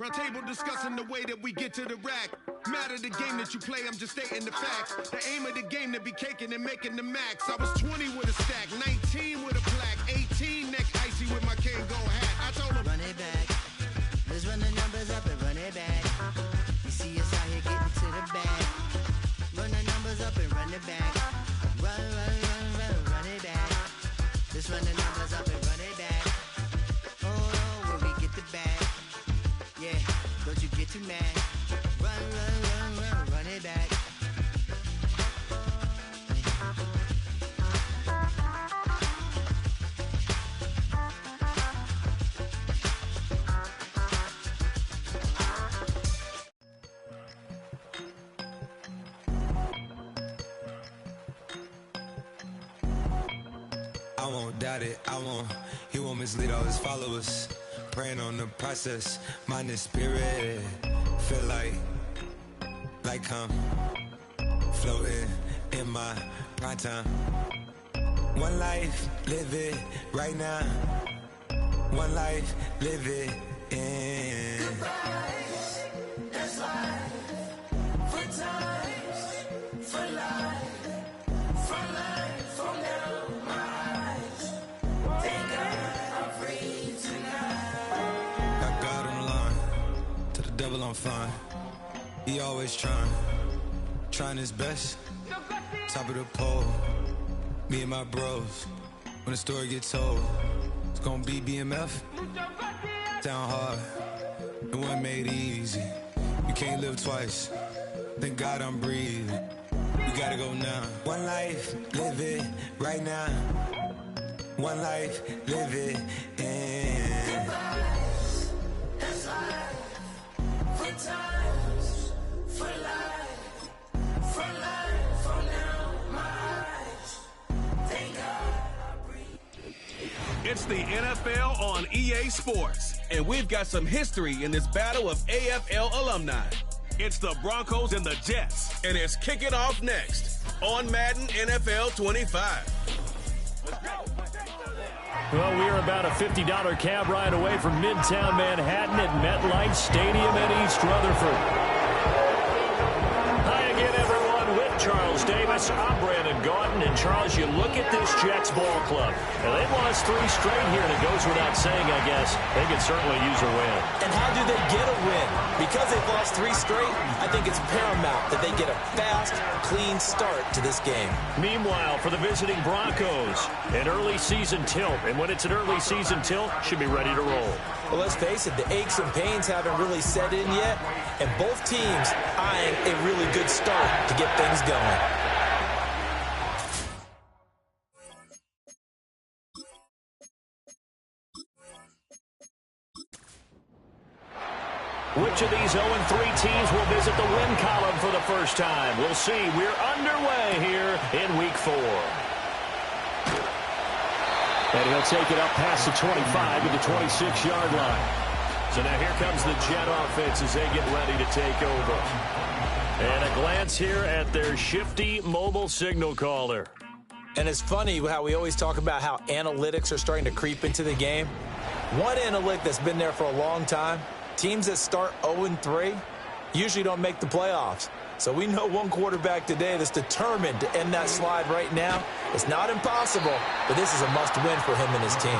Round table discussing the way that we get to the rack. Matter the game that you play, I'm just stating the facts. The aim of the game to be caking and making the max. I was 20 with a stack, 19 with a plaque, 18 neck icy with my Kango hat. I told him, run it back. Let's run the numbers up and run it back. You see us out here getting to the bag. Run the numbers up and run it back. Run it back. Let's run the numbers up and run it back. Oh, when we get the bag. Yeah, don't you get too mad. Run it back. I won't doubt it, he won't mislead all his followers. Praying on the process, mind and spirit. Feel like I'm floating in my prime time. One life, live it right now. One life, live it in. Goodbyes, that's life. For times, for life. From life, from now, my eyes. Thank God I'm free tonight. Got God on the line, to the devil I'm fine. He always trying his best. Top of the pole, me and my bros. When the story gets told, it's gonna be BMF. Down hard, it wasn't made easy. You can't live twice, thank God I'm breathing. We gotta go now. One life, live it right now. One life, live it in. Goodbyes, that's life. For times, for life. From life, from now, my eyes. Thank God I breathe. It's the NFL on EA Sports, and we've got some history in this battle of AFL alumni. It's the Broncos and the Jets, and it's kicking off next on Madden NFL 25. Well, we are about a $50 cab ride away from Midtown Manhattan at MetLife Stadium in East Rutherford. Hi again, everyone, with Charles Davis. I'm Brandon Gaudin. And, Charles, you look at this Jets ball club. Now, they've lost 3 straight here, and it goes without saying, I guess, they could certainly use a win. And how do they get a win? Because they've lost 3 straight, I think it's paramount that they get a fast, clean start to this game. Meanwhile, for the visiting Broncos, an early season tilt. And when it's an early season tilt, should be ready to roll. Well, let's face it, the aches and pains haven't really set in yet, and both teams eyeing a really good start to get things going. Which of these 0-3 teams will visit the win column for the first time? We'll see. We're underway here in Week 4. And he'll take it up past the 25 to the 26-yard line. So now here comes the Jet offense as they get ready to take over. And a glance here at their shifty mobile signal caller. And it's funny how we always talk about how analytics are starting to creep into the game. One analytic that's been there for a long time, teams that start 0-3 usually don't make the playoffs. So we know one quarterback today that's determined to end that slide right now. It's not impossible, but this is a must-win for him and his team.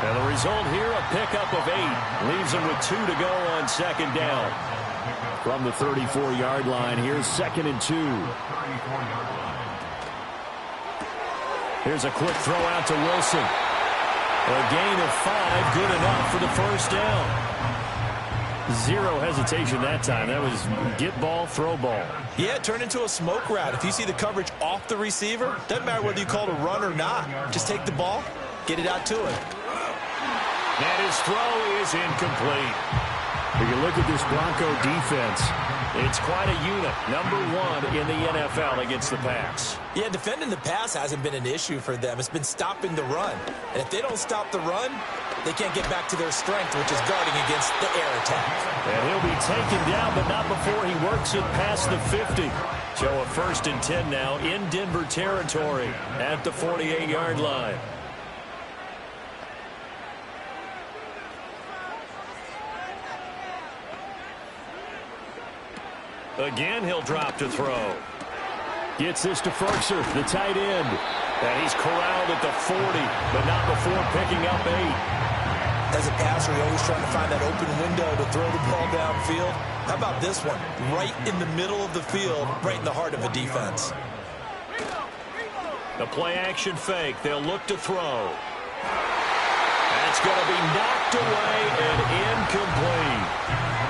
And the result here, a pickup of 8. Leaves them with 2 to go on second down. From the 34-yard line, here's 2nd and 2. Here's a quick throw out to Wilson. A gain of 5, good enough for the first down. 0 hesitation that time. That was get ball, throw ball. Yeah, it turned into a smoke route. If you see the coverage off the receiver, doesn't matter whether you call it a run or not. Just take the ball, get it out to him. And his throw is incomplete. If you look at this Bronco defense, it's quite a unit. Number 1 in the NFL against the pass. Yeah, defending the pass hasn't been an issue for them. It's been stopping the run. And if they don't stop the run, they can't get back to their strength, which is guarding against the air attack. And he'll be taken down, but not before he works it past the 50. So a 1st and 10 now in Denver territory at the 48-yard line. Again, he'll drop to throw. Gets this to Firkser, the tight end. And he's corralled at the 40, but not before picking up 8. As a passer, you're always trying to find that open window to throw the ball downfield. How about this one? Right in the middle of the field, right in the heart of a defense. The play-action fake. They'll look to throw. That's going to be knocked away and incomplete.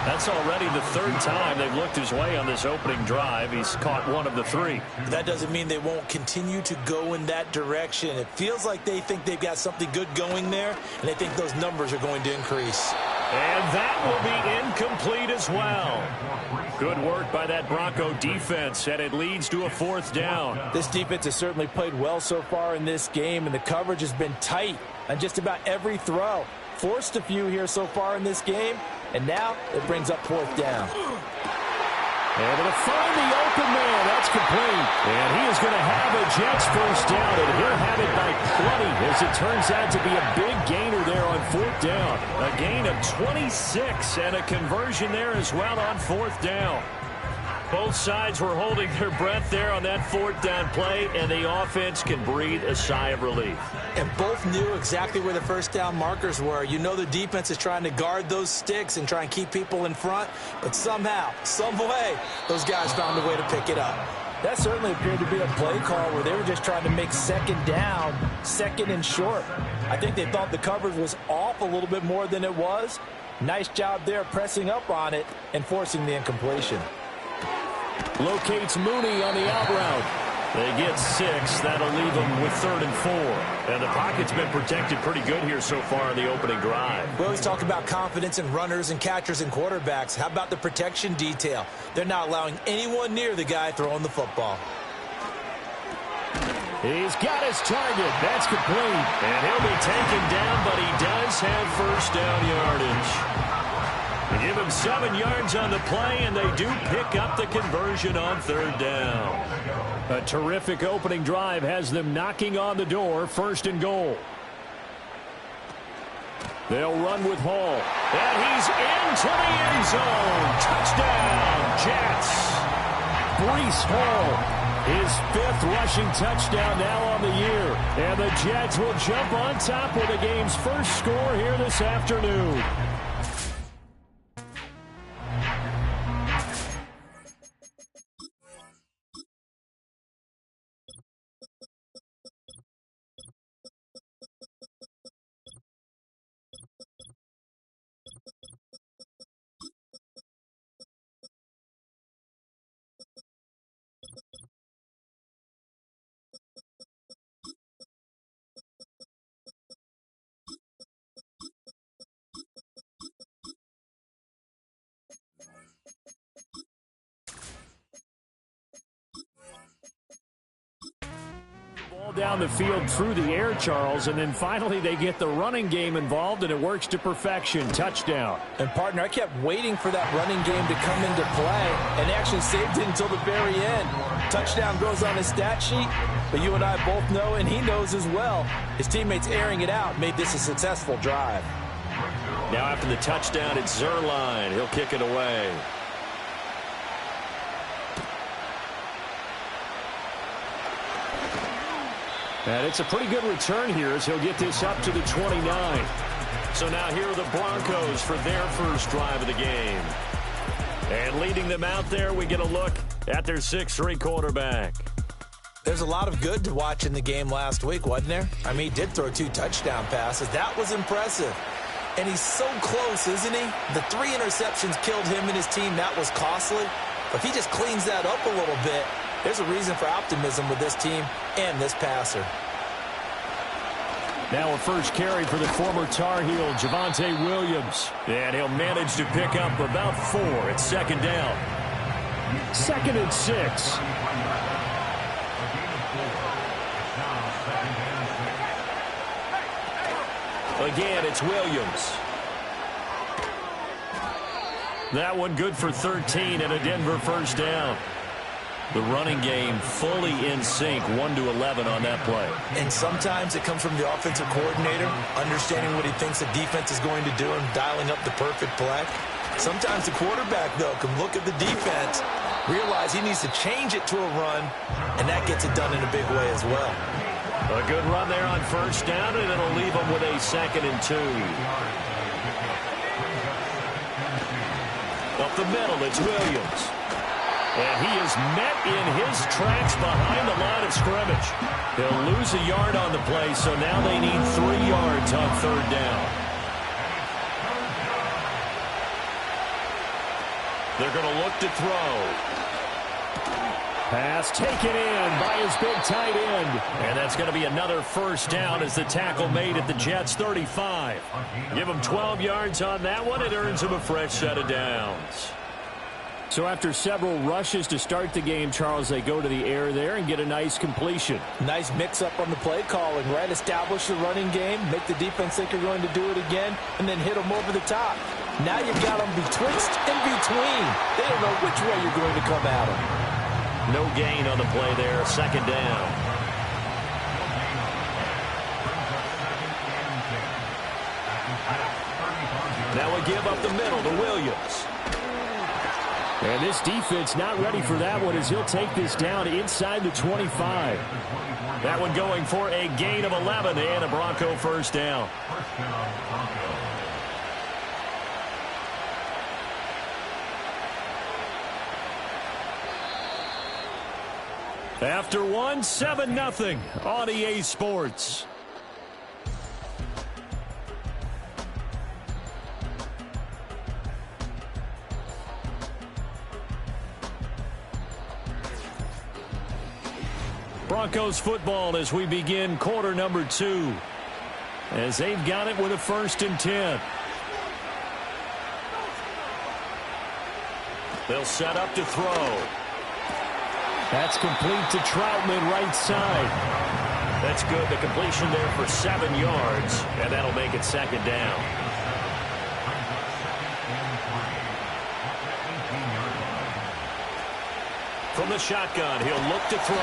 That's already the 3rd time they've looked his way on this opening drive. He's caught 1 of the 3. That doesn't mean they won't continue to go in that direction. It feels like they think they've got something good going there, and they think those numbers are going to increase. And that will be incomplete as well. Good work by that Bronco defense, and it leads to a 4th down. This defense has certainly played well so far in this game, and the coverage has been tight on just about every throw. Forced a few here so far in this game, and now it brings up 4th down. Able to find the open man. That's complete. And he is going to have a Jets 1st down, and he'll have it by plenty, as it turns out to be a big gainer there on 4th down. A gain of 26 and a conversion there as well on 4th down. Both sides were holding their breath there on that 4th down play, and the offense can breathe a sigh of relief. And both knew exactly where the 1st down markers were. You know the defense is trying to guard those sticks and try and keep people in front, but somehow, some way, those guys found a way to pick it up. That certainly appeared to be a play call where they were just trying to make 2nd down, 2nd and short. I think they thought the coverage was off a little bit more than it was. Nice job there pressing up on it and forcing the incompletion. Locates Mooney on the out route. They get 6. That'll leave them with 3rd and 4. And the pocket's been protected pretty good here so far in the opening drive. We always talk about confidence in runners and catchers and quarterbacks. How about the protection detail? They're not allowing anyone near the guy throwing the football. He's got his target. That's complete. And he'll be taken down, but he does have 1st down yardage. They give him 7 yards on the play, and they do pick up the conversion on 3rd down. A terrific opening drive has them knocking on the door, 1st and goal. They'll run with Hall. And he's into the end zone. Touchdown, Jets. Breece Hall, his 5th rushing touchdown now on the year. And the Jets will jump on top with the game's 1st score here this afternoon. Down the field through the air, Charles, and then finally they get the running game involved, and it works to perfection. Touchdown. And, partner, I kept waiting for that running game to come into play, and they actually saved it until the very end. Touchdown goes on his stat sheet, but you and I both know, and he knows as well, his teammates airing it out made this a successful drive. Now after the touchdown, it's Zuerlein. He'll kick it away. And it's a pretty good return here as he'll get this up to the 29. So now here are the Broncos for their 1st drive of the game. And leading them out there, we get a look at their 6'3" quarterback. There's a lot of good to watch in the game last week, wasn't there? I mean, he did throw 2 touchdown passes. That was impressive. And he's so close, isn't he? The 3 interceptions killed him and his team. That was costly. But if he just cleans that up a little bit, there's a reason for optimism with this team and this passer. Now a first carry for the former Tar Heel, Javonte Williams. And he'll manage to pick up about 4 at 2nd down. 2nd and 6. Again, it's Williams. That one good for 13 and a Denver 1st down. The running game fully in sync, 1-11 on that play. And sometimes it comes from the offensive coordinator, understanding what he thinks the defense is going to do and dialing up the perfect play. Sometimes the quarterback, though, can look at the defense realize he needs to change it to a run, and that gets it done in a big way as well. A good run there on first down, and it'll leave them with a 2nd and 2. Up the middle, it's Williams. And he is met in his tracks behind the line of scrimmage. He'll lose a yard on the play, so now they need 3 yards on 3rd down. They're going to look to throw. Pass taken in by his big tight end. And that's going to be another 1st down as the tackle made at the Jets' 35. Give him 12 yards on that one. It earns him a fresh set of downs. So after several rushes to start the game, Charles, they go to the air there and get a nice completion. Nice mix-up on the play calling, right? Establish the running game, make the defense think you're going to do it again, and then hit them over the top. Now you've got them betwixt and between. They don't know which way you're going to come at them. No gain on the play there, 2nd down. Now we give up the middle to Williams. And this defense not ready for that one as he'll take this down inside the 25. That one going for a gain of 11 and a Bronco 1st down. After one, 7-0 on EA Sports. Broncos football as we begin quarter number 2. As they've got it with a 1st and 10. They'll set up to throw. That's complete to Troutman, right side. That's good. The completion there for 7 yards, and that'll make it 2nd down. From the shotgun, he'll look to throw.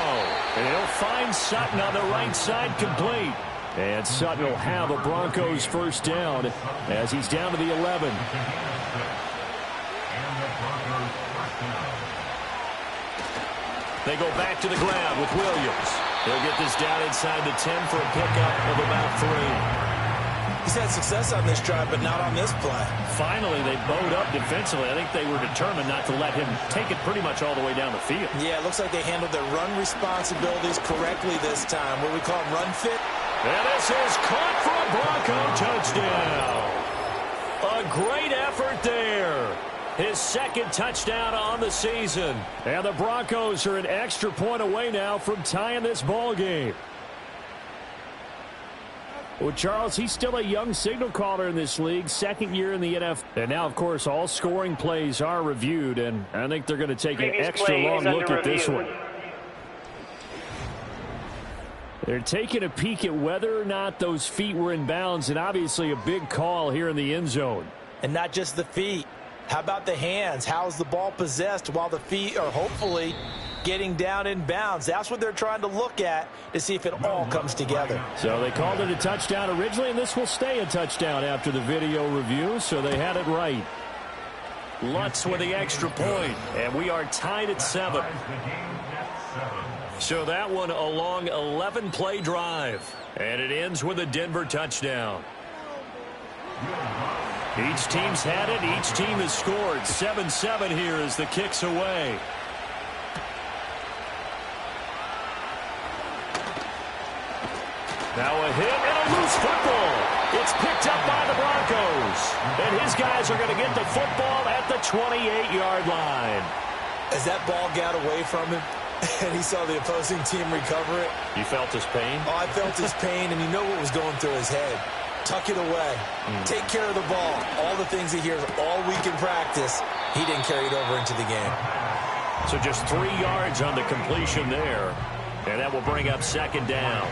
And he'll find Sutton on the right side, complete. And Sutton will have a Broncos 1st down as he's down to the 11. They go back to the ground with Williams. He'll get this down inside the 10 for a pickup of about 3. He's had success on this drive, but not on this play. Finally, they bowed up defensively. I think they were determined not to let him take it pretty much all the way down the field. Yeah, it looks like they handled their run responsibilities correctly this time. What we call run fit. And this is caught for a Bronco touchdown. A great effort there. His 2nd touchdown on the season. And the Broncos are an extra point away now from tying this ball game. Well, Charles, he's still a young signal caller in this league, 2nd year in the NFL. And now, of course, all scoring plays are reviewed, and I think they're going to take an extra long look at this one. They're taking a peek at whether or not those feet were in bounds, and obviously a big call here in the end zone. And not just the feet. How about the hands? How's the ball possessed while the feet are hopefully getting down in bounds? That's what they're trying to look at to see if it all comes together. So they called it a touchdown originally, and this will stay a touchdown after the video review, so they had it right. Lutz with the extra point, and we are tied at 7. So that one a long 11-play drive, and it ends with a Denver touchdown. Each team's had it. Each team has scored. 7-7 here as the kick's away. Now a hit and a loose football. It's picked up by the Broncos. And his guys are going to get the football at the 28-yard line. As that ball got away from him and he saw the opposing team recover it. You felt his pain? Oh, I felt his pain, and you know what was going through his head. Tuck it away. Take care of the ball. All the things he hears all week in practice, he didn't carry it over into the game. So just 3 yards on the completion there. And that will bring up 2nd down.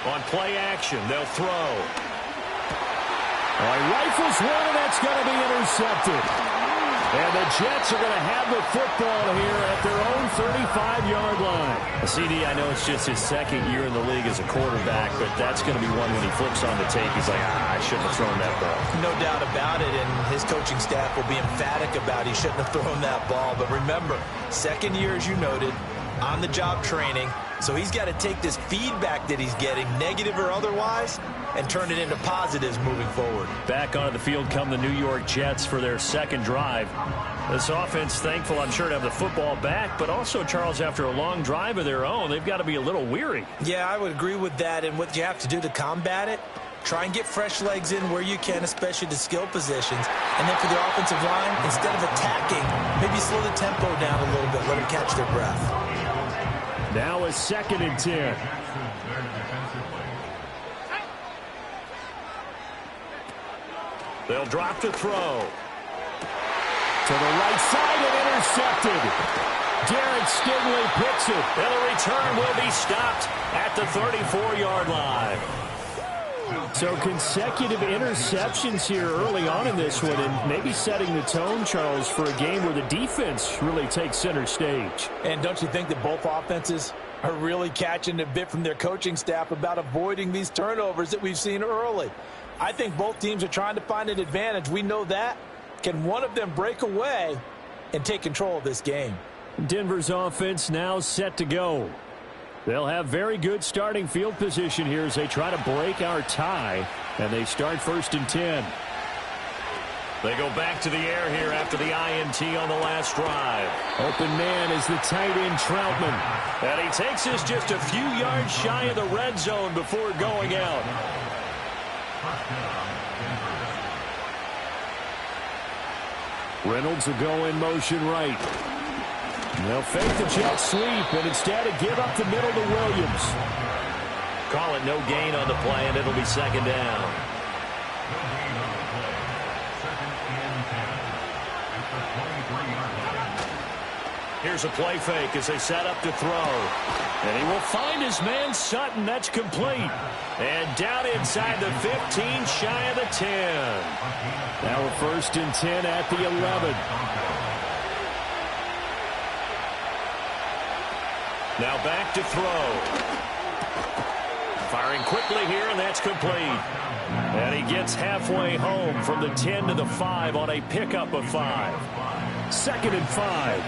On play action, they'll throw. All right, rifles one, and that's going to be intercepted. And the Jets are going to have the football here at their own 35-yard line. CD, I know it's just his second year in the league as a quarterback, but that's going to be one when he flips on the tape. He's like, I shouldn't have thrown that ball. No doubt about it, and his coaching staff will be emphatic about he shouldn't have thrown that ball. But remember, second year, as you noted, on-the-job training. So he's got to take this feedback that he's getting, negative or otherwise, and turn it into positives moving forward. Back onto the field come the New York Jets for their second drive. This offense, thankful, I'm sure, to have the football back, but also, Charles, after a long drive of their own, they've got to be a little weary. Yeah, I would agree with that, and what you have to do to combat it, try and get fresh legs in where you can, especially the skill positions. And then for the offensive line, instead of attacking, maybe slow the tempo down a little bit, let them catch their breath. Now a 2nd and 10. They'll drop to throw. To the right side and intercepted. Derek Stingley picks it. And the return will be stopped at the 34-yard line. So consecutive interceptions here early on in this one, and maybe setting the tone, Charles, for a game where the defense really takes center stage. And don't you think that both offenses are really catching a bit from their coaching staff about avoiding these turnovers that we've seen early? I think both teams are trying to find an advantage. We know that. Can one of them break away and take control of this game? Denver's offense now set to go. They'll have very good starting field position here as they try to break our tie, and they start 1st and 10. They go back to the air here after the INT on the last drive. Open man is the tight end Troutman. And he takes us just a few yards shy of the red zone before going out. Reynolds will go in motion right. They'll fake the jet sweep, and instead of give up the middle to Williams. Call it no gain on the play, and it'll be 2nd down. Here's a play fake as they set up to throw. And he will find his man Sutton. That's complete. And down inside the 15, shy of the 10. Now a 1st and 10 at the 11. Now back to throw. Firing quickly here, and that's complete. And he gets halfway home from the 10 to the 5 on a pickup of 5. 2nd and 5.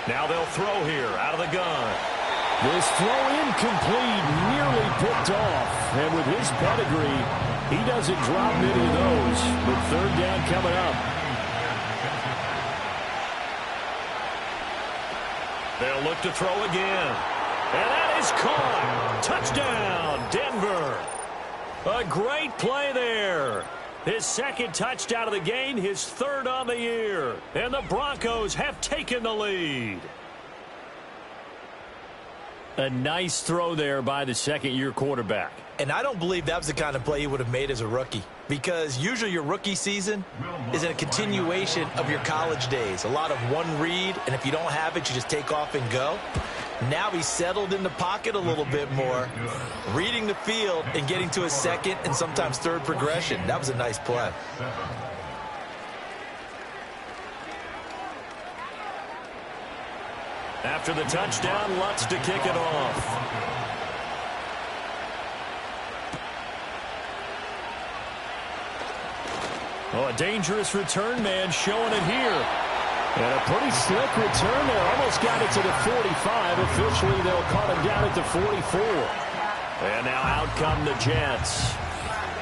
Now they'll throw here out of the gun. This throw incomplete, nearly picked off. And with his pedigree, he doesn't drop many of those. But 3rd down coming up. They'll look to throw again. And that is caught. Touchdown, Denver. A great play there. His 2nd touchdown of the game, his 3rd on the year. And the Broncos have taken the lead. A nice throw there by the 2nd-year quarterback. And I don't believe that was the kind of play he would have made as a rookie, because usually your rookie season is a continuation of your college days. A lot of one read, and if you don't have it, you just take off and go. Now he's settled in the pocket a little bit more, reading the field and getting to his 2nd and sometimes 3rd progression. That was a nice play. After the touchdown, Lutz to kick it off. Oh, a dangerous return man showing it here. And a pretty slick return there. Almost got it to the 45. Officially, they'll call him down at the 44. And now out come the Jets.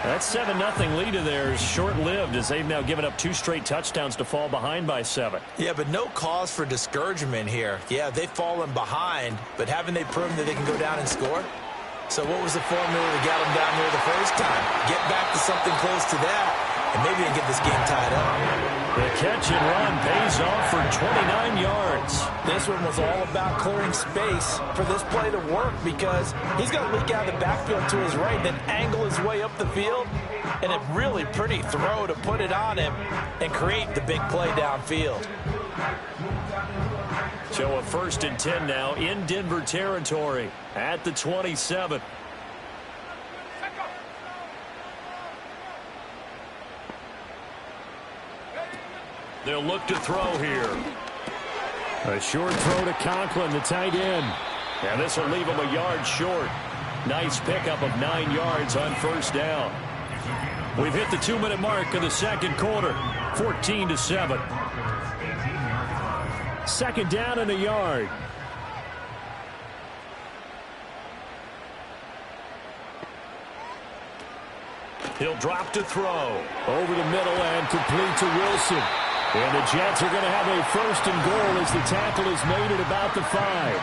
That 7-0 lead of theirs short-lived as they've now given up 2 straight touchdowns to fall behind by 7. Yeah, but no cause for discouragement here. Yeah, they've fallen behind, but haven't they proven that they can go down and score? So what was the formula to get them down there the first time? Get back to something close to that, and maybe they can get this game tied up. The catch and run pays off for 29 yards. This one was all about clearing space for this play to work, because he's going to leak out of the backfield to his right, then angle his way up the field, and a really pretty throw to put it on him and create the big play downfield. So a 1st and 10 now in Denver territory at the 27. They'll look to throw here. A short throw to Conklin, the tight end. And this will leave him a yard short. Nice pickup of 9 yards on first down. We've hit the 2-minute mark of the second quarter. 14-7. Second down and a yard. He'll drop to throw. Over the middle and complete to Wilson. And the Jets are going to have a first and goal as the tackle is made at about the 5.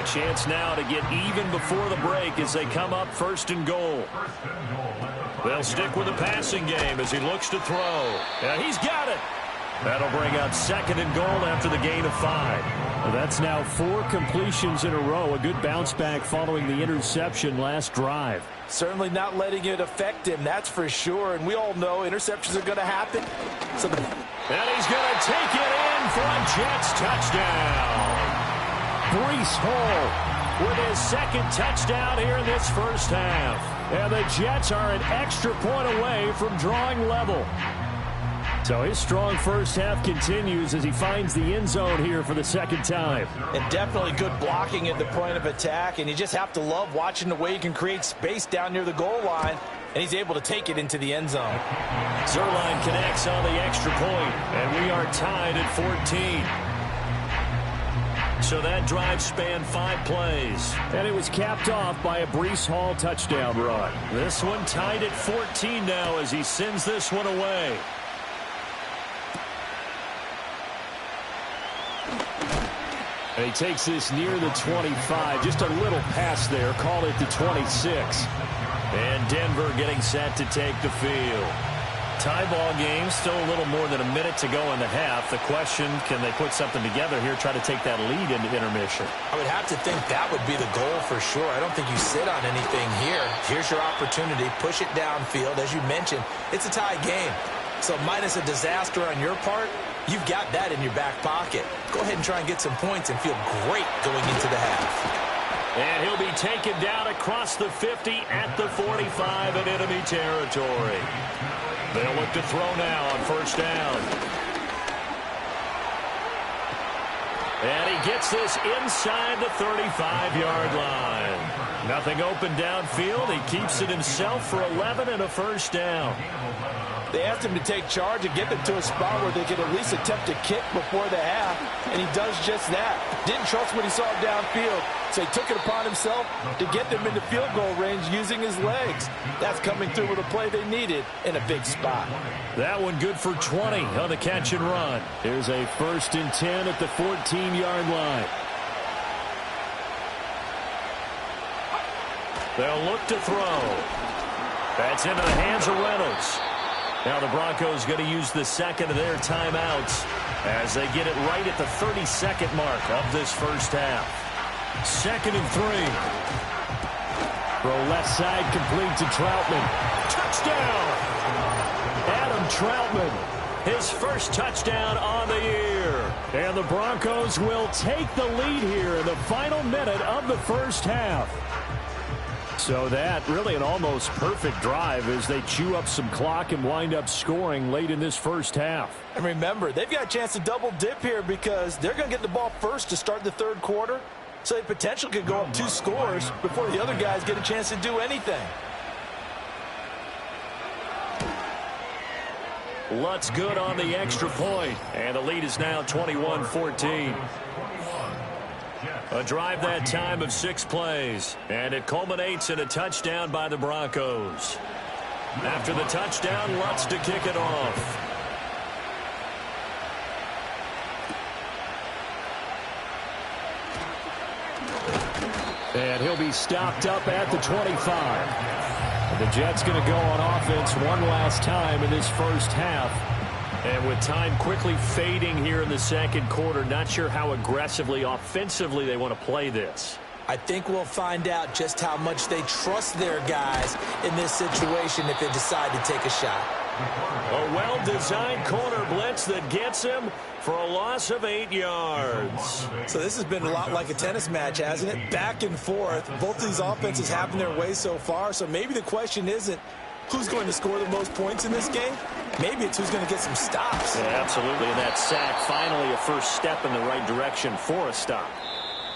A chance now to get even before the break as they come up first and goal. They'll stick with the passing game as he looks to throw. And he's got it. That'll bring up second and goal after the gain of 5. That's now 4 completions in a row. A good bounce back following the interception last drive. Certainly not letting it affect him, that's for sure. And we all know interceptions are going to happen. And he's going to take it in for a Jets touchdown. Breece Hall with his second touchdown here in this first half. And the Jets are an extra point away from drawing level. So his strong first half continues as he finds the end zone here for the second time. And definitely good blocking at the point of attack. And you just have to love watching the way he can create space down near the goal line. And he's able to take it into the end zone. Zuerlein connects on the extra point. And we are tied at 14. So that drive spanned 5 plays. And it was capped off by a Breece Hall touchdown run. This one tied at 14 now as he sends this one away. And he takes this near the 25. Just a little pass there. Call it the 26. And Denver getting set to take the field. Tie ball game. Still a little more than a minute to go in the half. The question, can they put something together here, try to take that lead into intermission? I would have to think that would be the goal for sure. I don't think you sit on anything here. Here's your opportunity. Push it downfield. As you mentioned, it's a tie game. So minus a disaster on your part, you've got that in your back pocket. Go ahead and try and get some points and feel great going into the half. And he'll be taken down across the 50 at the 45 in enemy territory. They'll look to throw now on first down. And he gets this inside the 35-yard line. Nothing open downfield. He keeps it himself for 11 and a first down. They asked him to take charge and get them to a spot where they could at least attempt a kick before the half, and he does just that. Didn't trust what he saw downfield, so he took it upon himself to get them into field goal range using his legs. That's coming through with a play they needed in a big spot. That one good for 20 on the catch and run. Here's a 1st and 10 at the 14-yard line. They'll look to throw. That's into the hands of Reynolds. Now the Broncos going to use the second of their timeouts as they get it right at the 32nd mark of this first half. 2nd and 3. Throw left side complete to Troutman. Touchdown! Adam Troutman, his first touchdown on the year. And the Broncos will take the lead here in the final minute of the first half. So that really an almost perfect drive as they chew up some clock and wind up scoring late in this first half. And remember, they've got a chance to double dip here because they're going to get the ball first to start the third quarter. So they potentially could go up 2 scores before the other guys get a chance to do anything. Lutz good on the extra point. And the lead is now 21-14. A drive that time of 6 plays. And it culminates in a touchdown by the Broncos. After the touchdown, Lutz to kick it off. And he'll be stopped up at the 25. And the Jets going to go on offense one last time in this first half. And with time quickly fading here in the second quarter, not sure how aggressively, offensively they want to play this. I think we'll find out just how much they trust their guys in this situation if they decide to take a shot. A well-designed corner blitz that gets him for a loss of 8 yards. So this has been a lot like a tennis match, hasn't it? Back and forth. Both of these offenses having their way so far. So maybe the question isn't, who's going to score the most points in this game? Maybe it's who's going to get some stops. Yeah, absolutely. And that sack, finally a first step in the right direction for a stop.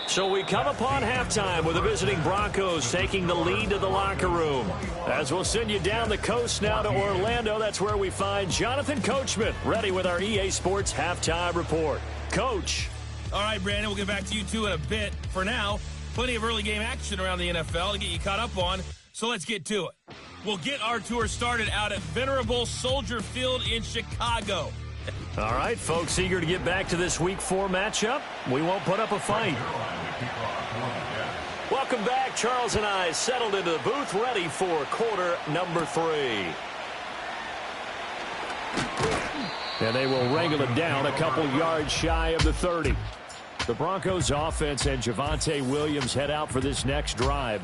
So we come upon halftime with the visiting Broncos taking the lead to the locker room. As we'll send you down the coast now to Orlando, that's where we find Jonathan Coachman ready with our EA Sports Halftime Report. Coach. All right, Brandon, we'll get back to you two in a bit. For now, plenty of early game action around the NFL to get you caught up on, so let's get to it. We'll get our tour started out at Venerable Soldier Field in Chicago. All right, folks, eager to get back to this Week 4 matchup. We won't put up a fight. Welcome back. Charles and I settled into the booth, ready for quarter number 3. And they will wrangle it down a couple yards shy of the 30. The Broncos offense and Javonte Williams head out for this next drive.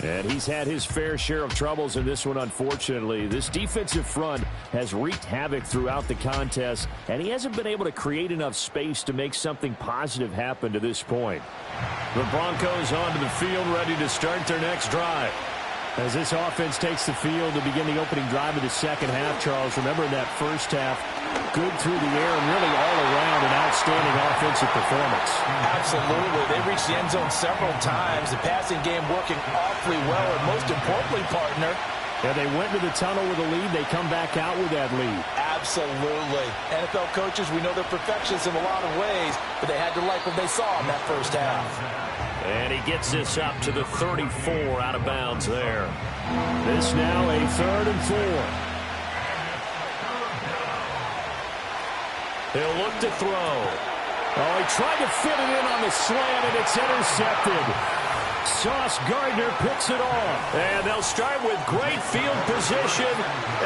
And he's had his fair share of troubles in this one, unfortunately. This defensive front has wreaked havoc throughout the contest, and he hasn't been able to create enough space to make something positive happen to this point. The Broncos onto the field, ready to start their next drive. As this offense takes the field to begin the opening drive of the second half, Charles, remember in that first half, good through the air and really all around an outstanding offensive performance. Absolutely. They reached the end zone several times. The passing game working awfully well, and most importantly, partner, yeah, they went to the tunnel with a lead. They come back out with that lead. Absolutely. NFL coaches, we know they're perfectionists in a lot of ways, but they had to like what they saw in that first half. And he gets this up to the 34 out of bounds there. This now a 3rd and 4. He'll look to throw. Oh, he tried to fit it in on the slant, and it's intercepted. Sauce Gardner picks it off. And they'll start with great field position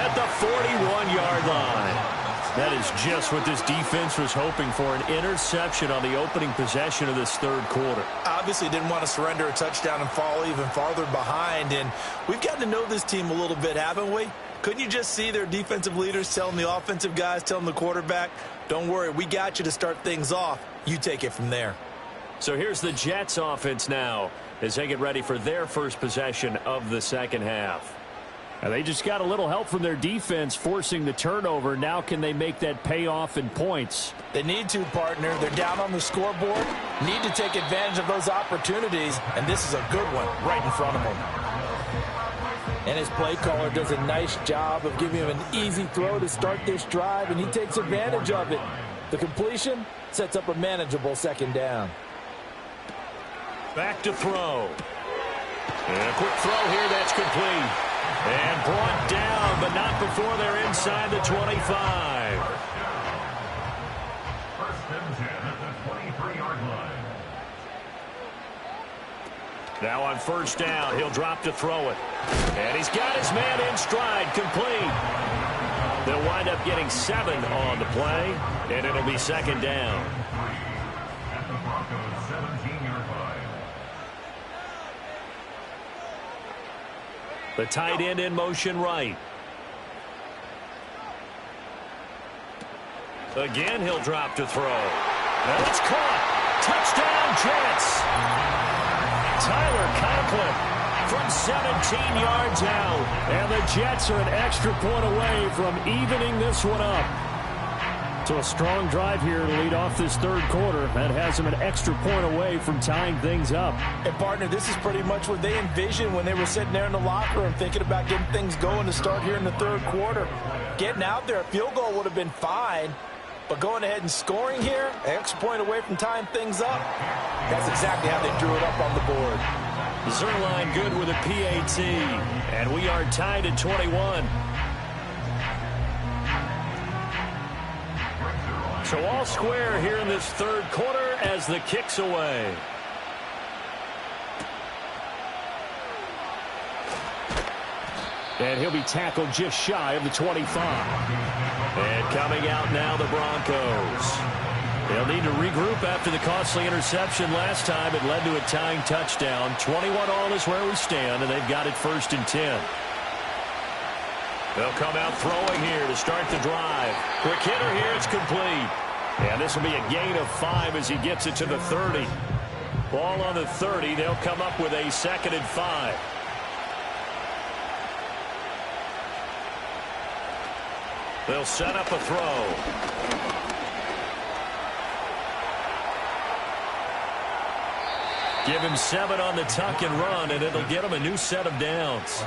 at the 41-yard line. That is just what this defense was hoping for, an interception on the opening possession of this third quarter. Obviously didn't want to surrender a touchdown and fall even farther behind, and we've gotten to know this team a little bit, haven't we? Couldn't you just see their defensive leaders telling the offensive guys, telling the quarterback, don't worry, we got you to start things off. You take it from there. So here's the Jets offense now as they get ready for their first possession of the second half. Now they just got a little help from their defense forcing the turnover. Now can they make that payoff in points? They need to, partner. They're down on the scoreboard. Need to take advantage of those opportunities, and this is a good one right in front of them. And his play caller does a nice job of giving him an easy throw to start this drive, and he takes advantage of it. The completion sets up a manageable second down. Back to throw. And a quick throw here, that's complete. And brought down, but not before they're inside the 25. First and 10 at the 23-yard line. Now on first down, he'll drop to throw it. And he's got his man in stride, complete. They'll wind up getting 7 on the play, and it'll be second down. At the Broncos' 17-yard line. The tight end in motion right. Again, he'll drop to throw. Now it's caught. Touchdown, Jets. Tyler Conklin from 17 yards out. And the Jets are an extra point away from evening this one up. So a strong drive here to lead off this third quarter. That has them an extra point away from tying things up. And, partner, this is pretty much what they envisioned when they were sitting there in the locker room thinking about getting things going to start here in the third quarter. Getting out there, a field goal would have been fine, but going ahead and scoring here, an extra point away from tying things up, that's exactly how they drew it up on the board. Zerline good with a PAT, and we are tied at 21. So all square here in this third quarter as the kick's away. And he'll be tackled just shy of the 25. And coming out now, the Broncos. They'll need to regroup after the costly interception last time. It led to a tying touchdown. 21 all is where we stand, and they've got it 1st and 10. They'll come out throwing here to start the drive. Quick hitter here, it's complete. And this will be a gain of 5 as he gets it to the 30. Ball on the 30. They'll come up with a 2nd and 5. They'll set up a throw. Give him 7 on the tuck and run, and it'll get him a new set of downs.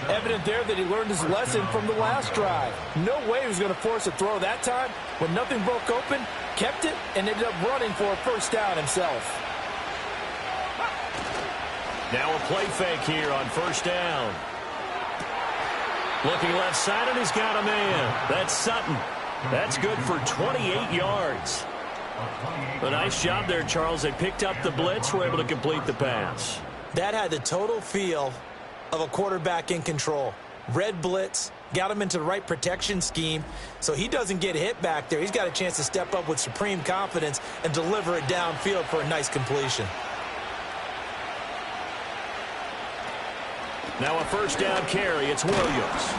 Evident there that he learned his lesson from the last drive. No way he was going to force a throw that time. When nothing broke open, kept it, and ended up running for a first down himself. Now a play fake here on first down. Looking left side, and he's got a man. That's Sutton. That's good for 28 yards. A nice job there, Charles. They picked up the blitz, were able to complete the pass. That had the total feel of a quarterback in control. Red blitz, got him into the right protection scheme, so he doesn't get hit back there. He's got a chance to step up with supreme confidence and deliver it downfield for a nice completion. Now a first down carry. It's Williams.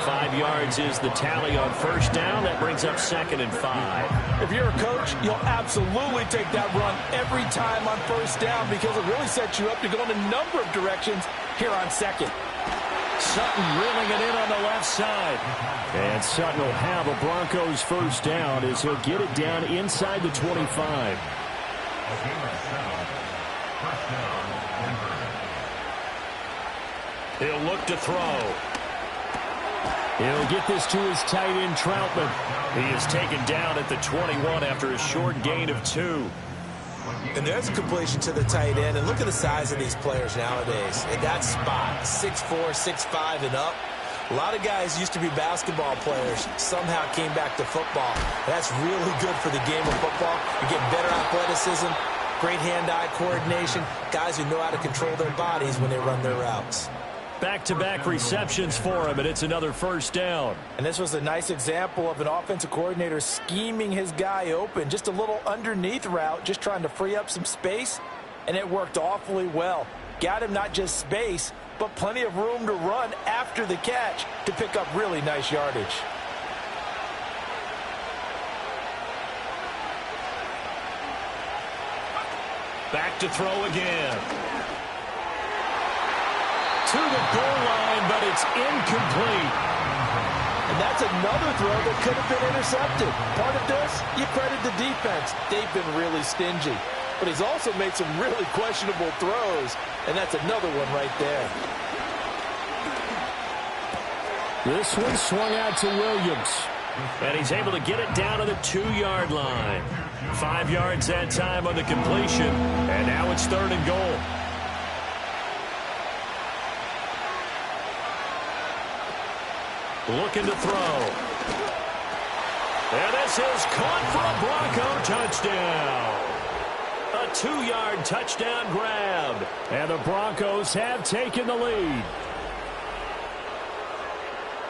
5 yards is the tally on first down. That brings up 2nd and 5. If you're a coach, you'll absolutely take that run every time on first down because it really sets you up to go in a number of directions here on 2nd. Sutton reeling it in on the left side. And Sutton will have a Broncos first down as he'll get it down inside the 25. He'll look to throw. He'll get this to his tight end, Troutman. He is taken down at the 21 after a short gain of 2. And there's a completion to the tight end. And look at the size of these players nowadays. At that spot, 6'4", 6'5", and up. A lot of guys used to be basketball players, somehow came back to football. That's really good for the game of football. You get better athleticism, great hand-eye coordination, guys who know how to control their bodies when they run their routes. Back-to-back receptions for him, and it's another first down. And this was a nice example of an offensive coordinator scheming his guy open. Just a little underneath route, just trying to free up some space, and it worked awfully well. Got him not just space, but plenty of room to run after the catch to pick up really nice yardage. Back to throw again. To the goal line, but it's incomplete. And that's another throw that could have been intercepted. Part of this, you credit the defense. They've been really stingy. But he's also made some really questionable throws, and that's another one right there. This one swung out to Williams. And he's able to get it down to the 2-yard line. 5 yards that time on the completion, and now it's 3rd and goal. Looking to throw. And this is caught for a Bronco touchdown. A 2-yard touchdown grab. And the Broncos have taken the lead.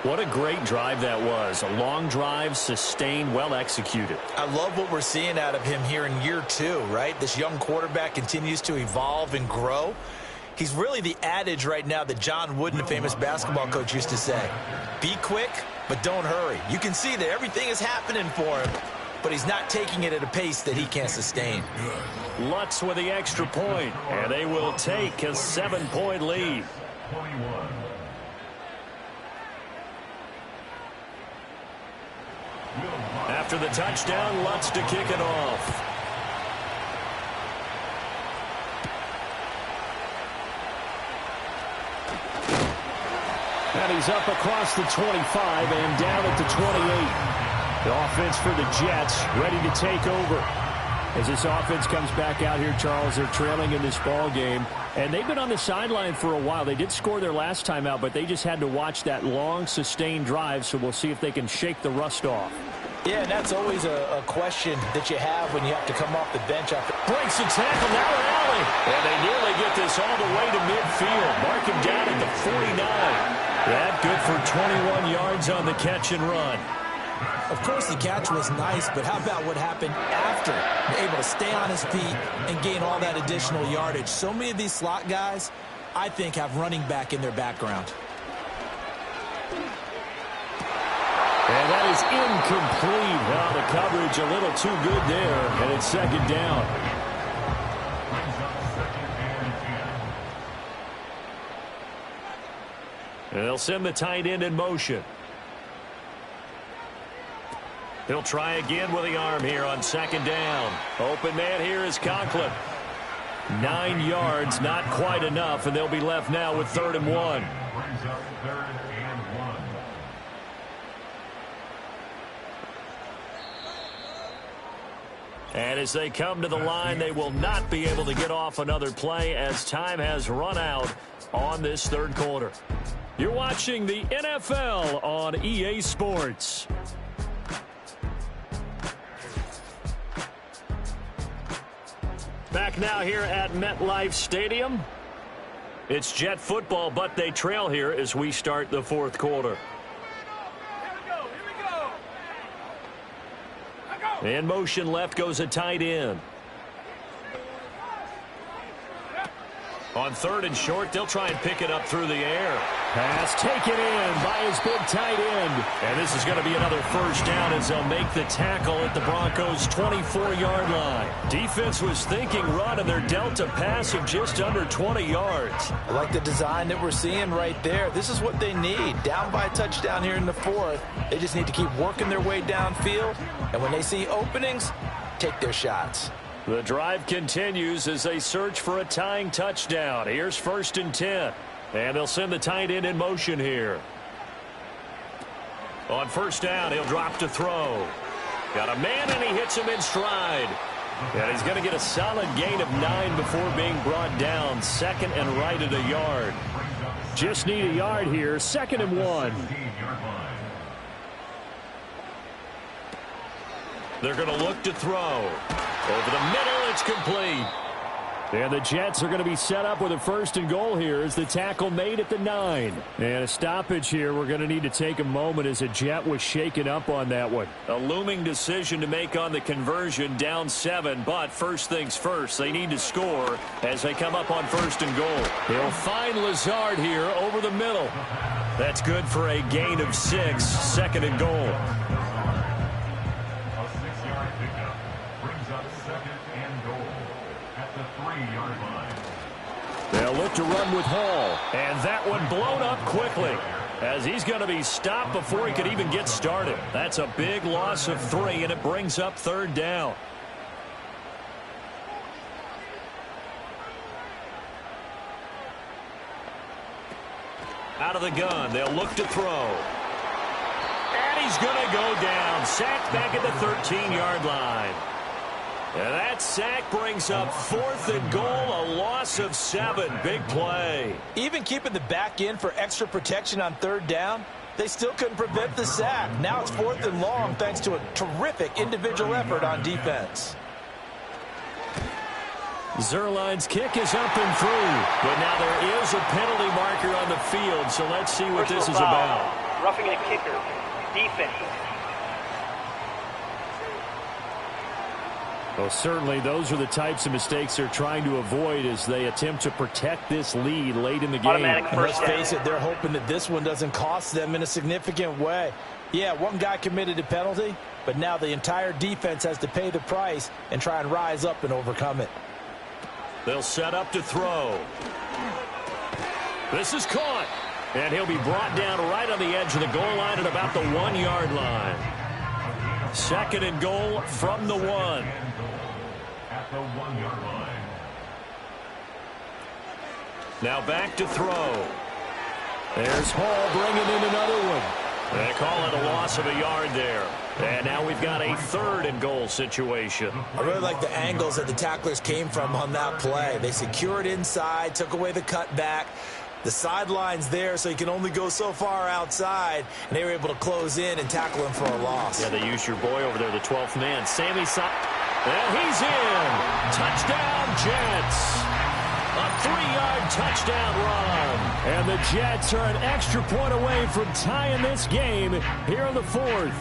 What a great drive that was. A long drive, sustained, well executed. I love what we're seeing out of him here in year 2, right? This young quarterback continues to evolve and grow. He's really the adage right now that John Wooden, the famous basketball coach, used to say. Be quick, but don't hurry. You can see that everything is happening for him, but he's not taking it at a pace that he can't sustain. Lutz with the extra point, and they will take a 7-point lead. After the touchdown, Lutz to kick it off. And he's up across the 25 and down at the 28. The offense for the Jets ready to take over. As this offense comes back out here, Charles, they're trailing in this ball game. And they've been on the sideline for a while. They did score their last time out, but they just had to watch that long, sustained drive, so we'll see if they can shake the rust off. Yeah, and that's always a question that you have when you have to come off the bench after. Breaks a tackle, now an alley. And they nearly get this all the way to midfield. Mark him down at the 49. That good for 21 yards on the catch and run. Of course, the catch was nice, but how about what happened after? Able to stay on his feet and gain all that additional yardage. So many of these slot guys, I think, have running back in their background. And that is incomplete. Well, the coverage a little too good there, and it's 2nd down. And they'll send the tight end in motion. He'll try again with the arm here on second down. Open man here is Conklin. 9 yards, not quite enough, and they'll be left now with 3rd and 1. Brings up 3rd and 1. And as they come to the line, they will not be able to get off another play as time has run out on this 3rd quarter. You're watching the NFL on EA Sports. Back now here at MetLife Stadium. It's Jet football, but they trail here as we start the 4th quarter. In motion left goes a tight end. On 3rd and short, they'll try and pick it up through the air. Pass taken in by his big tight end. And this is going to be another 1st down as they'll make the tackle at the Broncos' 24-yard line. Defense was thinking run, and they're dealt a pass of just under 20 yards. I like the design that we're seeing right there. This is what they need. Down by a touchdown here in the 4th. They just need to keep working their way downfield. And when they see openings, take their shots. The drive continues as they search for a tying touchdown. Here's 1st and 10. And they'll send the tight end in motion here. On 1st down, he'll drop to throw. Got a man, and he hits him in stride. And he's going to get a solid gain of 9 before being brought down. 2nd and right at a yard. Just need a yard here. 2nd and 1. They're going to look to throw. Over the middle, it's complete. And the Jets are going to be set up with a 1st and goal here as the tackle made at the 9. And a stoppage here. We're going to need to take a moment as a Jet was shaken up on that one. A looming decision to make on the conversion, down 7. But first things first, they need to score as they come up on 1st and goal. He'll find Lazard here over the middle. That's good for a gain of 6. 2nd and goal. They'll look to run with Hall. And that one blown up quickly as he's going to be stopped before he could even get started. That's a big loss of 3, and it brings up 3rd down. Out of the gun, they'll look to throw. And he's going to go down. Sacked back at the 13-yard line. And that sack brings up 4th and goal, a loss of 7. Big play. Even keeping the back in for extra protection on 3rd down, they still couldn't prevent the sack. Now it's 4th and long thanks to a terrific individual effort on defense. Zerline's kick is up and through. But now there is a penalty marker on the field, so let's see what this is about. Roughing a kicker. Defense. Well, certainly those are the types of mistakes they're trying to avoid as they attempt to protect this lead late in the game. And let's face it, they're hoping that this one doesn't cost them in a significant way. Yeah, one guy committed a penalty, but now the entire defense has to pay the price and try and rise up and overcome it. They'll set up to throw. This is caught. And he'll be brought down right on the edge of the goal line at about the 1-yard line. 2nd and goal from the 1. At the 1-yard line. Now back to throw. There's Hall bringing in another one. They call it a loss of a yard there. And now we've got a 3rd and goal situation. I really like the angles that the tacklers came from on that play. They secured inside, took away the cutback. The sideline's there, so he can only go so far outside, and they were able to close in and tackle him for a loss. Yeah, they used your boy over there, the 12th man, Sammy and he's in. Touchdown, Jets. A 3-yard touchdown run. And the Jets are an extra point away from tying this game here in the 4th.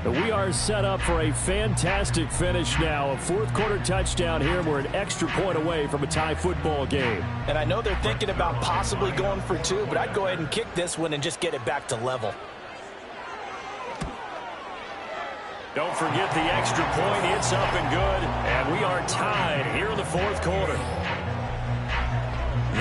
We are set up for a fantastic finish now. A 4th quarter touchdown here. We're an extra point away from a tie football game. And I know they're thinking about possibly going for 2, but I'd go ahead and kick this one and just get it back to level. Don't forget the extra point. It's up and good. And we are tied here in the 4th quarter.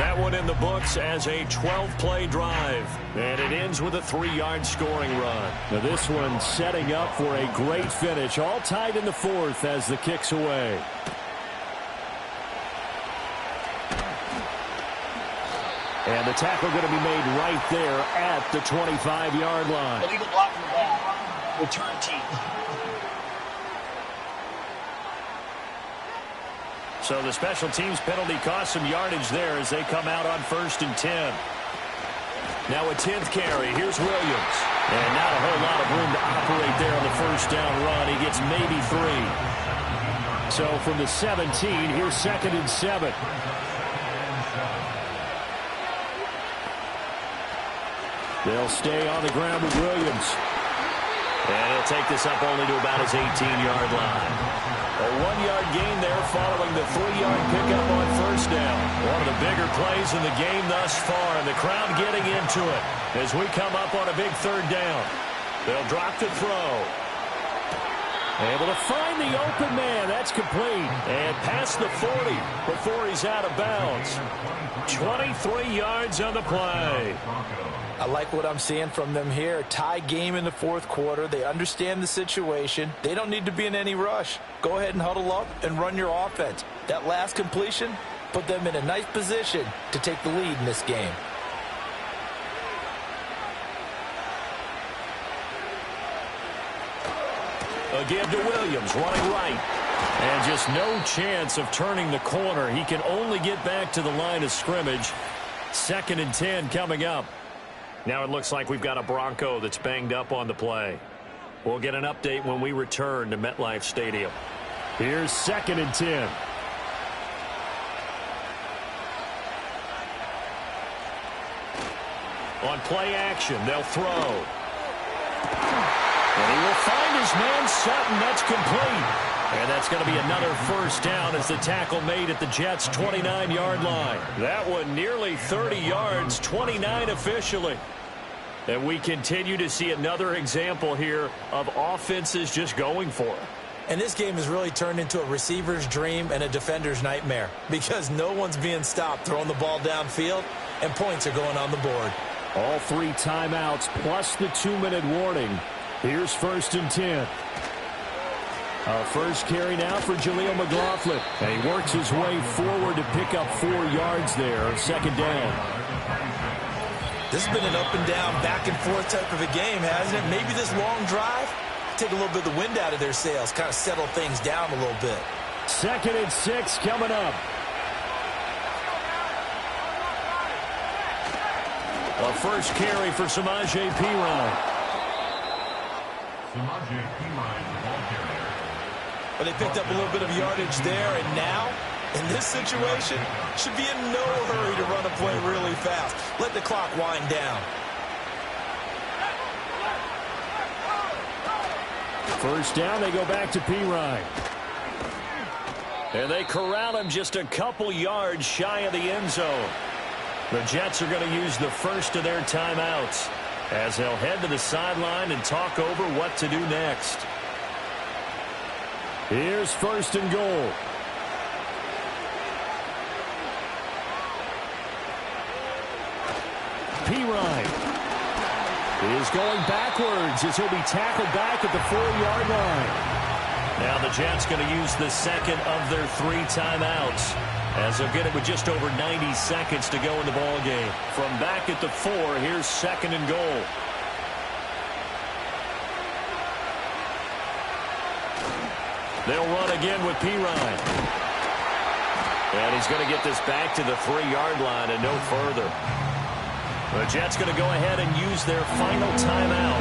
That one in the books as a 12-play drive. And it ends with a 3-yard scoring run. Now this one setting up for a great finish. All tied in the fourth as the kick's away. And the tackle going to be made right there at the 25-yard line. Illegal block from the back. Return team. So the special teams penalty cost some yardage there as they come out on 1st and 10. Now a 10th carry. Here's Williams. And not a whole lot of room to operate there on the first down run. He gets maybe 3. So from the 17, here's 2nd and 7. They'll stay on the ground with Williams. And he'll take this up only to about his 18-yard line. A 1-yard gain there following the 3-yard pickup on first down. One of the bigger plays in the game thus far, and the crowd getting into it as we come up on a big 3rd down. They'll drop the throw. Able to find the open man. That's complete. And past the 40 before he's out of bounds. 23 yards on the play. I like what I'm seeing from them here. Tie game in the 4th quarter. They understand the situation. They don't need to be in any rush. Go ahead and huddle up and run your offense. That last completion put them in a nice position to take the lead in this game. A give to Williams, running right. And just no chance of turning the corner. He can only get back to the line of scrimmage. 2nd and 10 coming up. Now it looks like we've got a Bronco that's banged up on the play. We'll get an update when we return to MetLife Stadium. Here's 2nd and 10. On play action, they'll throw. And he will find his man Sutton. That's complete. And that's going to be another first down as the tackle made at the Jets' 29-yard line. That one nearly 30 yards, 29 officially. And we continue to see another example here of offenses just going for it. And this game has really turned into a receiver's dream and a defender's nightmare because no one's being stopped throwing the ball downfield, and points are going on the board. All 3 timeouts plus the 2-minute warning. Here's 1st and 10. Our first carry now for Jaleel McLaughlin. And he works his way forward to pick up 4 yards there. 2nd down. This has been an up and down, back and forth type of a game, hasn't it? Maybe this long drive, take a little bit of the wind out of their sails, kind of settle things down a little bit. 2nd and 6 coming up. A first carry for Samaje Perine. Samaje Perine, the ball carrier. But they picked up a little bit of yardage there, and now, in this situation, should be in no hurry to run a play really fast. Let the clock wind down. First down, they go back to Perine. And they corral him just a couple yards shy of the end zone. The Jets are going to use the first of their timeouts as they'll head to the sideline and talk over what to do next. Here's 1st and goal. Perine is going backwards as he'll be tackled back at the 4-yard line. Now the Jets going to use the second of their 3 timeouts as they'll get it with just over 90 seconds to go in the ball game. From back at the 4, here's 2nd and goal. They'll run again with Perine. And he's going to get this back to the 3-yard line and no further. The Jets going to go ahead and use their final timeout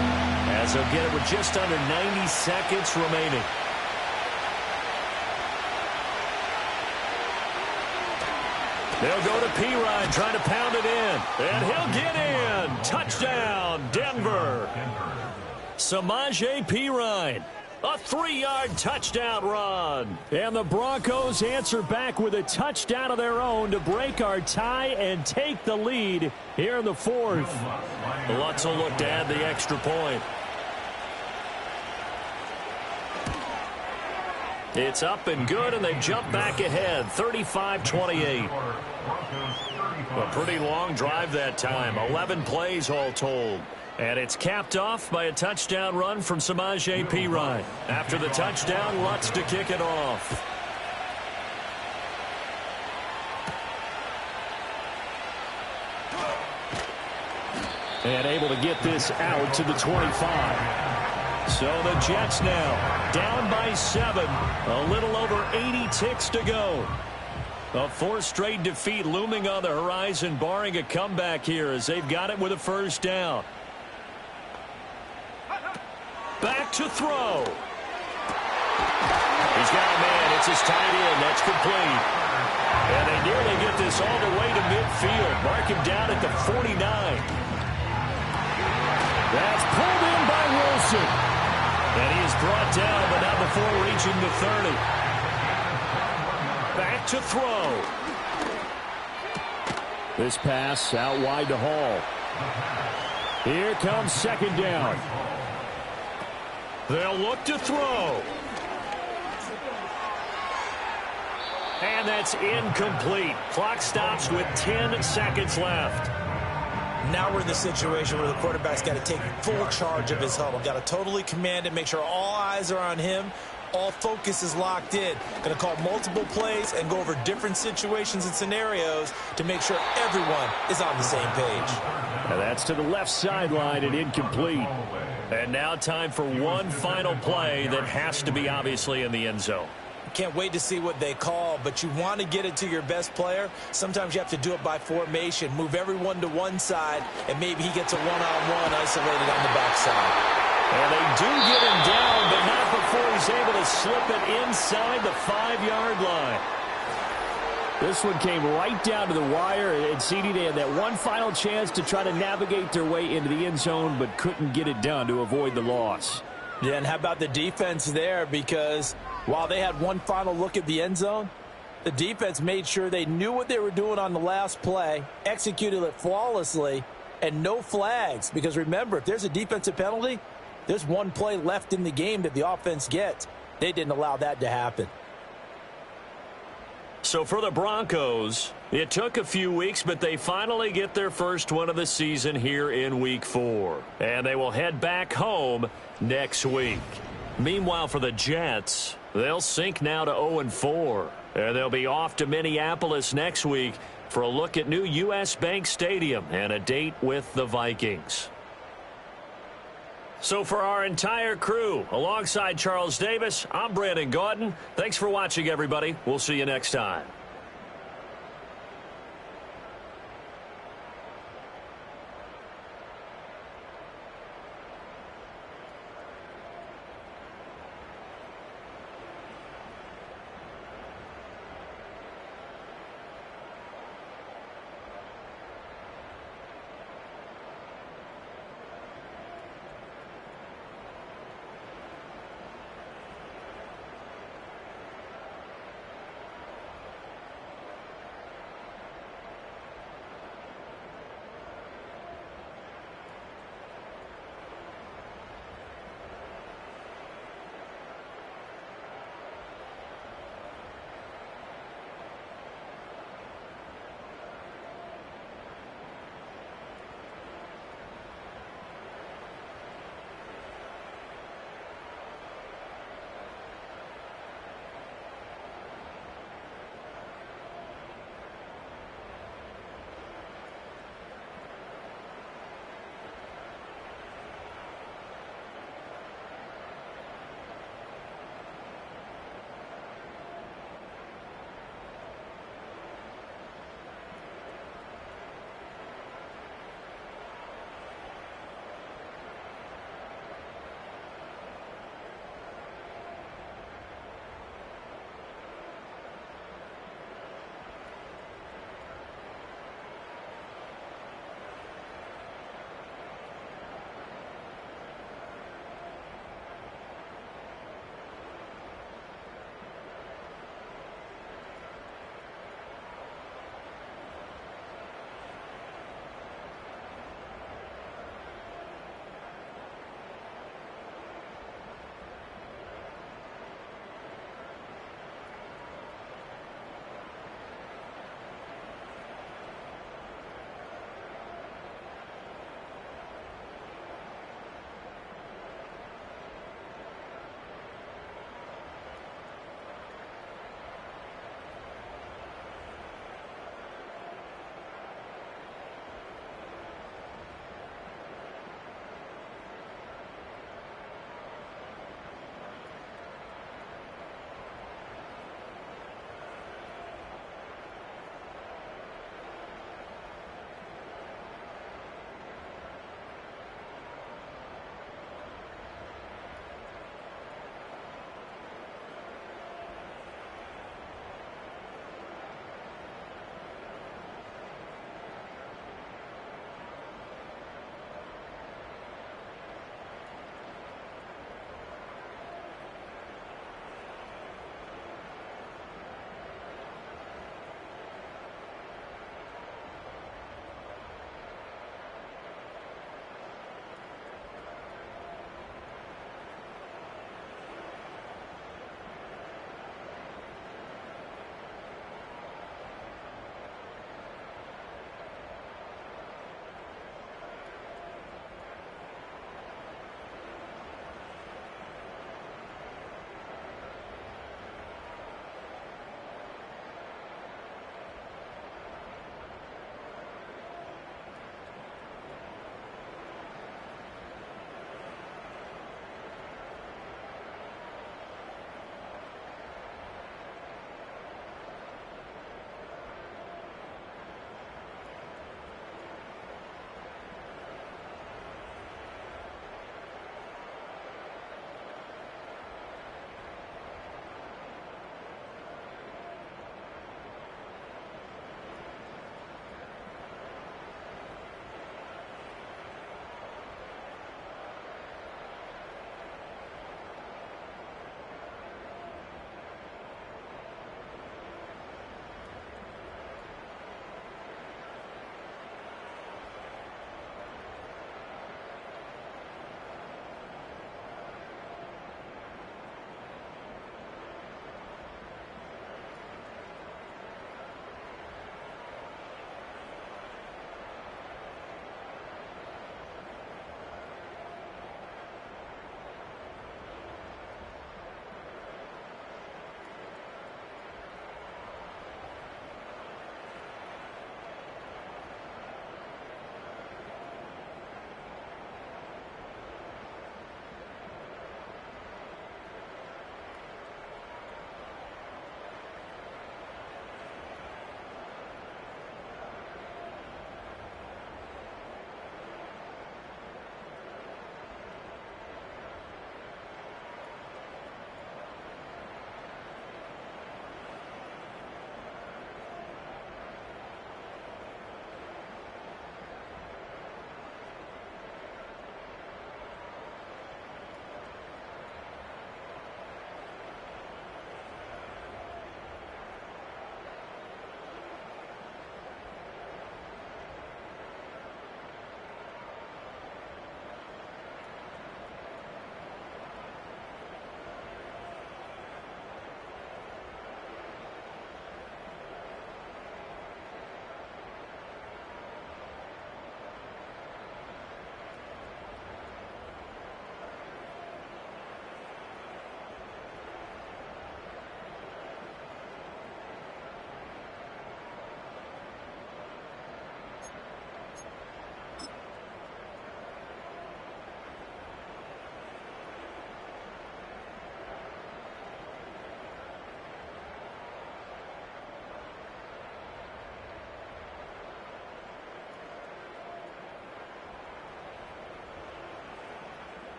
as they'll get it with just under 90 seconds remaining. They'll go to Perine, trying to pound it in. And he'll get in. Touchdown, Denver. Samaje Perine. A 3-yard touchdown run. And the Broncos answer back with a touchdown of their own to break our tie and take the lead here in the 4th. Lutz will look to add the extra point. It's up and good, and they've jumped back ahead, 35-28. A pretty long drive that time, 11 plays all told. And it's capped off by a touchdown run from Samaje Perine. After the touchdown, Lutz to kick it off. And able to get this out to the 25. So the Jets now down by 7. A little over 80 ticks to go. A 4th straight defeat looming on the horizon, barring a comeback here as they've got it with a first down. Back to throw. He's got a man. It's his tight end. That's complete. And they nearly get this all the way to midfield. Mark him down at the 49. That's pulled in by Wilson. And he is brought down, but not before reaching the 30. Back to throw. This pass out wide to Hall. Here comes second down. They'll look to throw. And that's incomplete. Clock stops with 10 seconds left. Now we're in the situation where the quarterback's got to take full charge of his huddle. Got to totally command it, make sure all eyes are on him. All focus is locked in. Going to call multiple plays and go over different situations and scenarios to make sure everyone is on the same page. And that's to the left sideline and incomplete. And now time for one final play that has to be obviously in the end zone. Can't wait to see what they call, but you want to get it to your best player. Sometimes you have to do it by formation. Move everyone to one side, and maybe he gets a one-on-one isolated on the backside. And they do get him down, but not before he's able to slip it inside the 5-yard line. This one came right down to the wire, and CD, they had that one final chance to try to navigate their way into the end zone, but couldn't get it done to avoid the loss. Yeah, and how about the defense there? Because while they had one final look at the end zone, the defense made sure they knew what they were doing on the last play, executed it flawlessly, and no flags. Because remember, if there's a defensive penalty, there's one play left in the game that the offense gets. They didn't allow that to happen. So for the Broncos, it took a few weeks, but they finally get their first win of the season here in Week 4. And they will head back home next week. Meanwhile, for the Jets, they'll sink now to 0-4. And they'll be off to Minneapolis next week for a look at new U.S. Bank Stadium and a date with the Vikings. So for our entire crew, alongside Charles Davis, I'm Brandon Gaudin. Thanks for watching, everybody. We'll see you next time.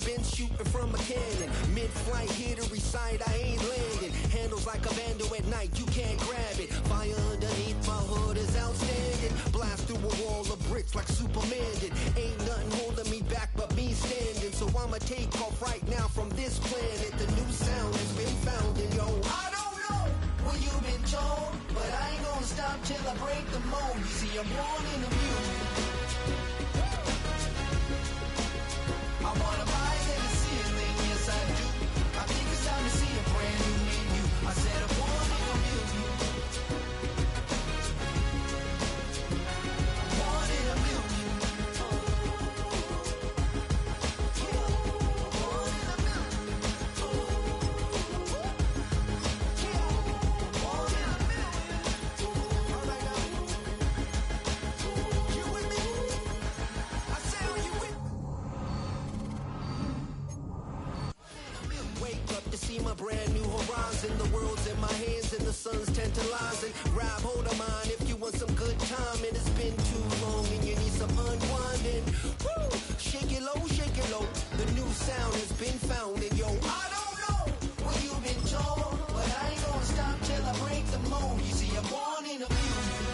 been shooting from a cannon. Mid-flight, here to recite, I ain't landing. Handles like a vandal at night, you can't grab it. Fire underneath my hood is outstanding. Blast through a wall of bricks like Superman did. Ain't nothing holding me back but me standing. So I'ma take off right now from this planet. The new sound has been found and yo, I don't know what you've been told, but I ain't gonna stop till I break the mold. You see, I'm born in the music. I wanna rise in the ceiling, yes I do. I think it's time to see a brand new menu. I said I'm born in the music. Born in the music. My brand new horizon, the world's in my hands and the sun's tantalizing. Grab hold of mine if you want some good time, and it's been too long and you need some unwinding. Woo! Shake it low, the new sound has been found and yo, I don't know what you've been told, but I ain't gonna stop till I break the mold. You see, I'm born in the music.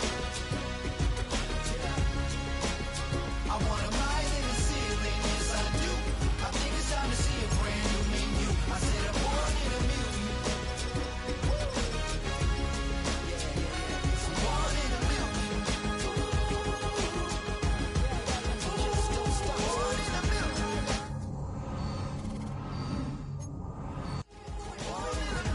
I wanna rise in the ceiling, yes I do. I think it's time to see a brand new menu. I said I'm born in the music. I'm born in the music. Just don't stop. Born in the music. Born in the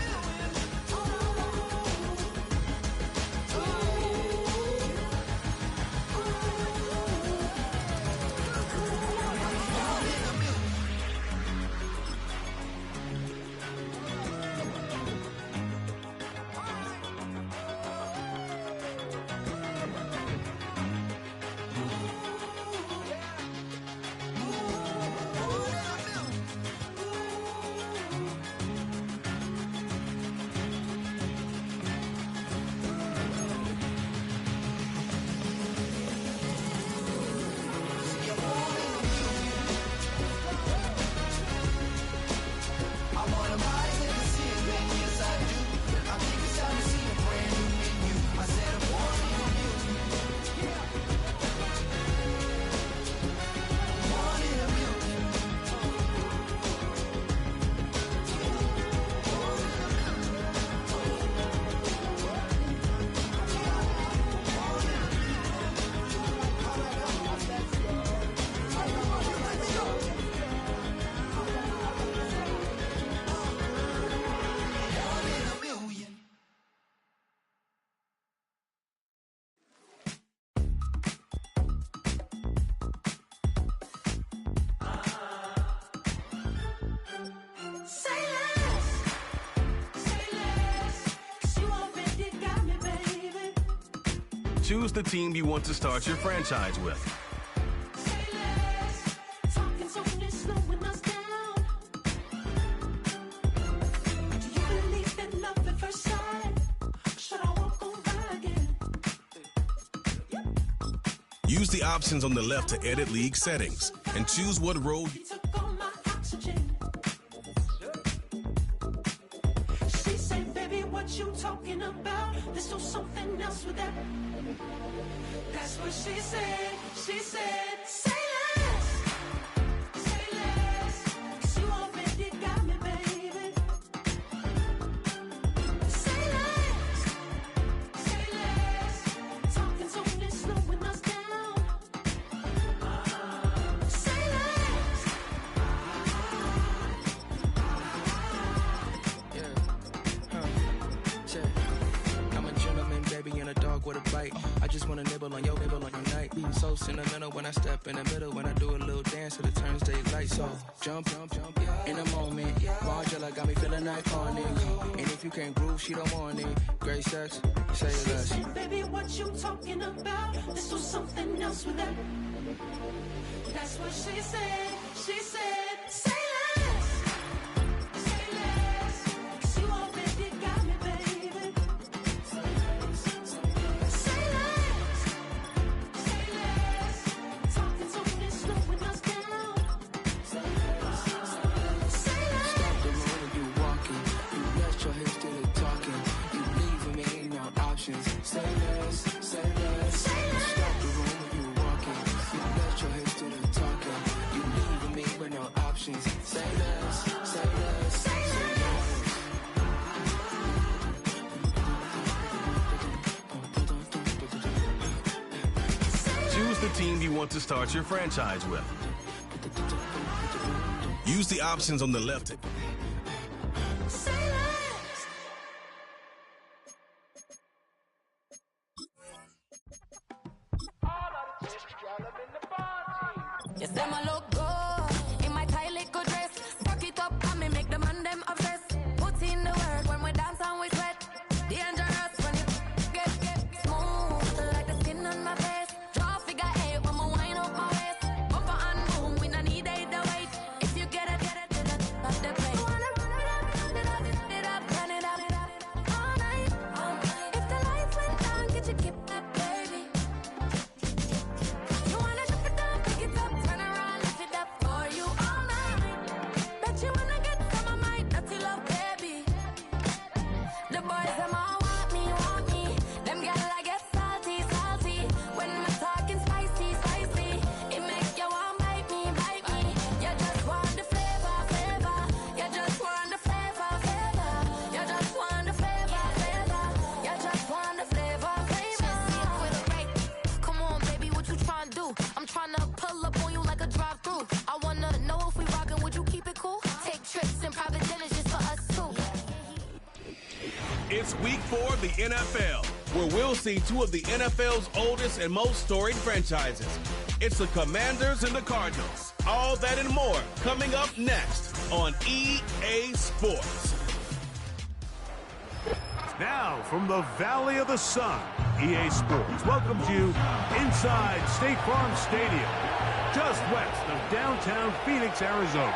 Choose the team you want to start your franchise with. Use the options on the left to edit league settings and choose what role. She said, baby, what you talking about? Let's do something else with that. That's what she said. She said, say less. Say less. 'Cause you already got me, baby. Say less. Say less. Talking so fast, slowing us down. Say less. I'm a gentleman, baby, and a dog with a bite. I just wanna nibble on your night. So sentimental when I step in the middle. When I do a little dance to the turns daylight. So jump, in a moment. Margella got me feeling iconic. And if you can't groove, she don't want it. Great sex, say less. She said, baby, what you talking about? Let's do something else with that. That's what she said. She said, say less. Say less. 'Cause you already got me, baby. Say less. Say less. Talking so fast, slowing us down. Say less. say less, say less, say less. Choose the team you want to start your franchise with. Use the options on the left. You say my look good in my tight little dress. Rock it up and me make the man them obsessed. Put in the work when we dance and we sweat. Dangerous when you get smooth like the skin on my face. Draw figure 8 when we wind up my waist. Bumper and boom, we don't need the weight. If you get it, off the plate. Wanna run it up, turn it up, all night. If the lights went down, get your keep that baby. You wanna drop it down, pick it up, turn around, lift it up for you all night. Bet you wanna get some of my dirty love, baby. The boys them all want me. Them gyal I get salty. When me talking spicy. It make you want bite me. You just want the flavor. You just want the flavor. You just want the flavor. You just want the flavor. With a rate. Come on, baby, what you tryna do? I'm tryna pull up on you like a drive-through. I wanna know if we rockin', would you keep it cool? Take trips and private dinners just for us two. It's week 4 of the NFL, where we'll see 2 of the NFL's oldest and most storied franchises. It's the Commanders and the Cardinals. All that and more coming up next on EA Sports. Now, from the Valley of the Sun, EA Sports welcomes you inside State Farm Stadium, just west of downtown Phoenix, Arizona.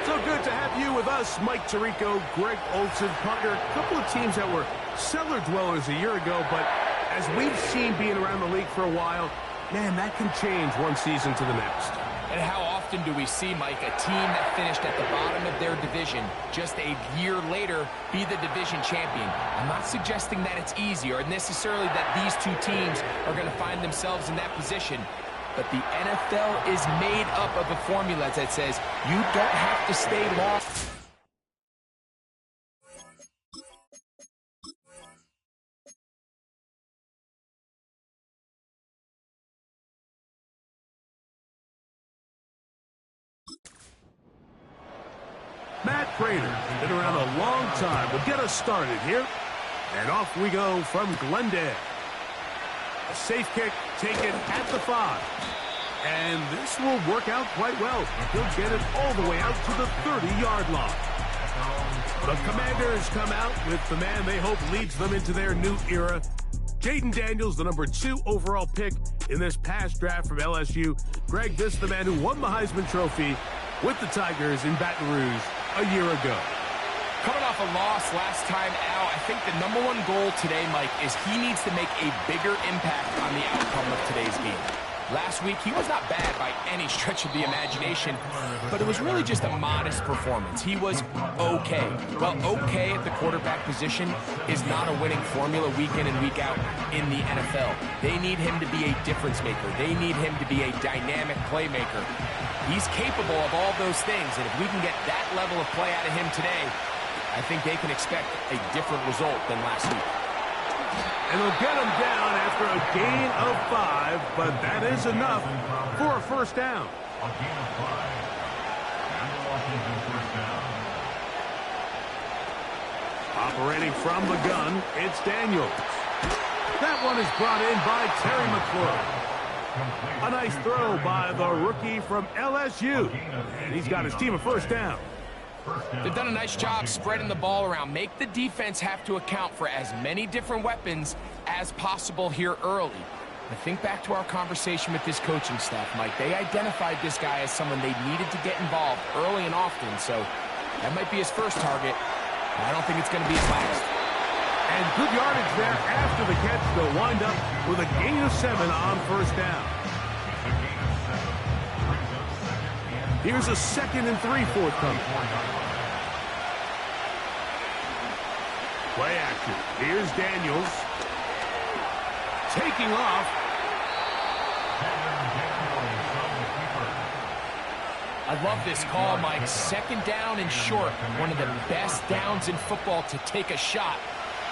So good to have you with us, Mike Tirico, Greg Olson, Punter, a couple of teams that were cellar dwellers a year ago, but as we've seen being around the league for a while, man, that can change one season to the next. And how often do we see, Mike, a team that finished at the bottom of their division just a year later be the division champion? I'm not suggesting that it's easy or necessarily that these two teams are going to find themselves in that position. But the NFL is made up of a formula that says you don't have to stay long. Matt Prater, been around a long time, will get us started here. And off we go from Glendale. A safe kick taken at the 5. And this will work out quite well. He'll get it all the way out to the 30-yard line. The Commanders come out with the man they hope leads them into their new era. Jayden Daniels, the number 2 overall pick in this past draft from LSU. Greg, this is the man who won the Heisman Trophy with the Tigers in Baton Rouge a year ago. Coming off a loss last time out, I think the number 1 goal today, Mike, is he needs to make a bigger impact on the outcome of today's game. Last week, he was not bad by any stretch of the imagination, but it was really just a modest performance. He was okay. Well, okay at the quarterback position is not a winning formula week in and week out in the NFL. They need him to be a difference maker. They need him to be a dynamic playmaker. He's capable of all those things, and if we can get that level of play out of him today, I think they can expect a different result than last week. And they'll get him down after a gain of 5, but that is enough for a first down. A gain of 5. And the Washington first down. Operating from the gun, it's Daniels. That one is brought in by Terry McLaurin. A nice throw by the rookie from LSU. And he's got his team a first down. They've done a nice job spreading the ball around. Make the defense have to account for as many different weapons as possible here early. I think back to our conversation with this coaching staff, Mike. They identified this guy as someone they needed to get involved early and often, so that might be his first target. But I don't think it's going to be his last. And good yardage there after the catch. They'll wind up with a gain of 7 on first down. Here's a 2nd and 3 forthcoming. Play action. Here's Daniels. Taking off. I love this call, Mike. Second down and short. One of the best downs in football to take a shot.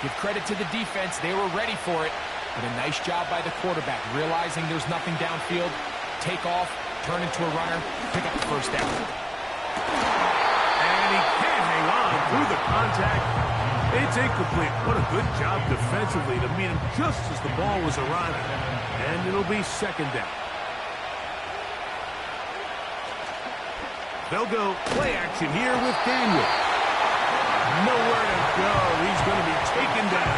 Give credit to the defense. They were ready for it. But a nice job by the quarterback, realizing there's nothing downfield. Take off, turn into a runner, pick up the first down. And he can't hang on through the contact. It's incomplete. What a good job defensively to meet him just as the ball was arriving. And it'll be second down. They'll go play action here with Daniel. Nowhere to go. He's going to be taken down.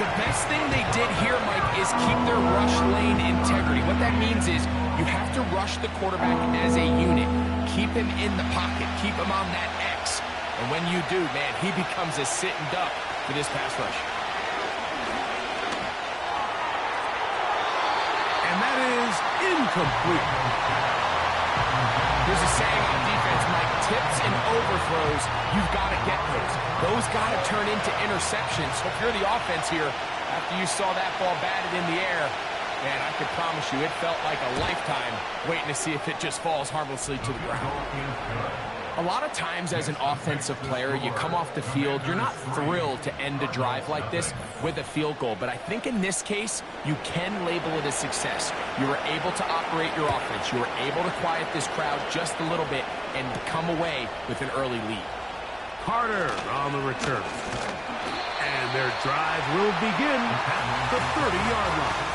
The best thing they did here, Mike, is keep their rush lane integrity. What that means is you have to rush the quarterback as a unit. Keep him in the pocket. Keep him on that X. And when you do, man, he becomes a sitting duck for this pass rush. And that is incomplete. There's a saying on defense, Mike, tips and overthrows, you've got to get those. Those got to turn into interceptions. So if you're the offense here, after you saw that ball batted in the air, man, I can promise you it felt like a lifetime waiting to see if it just falls harmlessly to the ground. A lot of times as an offensive player, you come off the field, you're not thrilled to end a drive like this with a field goal. But I think in this case, you can label it a success. You were able to operate your offense. You were able to quiet this crowd just a little bit and come away with an early lead. Carter on the return. And their drive will begin at the 30-yard line.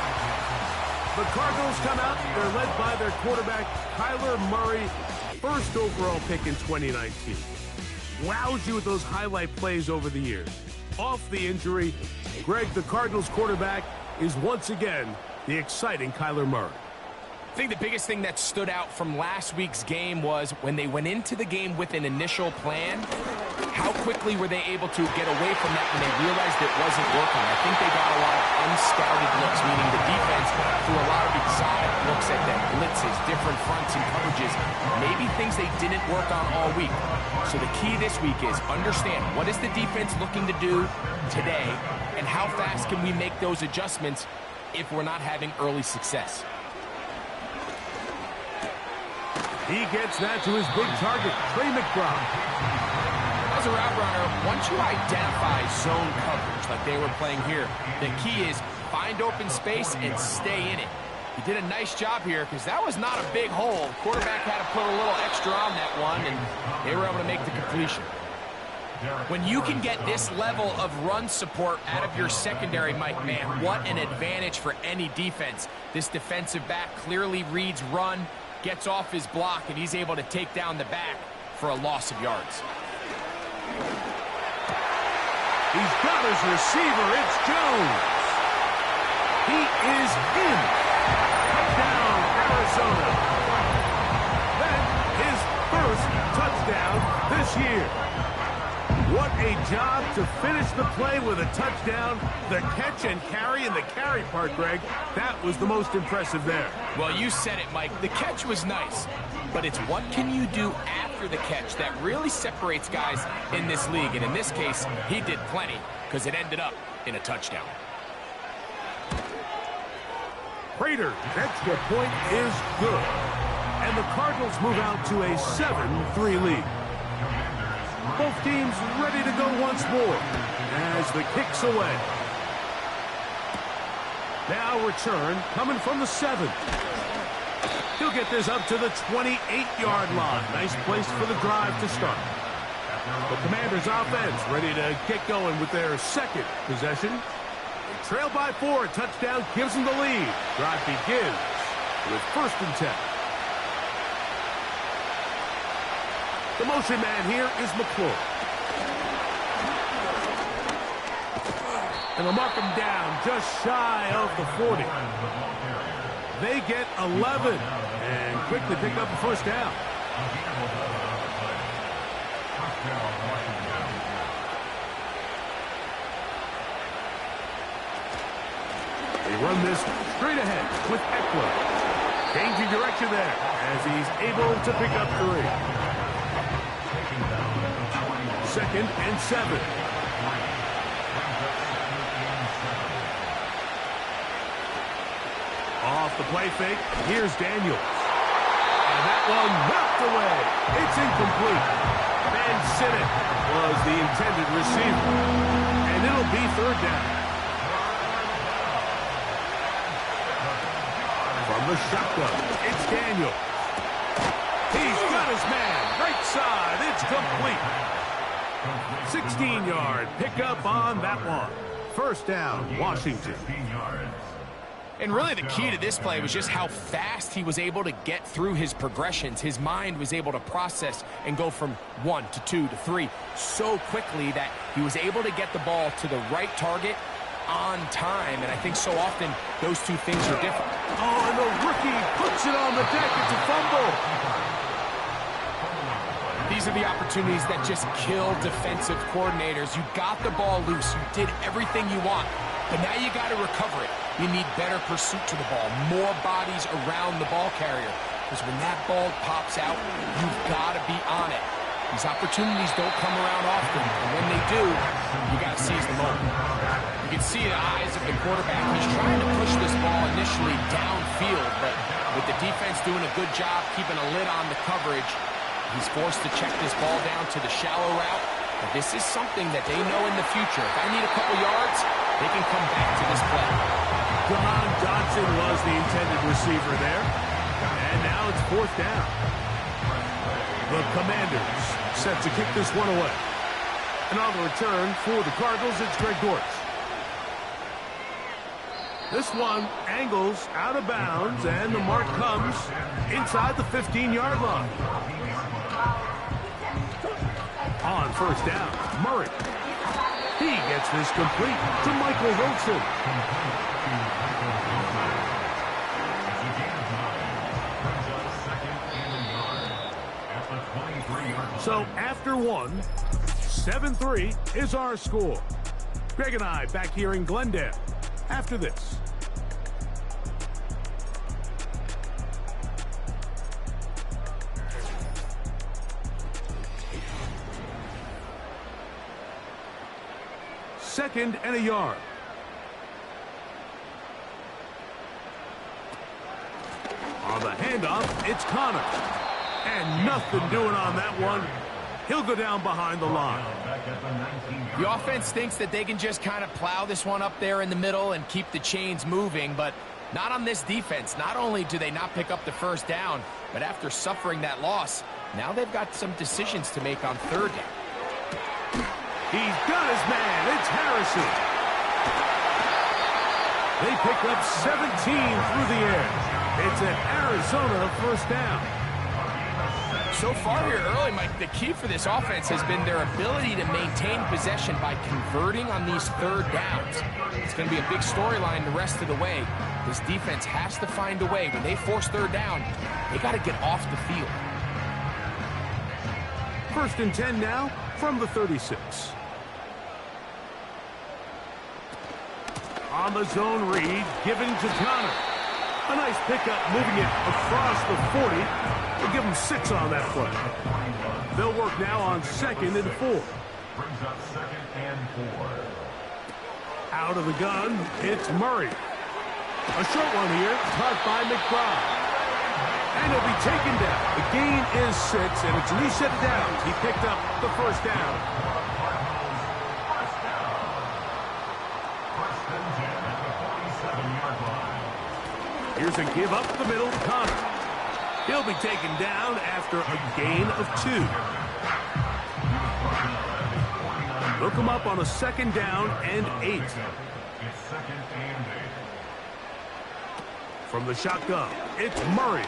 The Cardinals come out. They're led by their quarterback, Kyler Murray, first overall pick in 2019. Wows you with those highlight plays over the years. Off the injury, Greg, the Cardinals quarterback, is once again the exciting Kyler Murray. I think the biggest thing that stood out from last week's game was when they went into the game with an initial plan, how quickly were they able to get away from that when they realized it wasn't working? I think they got a lot of unscouted looks, meaning the defense threw a lot of exotic looks at them, blitzes, different fronts and coverages, maybe things they didn't work on all week. So the key this week is understand what is the defense looking to do today and how fast can we make those adjustments if we're not having early success. He gets that to his big target, Trey McBride. As a route runner, once you identify zone coverage like they were playing here, the key is find open space and stay in it. He did a nice job here because that was not a big hole. Quarterback had to put a little extra on that one, and they were able to make the completion. When you can get this level of run support out of your secondary, Mike, man, what an advantage for any defense. This defensive back clearly reads run, gets off his block, and he's able to take down the back for a loss of yards. He's got his receiver. It's Jones. He is in. Touchdown, Arizona. That's his first touchdown this year. What a job to finish the play with a touchdown. The catch and carry, and the carry part, Greg, that was the most impressive there. Well, you said it, Mike. The catch was nice, but it's what can you do after the catch that really separates guys in this league. And in this case, he did plenty because it ended up in a touchdown. Prater's extra point is good. And the Cardinals move out to a 7-3 lead. Both teams ready to go once more as the kick's away. Now return coming from the 7. He'll get this up to the 28-yard line. Nice place for the drive to start. The Commanders' offense ready to get going with their second possession. They trail by 4. A touchdown gives them the lead. Drive begins with 1st and 10. The motion man here is McClure. And they'll mark him down just shy of the 40. They get 11 and quickly pick up the first down. They run this straight ahead with Eckler. Changing direction there as he's able to pick up 3. 2nd and 7. Off the play fake, here's Daniels. And that one knocked away. It's incomplete. Van Sinnott was the intended receiver. And it'll be third down. From the shotgun, it's Daniel. He's got his man. Right side. It's complete. 16-yard pickup on that one. First down, Washington. And really the key to this play was just how fast he was able to get through his progressions. His mind was able to process and go from 1 to 2 to 3 so quickly that he was able to get the ball to the right target on time. And I think so often those two things are different. Oh, and the rookie puts it on the deck. It's a fumble. These are the opportunities that just kill defensive coordinators. You got the ball loose. You did everything you want. But now you got to recover it. You need better pursuit to the ball, more bodies around the ball carrier. Because when that ball pops out, you've got to be on it. These opportunities don't come around often. And when they do, you got to seize the moment. You can see the eyes of the quarterback. He's trying to push this ball initially downfield, but with the defense doing a good job keeping a lid on the coverage, he's forced to check this ball down to the shallow route. But this is something that they know in the future. If I need a couple yards, they can come back to this play. John Johnson was the intended receiver there. And now it's fourth down. The Commanders set to kick this one away. And on the return for the Cardinals, it's Greg Dortch. This one angles out of bounds, and the mark comes inside the 15-yard line. On first down, Murray. He gets this complete to Michael Wilson. So after one, 7-3 is our score. Greg and I back here in Glendale after this. Second and a yard. On the handoff, it's Connor. And nothing doing on that one. He'll go down behind the line. The offense thinks that they can just kind of plow this one up there in the middle and keep the chains moving, but not on this defense. Not only do they not pick up the first down, but after suffering that loss, now they've got some decisions to make on third down. He's got his man. It's Harrison. They pick up 17 through the air. It's an Arizona first down. So far here early, Mike, the key for this offense has been their ability to maintain possession by converting on these third downs. It's going to be a big storyline the rest of the way. This defense has to find a way. When they force third down, they got to get off the field. First and 10 now from the 36. On the zone read, given to Connor. A nice pickup, moving it across the 40. We'll give them 6 on that play. They'll work now on 2nd and 4. Brings up 2nd and 4. Out of the gun, it's Murray. A short one here, caught by McBride. And he'll be taken down. The gain is 6, and it's a new set of downs. He picked up the first down. Here's a give up the middle, Connor. He'll be taken down after a gain of 2. Look him up on a 2nd down and 8. From the shotgun, it's Murray.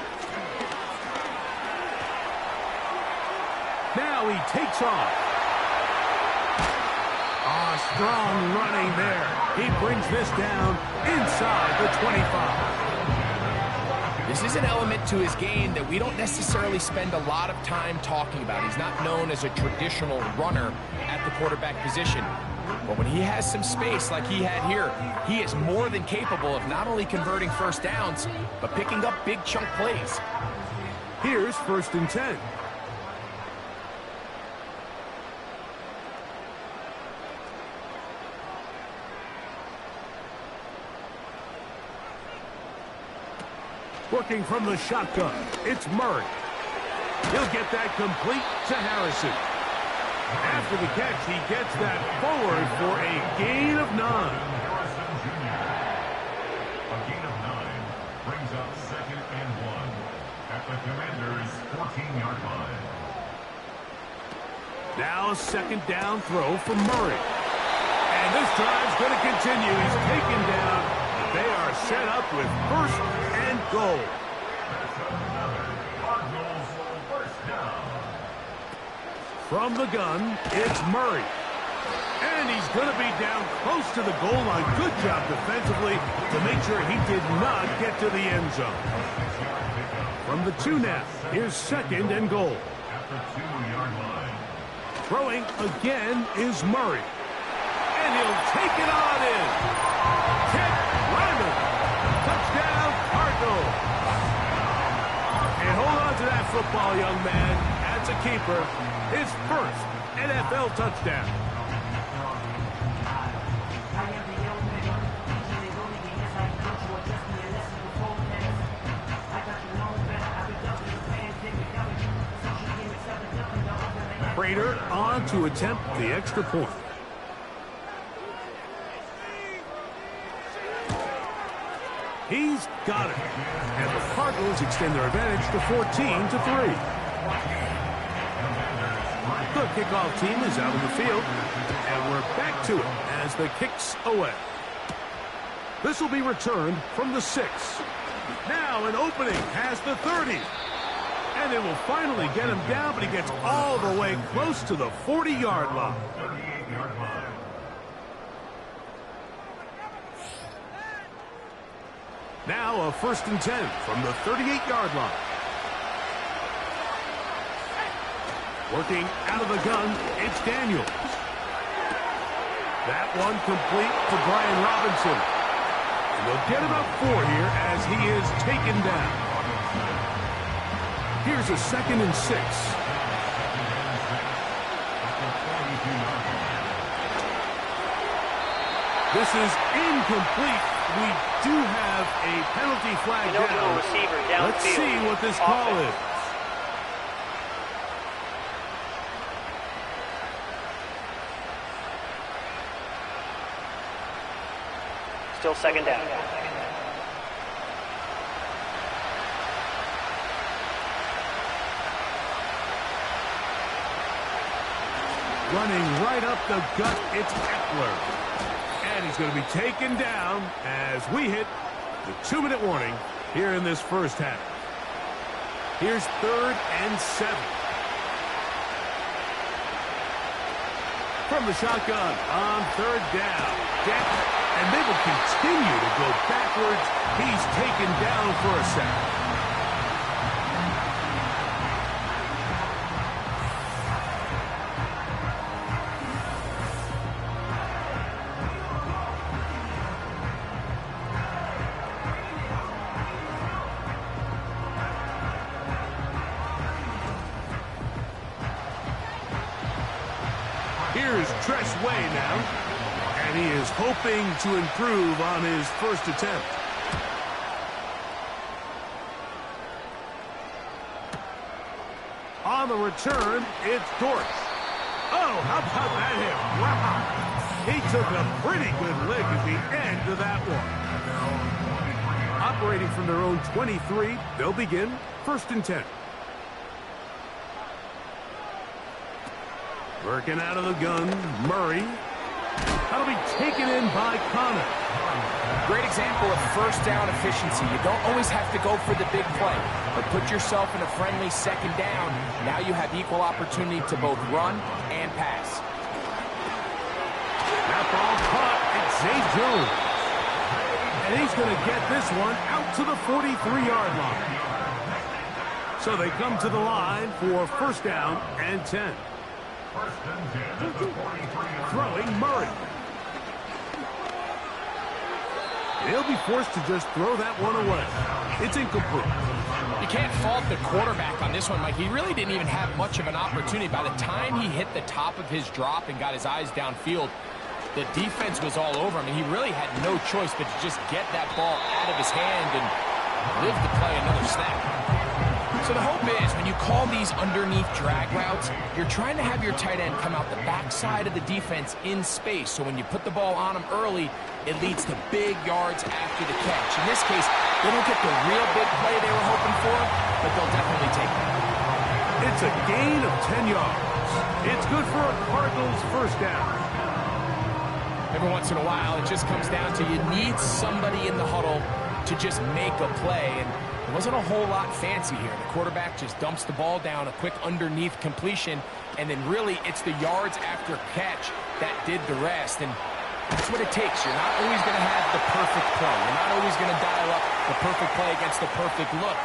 Now he takes off. Strong running there. He brings this down inside the 25. This is an element to his game that we don't necessarily spend a lot of time talking about. He's not known as a traditional runner at the quarterback position. But when he has some space like he had here, he is more than capable of not only converting first downs, but picking up big chunk plays. Here's 1st and 10. Working from the shotgun, it's Murray. He'll get that complete to Harrison. After the catch, he gets that forward for a gain of 9. Harrison Jr. A gain of 9 brings up 2nd and 1 at the Commanders' 14-yard line. Now a 2nd down throw for Murray. And this drive's going to continue. He's taken down. They are set up with 1st and goal. Cardinals first down. From the gun, it's Murray. And he's going to be down close to the goal line. Good job defensively to make sure he did not get to the end zone. From the 2 now, here's 2nd and goal. At the 2-yard line. Throwing again is Murray. And he'll take it on in. Ted Ryman. Touchdown, Cardinals. And hold on to that football, young man. That's a keeper. His first NFL touchdown. Prater on to attempt the extra point. He's got it. And the Cardinals extend their advantage to 14-3. The kickoff team is out of the field. And we're back to it as the kick's away. This will be returned from the 6. Now an opening has the 30. And it will finally get him down, but he gets all the way close to the 40-yard line. 38-yard line. Now a 1st and 10 from the 38-yard line. Working out of the gun, it's Daniels. That one complete to Brian Robinson. And they'll get about 4 here as he is taken down. Here's a 2nd and 6. This is incomplete. We do have a penalty flag down. Receiver downfield. Let's see what this call is. Still 2nd down. Running right up the gut, it's Eckler. And he's going to be taken down as we hit the 2-minute warning here in this first half. Here's 3rd and 7. From the shotgun on 3rd down. And they will continue to go backwards. He's taken down for a sack. Here's Tress Way now, and he is hoping to improve on his first attempt. On the return, it's Dortch. Oh, how about that hit? Wow. He took a pretty good lick at the end of that one. Operating from their own 23, they'll begin 1st and 10. Working out of the gun, Murray. That'll be taken in by Connor. Great example of 1st down efficiency. You don't always have to go for the big play, but put yourself in a friendly 2nd down. Now you have equal opportunity to both run and pass. That ball caught. It's Zay Jones. And he's going to get this one out to the 43-yard line. So they come to the line for 1st down and 10. Throwing Murray. He'll be forced to just throw that one away. It's incomplete. You can't fault the quarterback on this one, Mike. He really didn't even have much of an opportunity. By the time he hit the top of his drop and got his eyes downfield, the defense was all over him, and he really had no choice but to just get that ball out of his hand and live to play another snap. So the hope is when you call these underneath drag routes, you're trying to have your tight end come out the backside of the defense in space. So when you put the ball on them early, it leads to big yards after the catch. In this case, they don't get the real big play they were hoping for, but they'll definitely take that. It's a gain of 10 yards. It's good for a Cardinals first down. Every once in a while, it just comes down to you need somebody in the huddle to just make a play. And it wasn't a whole lot fancy here. The quarterback just dumps the ball down, a quick underneath completion, and then really it's the yards after catch that did the rest. And that's what it takes. You're not always going to have the perfect play. You're not always going to dial up the perfect play against the perfect look.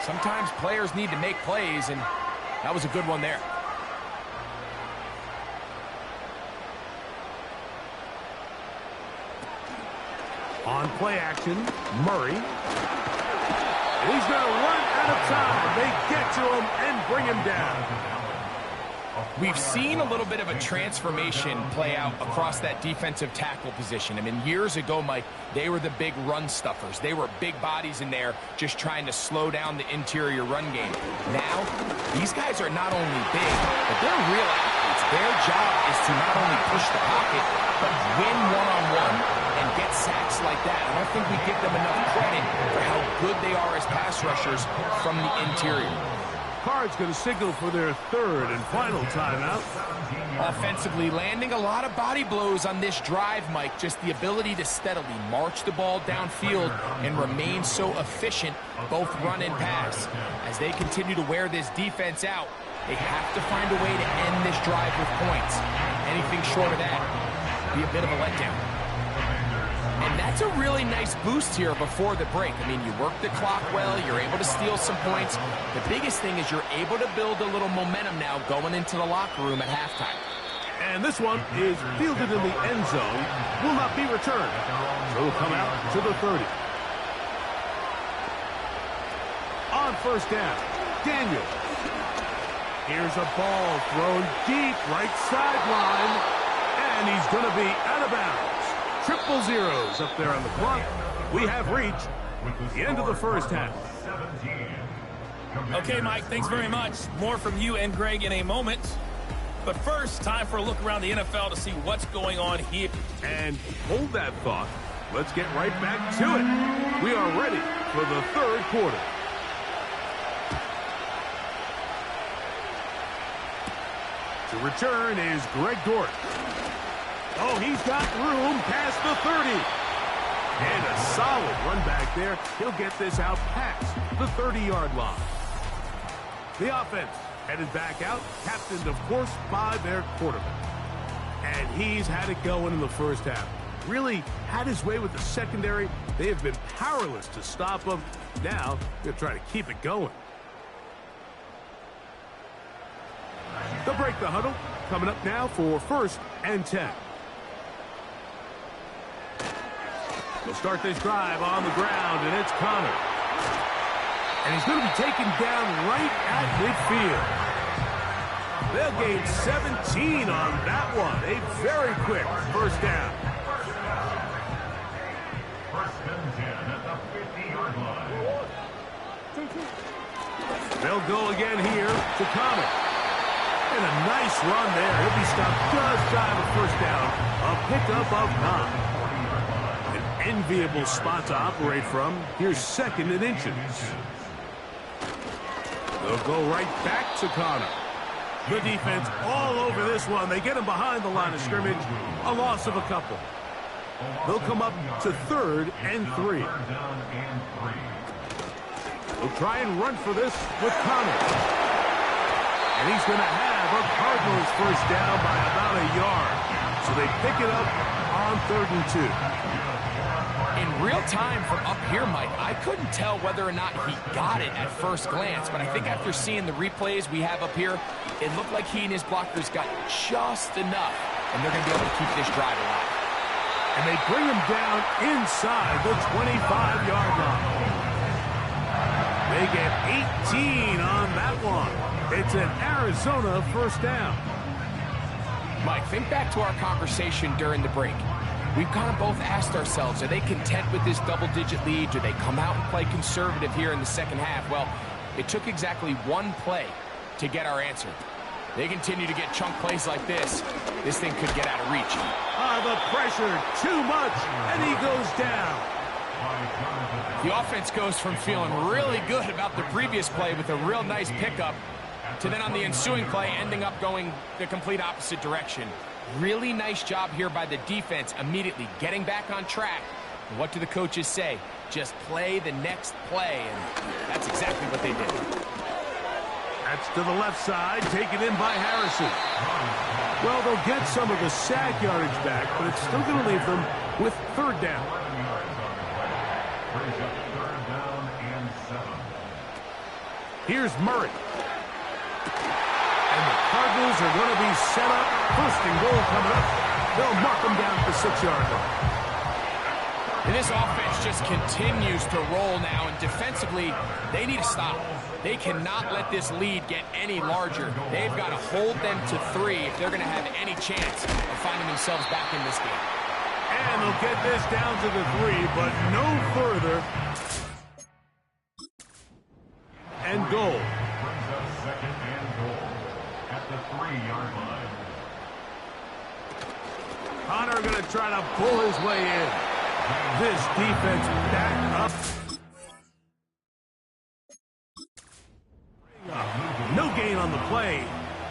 Sometimes players need to make plays, and that was a good one there. On play action, Murray. And he's going to run out of time. They get to him and bring him down. We've seen a little bit of a transformation play out across that defensive tackle position. I mean, years ago, Mike, they were the big run stuffers. They were big bodies in there just trying to slow down the interior run game. Now, these guys are not only big, but they're real athletes. Their job is to not only push the pocket, but win one-on-one and get sacks like that. I don't think we give them enough credit for how good they are as pass rushers from the interior. Cards going to signal for their third and final timeout. Offensively, landing a lot of body blows on this drive, Mike. Just the ability to steadily march the ball downfield and remain so efficient, both run and pass. As they continue to wear this defense out, they have to find a way to end this drive with points. Anything short of that would be a bit of a letdown. And that's a really nice boost here before the break. I mean, you work the clock well, you're able to steal some points. The biggest thing is you're able to build a little momentum now going into the locker room at halftime. And this one is fielded in the end zone, will not be returned. So it'll come out to the 30. On first down, Daniel. Here's a ball thrown deep right sideline, and he's going to be out of bounds. Triple zeros up there on the clock. We have reached the end of the first half. Okay, Mike, thanks very much. More from you and Greg in a moment. But first, time for a look around the NFL to see what's going on here. And hold that thought. Let's get right back to it. We are ready for the third quarter. To return is Greg Gort. Oh, he's got room past the 30. And a solid run back there. He'll get this out past the 30-yard line. The offense headed back out, captained, of course, by their quarterback. And he's had it going in the first half. Really had his way with the secondary. They have been powerless to stop him. Now, they'll try to keep it going. They'll break the huddle. Coming up now for 1st and 10. They'll start this drive on the ground, and it's Connor. And he's going to be taken down right at midfield. They'll gain 17 on that one. A very quick first down. 1st and 10 at the 50-yard line. They'll go again here to Connor. And a nice run there. He'll be stopped just shy of a first down. A pickup of 9. Enviable spot to operate from. Here's 2nd and inches. They'll go right back to Connor. The defense all over this one. They get him behind the line of scrimmage. A loss of a couple. They'll come up to 3rd and 3. They'll try and run for this with Connor. And he's going to have a Cardinals first down by about a yard. So they pick it up on 3rd and 2. In real time from up here, Mike, I couldn't tell whether or not he got it at first glance, but I think after seeing the replays we have up here, it looked like he and his blockers got just enough, and they're going to be able to keep this drive alive. And they bring him down inside the 25-yard line. They get 18 on that one. It's an Arizona first down. Mike, think back to our conversation during the break. We've kind of both asked ourselves, are they content with this double-digit lead? Do they come out and play conservative here in the second half? Well, It took exactly one play to get our answer. They continue to get chunk plays like this. This thing could get out of reach. The pressure, too much, and he goes down. The offense goes from feeling really good about the previous play with a real nice pickup to then on the ensuing play ending up going the complete opposite direction. Really nice job here by the defense immediately getting back on track. And what do the coaches say? Just play the next play, and that's exactly what they did. That's to the left side, taken in by Harrison. Well, they'll get some of the sack yardage back, but it's still going to leave them with third down. Here's Murray. And the Cardinals are going to be set up. First and goal coming up. They'll mark them down at the 6-yard line. And this offense just continues to roll now, and defensively, they need to stop. They cannot let this lead get any larger. They've got to hold them to 3 if they're going to have any chance of finding themselves back in this game. And they'll get this down to the 3, but no further. And goal. Brings up second and goal at the 3-yard line. Connor going to try to pull his way in. This defense back up. No gain on the play.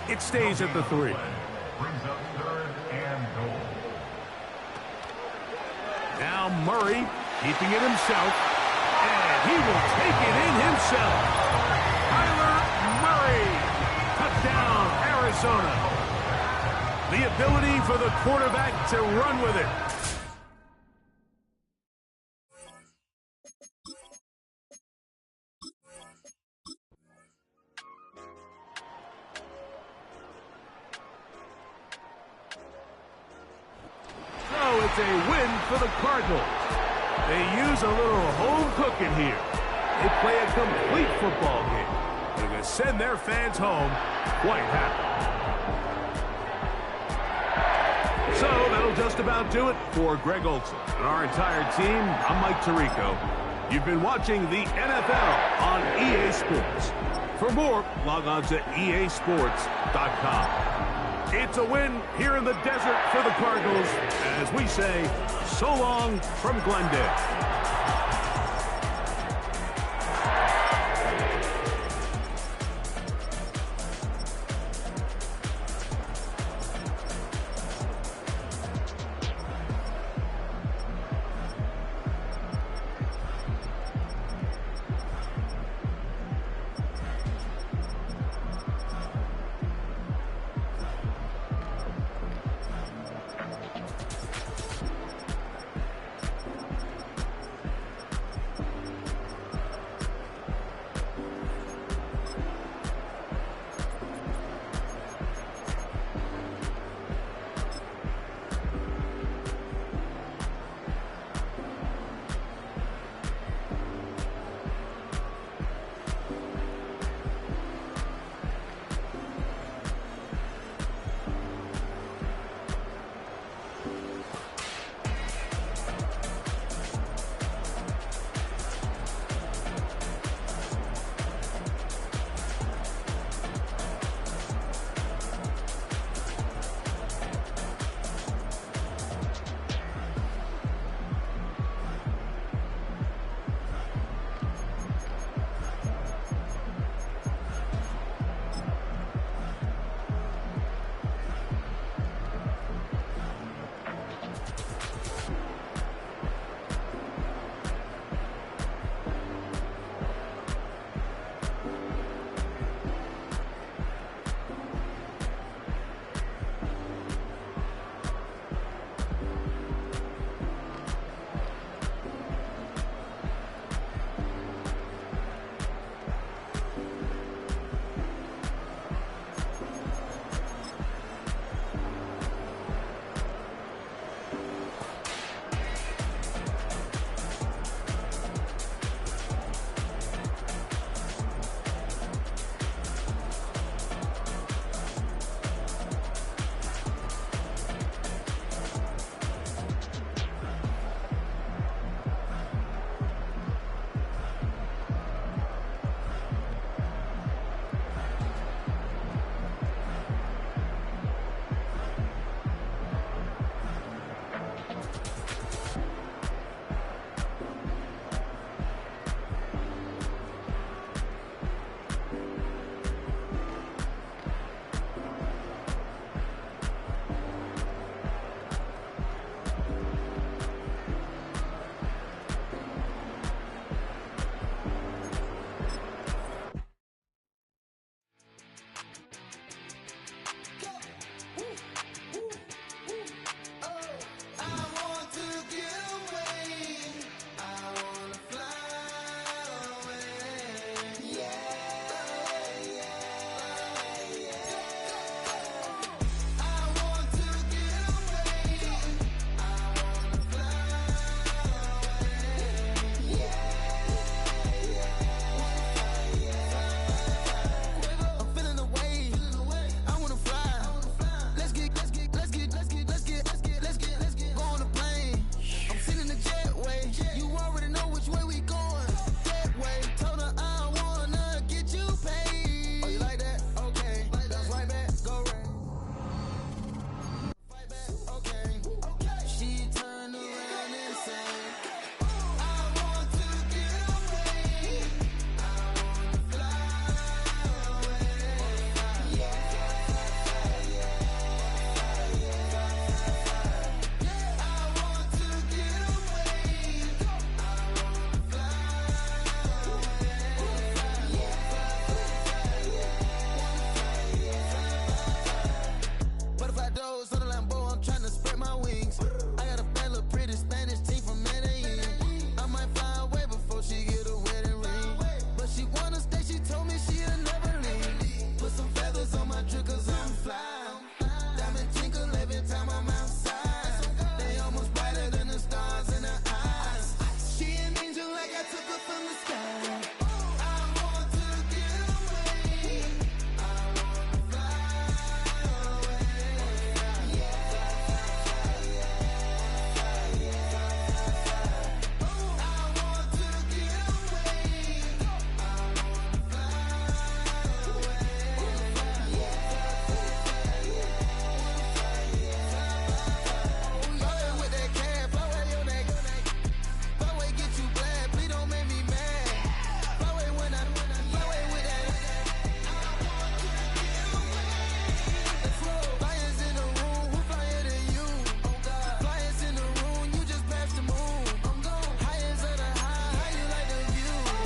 It stays at the 3. Brings up third and goal. Now Murray keeping it himself. And he will take it in himself. Kyler Murray. Touchdown, Arizona. The ability for the quarterback to run with it. So it's a win for the Cardinals. They use a little home cooking here. They play a complete football game. They're going to send their fans home quite happy. So that'll just about do it for Greg Olsen and our entire team. I'm Mike Tirico. You've been watching the NFL on EA Sports. For more, log on to easports.com. It's a win here in the desert for the Cardinals as we say so long from Glendale.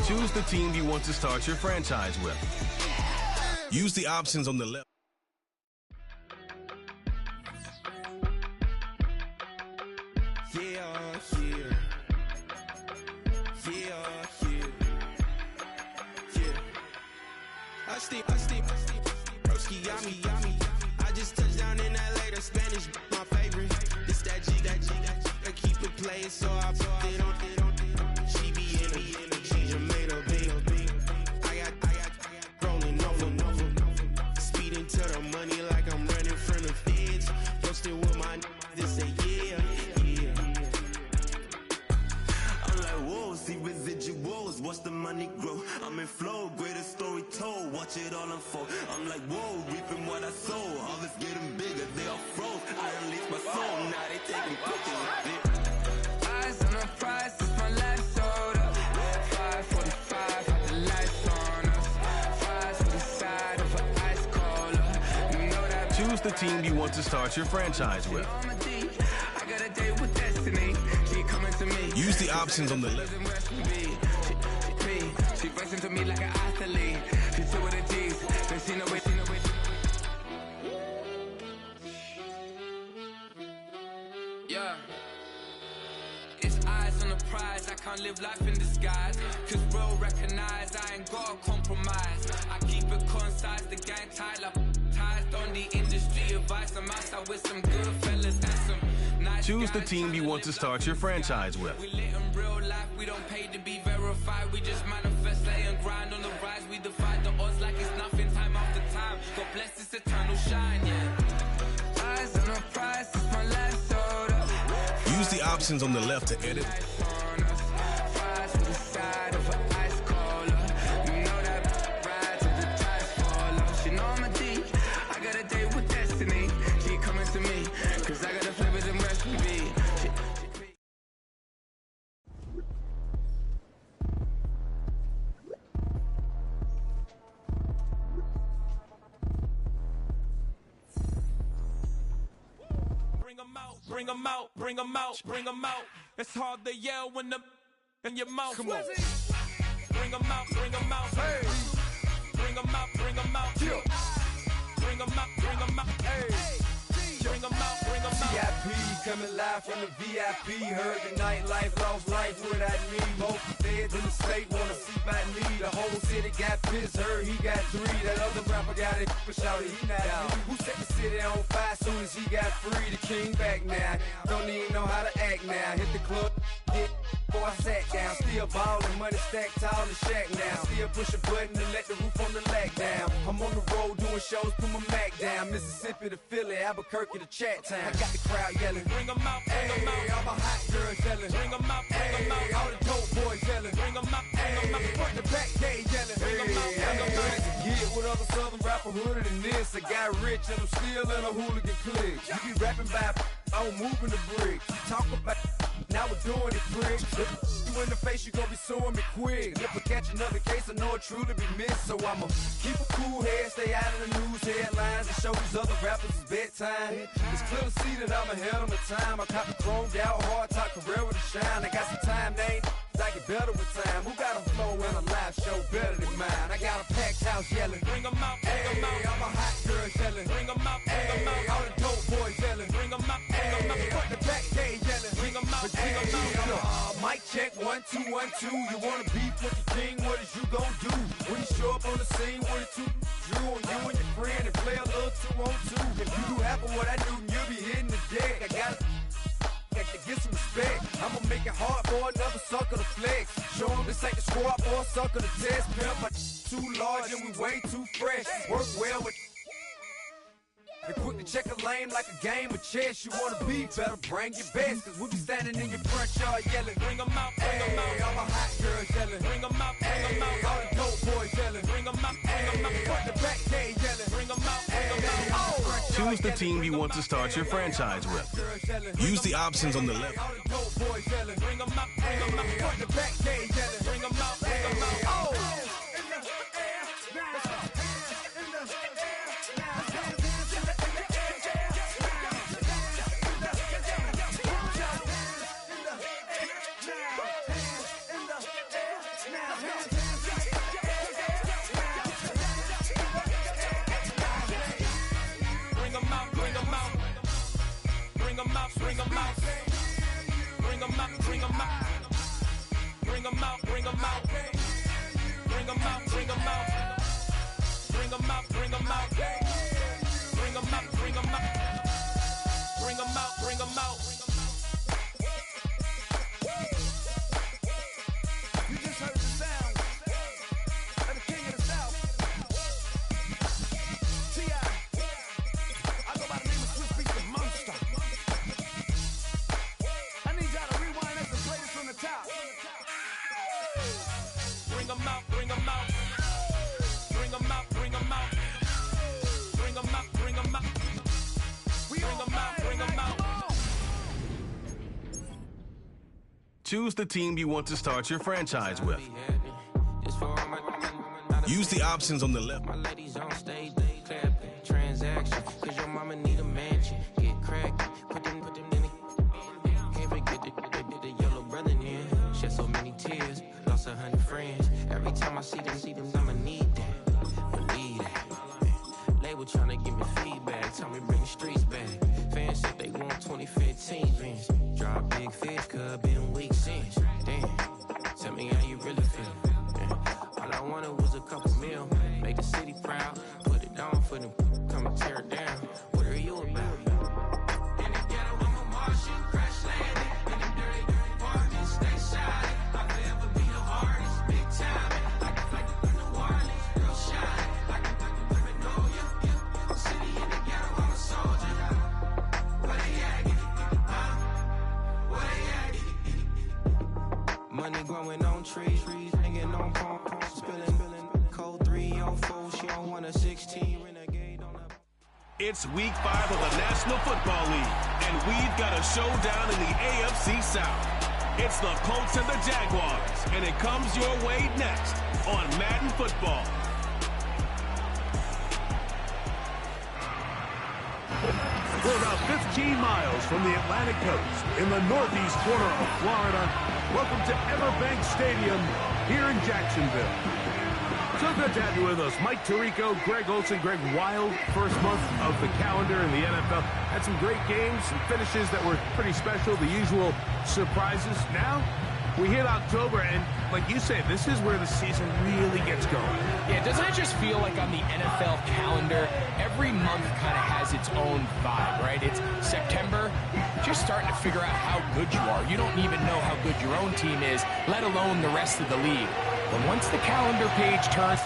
Choose the team you want to start your franchise with. Use the options on the left. I just touched down in LA, the Spanish, my favorite. This that G, I keep it playing, so I put it on. She be in it, she just made a big. I got rolling over, speeding to the money like I'm running from the feds. Posted with my they say yeah. I'm like, whoa, see residuals, watch the money grow. I'm in flow, greatest story told, watch it all unfold. I'm like, whoa, reaping what I sow, harvest getting bigger, they all froze. I unleashed my soul, now they taking pictures. Eyes on the prize, it's my last soda. 5:45, had the lights on us. Fries to the side of an ice cola. You know that. Choose the team you want to start your franchise with. I got a date with destiny. She coming to me. Use the options on the left. She racing to me like an athlete. She two with the G's. Then she know it. Yeah. It's eyes on the prize. I can't live life in disguise. Cause real recognize I ain't gotta compromise. I keep it concise. The gang tied up. Ties on the industry advice. I'm outside with some good fellas and some nice Choose the guys. team you want to start your franchise with. We live in real life, we don't pay to be verified. We just manifest, lay and grind on the rise. We defy the odds like it's nothing, time after time. God bless this eternal shine, yeah. Eyes on the prize, it's my last soda. Use the options on the left to edit. Fries to the side of an ice cola. You know that ride till the ties fall off. She know I'm a D, I got a date with destiny. She coming to me, cause I got the flavors and recipe. Bring 'em out, bring 'em out, bring 'em out. It's hard to yell when the in your mouth. Come on. Bring 'em out, bring 'em out. Hey. Bring 'em out, bring 'em out. Yeah. Bring 'em out, bring 'em out. Hey. Bring 'em out, bring 'em out. VIP coming live from the VIP. Heard the nightlife, lost life without me. Most feds in the state wanna see by me. The whole city got pissed, heard he got 3. That other rapper got it, but shouted he not me. Who set the city on fire soon as he got free? The king back now, don't even know how to act now. Hit the club, hit before I sat down. Still ballin', money stacked tall in the shack now. Still push a button to let the roof on the lack down. I'm on the road doing shows, put my Mac down. Mississippi to Philly, Albuquerque to Chat Town. I got the crowd yelling. Bring 'em out, bring 'em out. Hey, all my hot girls yelling. Bring 'em out, bring 'em out. Hey, all the dope boys yelling. Bring 'em out, bring 'em out. Front the back gate yelling. Bring 'em out, bring 'em out. To get with other southern rapper hooded than this. I got rich and I'm still in a hooligan clique. You be rapping by I'm moving the brick. You talk about now we're doing it quick. If you in the face, you gon' be suing me quick. If I catch another case, I know it truly be missed. So I'ma keep a cool head, stay out of the news headlines, and show these other rappers it's bedtime. It's clear to see that I'm ahead of my time. I caught the chromed out, hard top career with a shine. I got some time, they ain't I get better with time. Who got a flow and a live show better than mine? I got a packed house yelling. Bring 'em out, bring 'em out. All my hot girls yelling. Bring 'em out, bring 'em out. All the dope boys yelling. Bring 'em out, bring 'em out. Front the back gate yelling. Bring 'em out, bring 'em out. Mic check 1 2 1 2. You wanna beef with the king? What is you gon' do when you show up on the scene with a 2 Drew on you and your friend and play a little 2 on 2? If you do half of what I do, you'll be hitting the deck. I gotta get some respect. I'ma make it hard for another sucker to flex. Show him this ain't the squad for a sucker to test. Pimp, my too large and we way too fresh. Work well with and quick to check a lane like a game of chess. You wanna be better, bring your best. Cause we be standing in your front yard yelling. Bring 'em out, bring 'em out. All my hot girls yelling. Bring 'em out, bring 'em out. All the dope boys yelling. Bring 'em out, bring 'em out. Front the back gate yelling. Bring 'em out, bring 'em out. Choose the team you want to start your franchise with. Use the options on the left. All the dope boys yelling. Bring 'em out, bring 'em out. Front the back gate yelling. Bring 'em out, bring 'em out. Now out, bring them out. Bring them out, bring them out. Bring them out, bring them out. Bring them out, bring them out. Bring them out, bring them out. Bring them out, bring them out. Bring them out, bring them out. You just heard the sound of the king of the South. T.I. I go by the name of Swiss Beats the Monster. I need y'all to rewind this and play this from the top. Bring them out, bring them out. Bring them out, bring them out. Bring them out, bring them out. Bring them out, bring them out. Choose the team you want to start your franchise with. Use the options on the left. My ladies on stage, they clapping. Transaction, cause your mama need a mansion. Get cracked, put them in the. Can't forget the yellow brother in. Shed so many tears, lost 100 friends. Every time I see them, I'ma need that. Believe that. Label tryna give me feedback, tell me bring the streets back. Fans said they want 2015 Vince. Drop big fish, cuz been weak since. Damn, tell me how you really feel. All I wanted was a couple mil, make the city proud, put it down for them, come and tear it down. What are you about? In the ghetto, I'm a Martian, crash landing. In the dirty apartments, stay shy. I forever be the hardest, big time. Like the New Orleans, real shine. Like Paranoia, city in the ghetto, I'm a soldier. Where they at? Where they at? Money growing on trees, hanging on palm. Code 304, she don't want a 16 renegade on the. It's week 5 of the National Football League, and we've got a showdown in the AFC South. It's the Colts and the Jaguars, and it comes your way next on Madden Football. We're about 15 miles from the Atlantic coast in the northeast corner of Florida. Welcome to Everbank Stadium here in Jacksonville. So good to have you with us. Mike Tirico, Greg Olsen, Greg Wild, first month of the calendar in the NFL. Had some great games, some finishes that were pretty special, the usual surprises. Now, we hit October, and like you say, this is where the season really gets going. Yeah, doesn't it just feel like on the NFL calendar, every month kind of has its own vibe, right? It's September, just starting to figure out how good you are. You don't even know how good your own team is, let alone the rest of the league. But once the calendar page turns...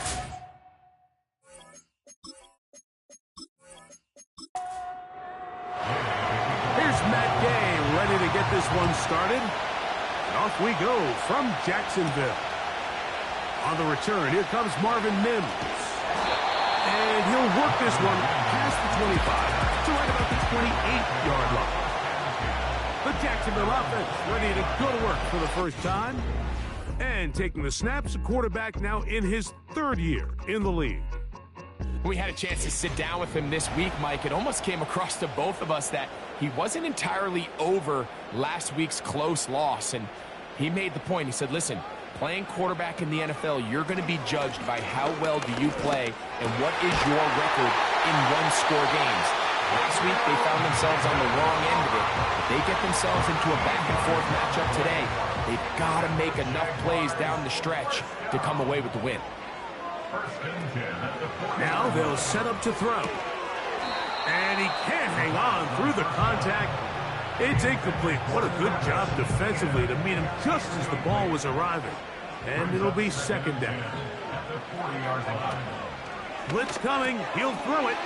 Here's Matt Gay ready to get this one started. And off we go from Jacksonville. On the return, here comes Marvin Mims. And he'll work this one past the 25 to right about the 28-yard line. The Jacksonville offense ready to go to work for the first time. And taking the snaps, a quarterback now in his 3rd year in the league. We had a chance to sit down with him this week, Mike. It almost came across to both of us that he wasn't entirely over last week's close loss. And he made the point. He said, listen, playing quarterback in the NFL, you're going to be judged by how well do you play and what is your record in one-score games. Last week, they found themselves on the wrong end of it. If they get themselves into a back-and-forth matchup today, they've got to make enough plays down the stretch to come away with the win. Now they'll set up to throw. And he can't hang on through the contact. It's incomplete. What a good job defensively to meet him just as the ball was arriving. And it'll be 2nd down. Blitz coming. He'll throw it.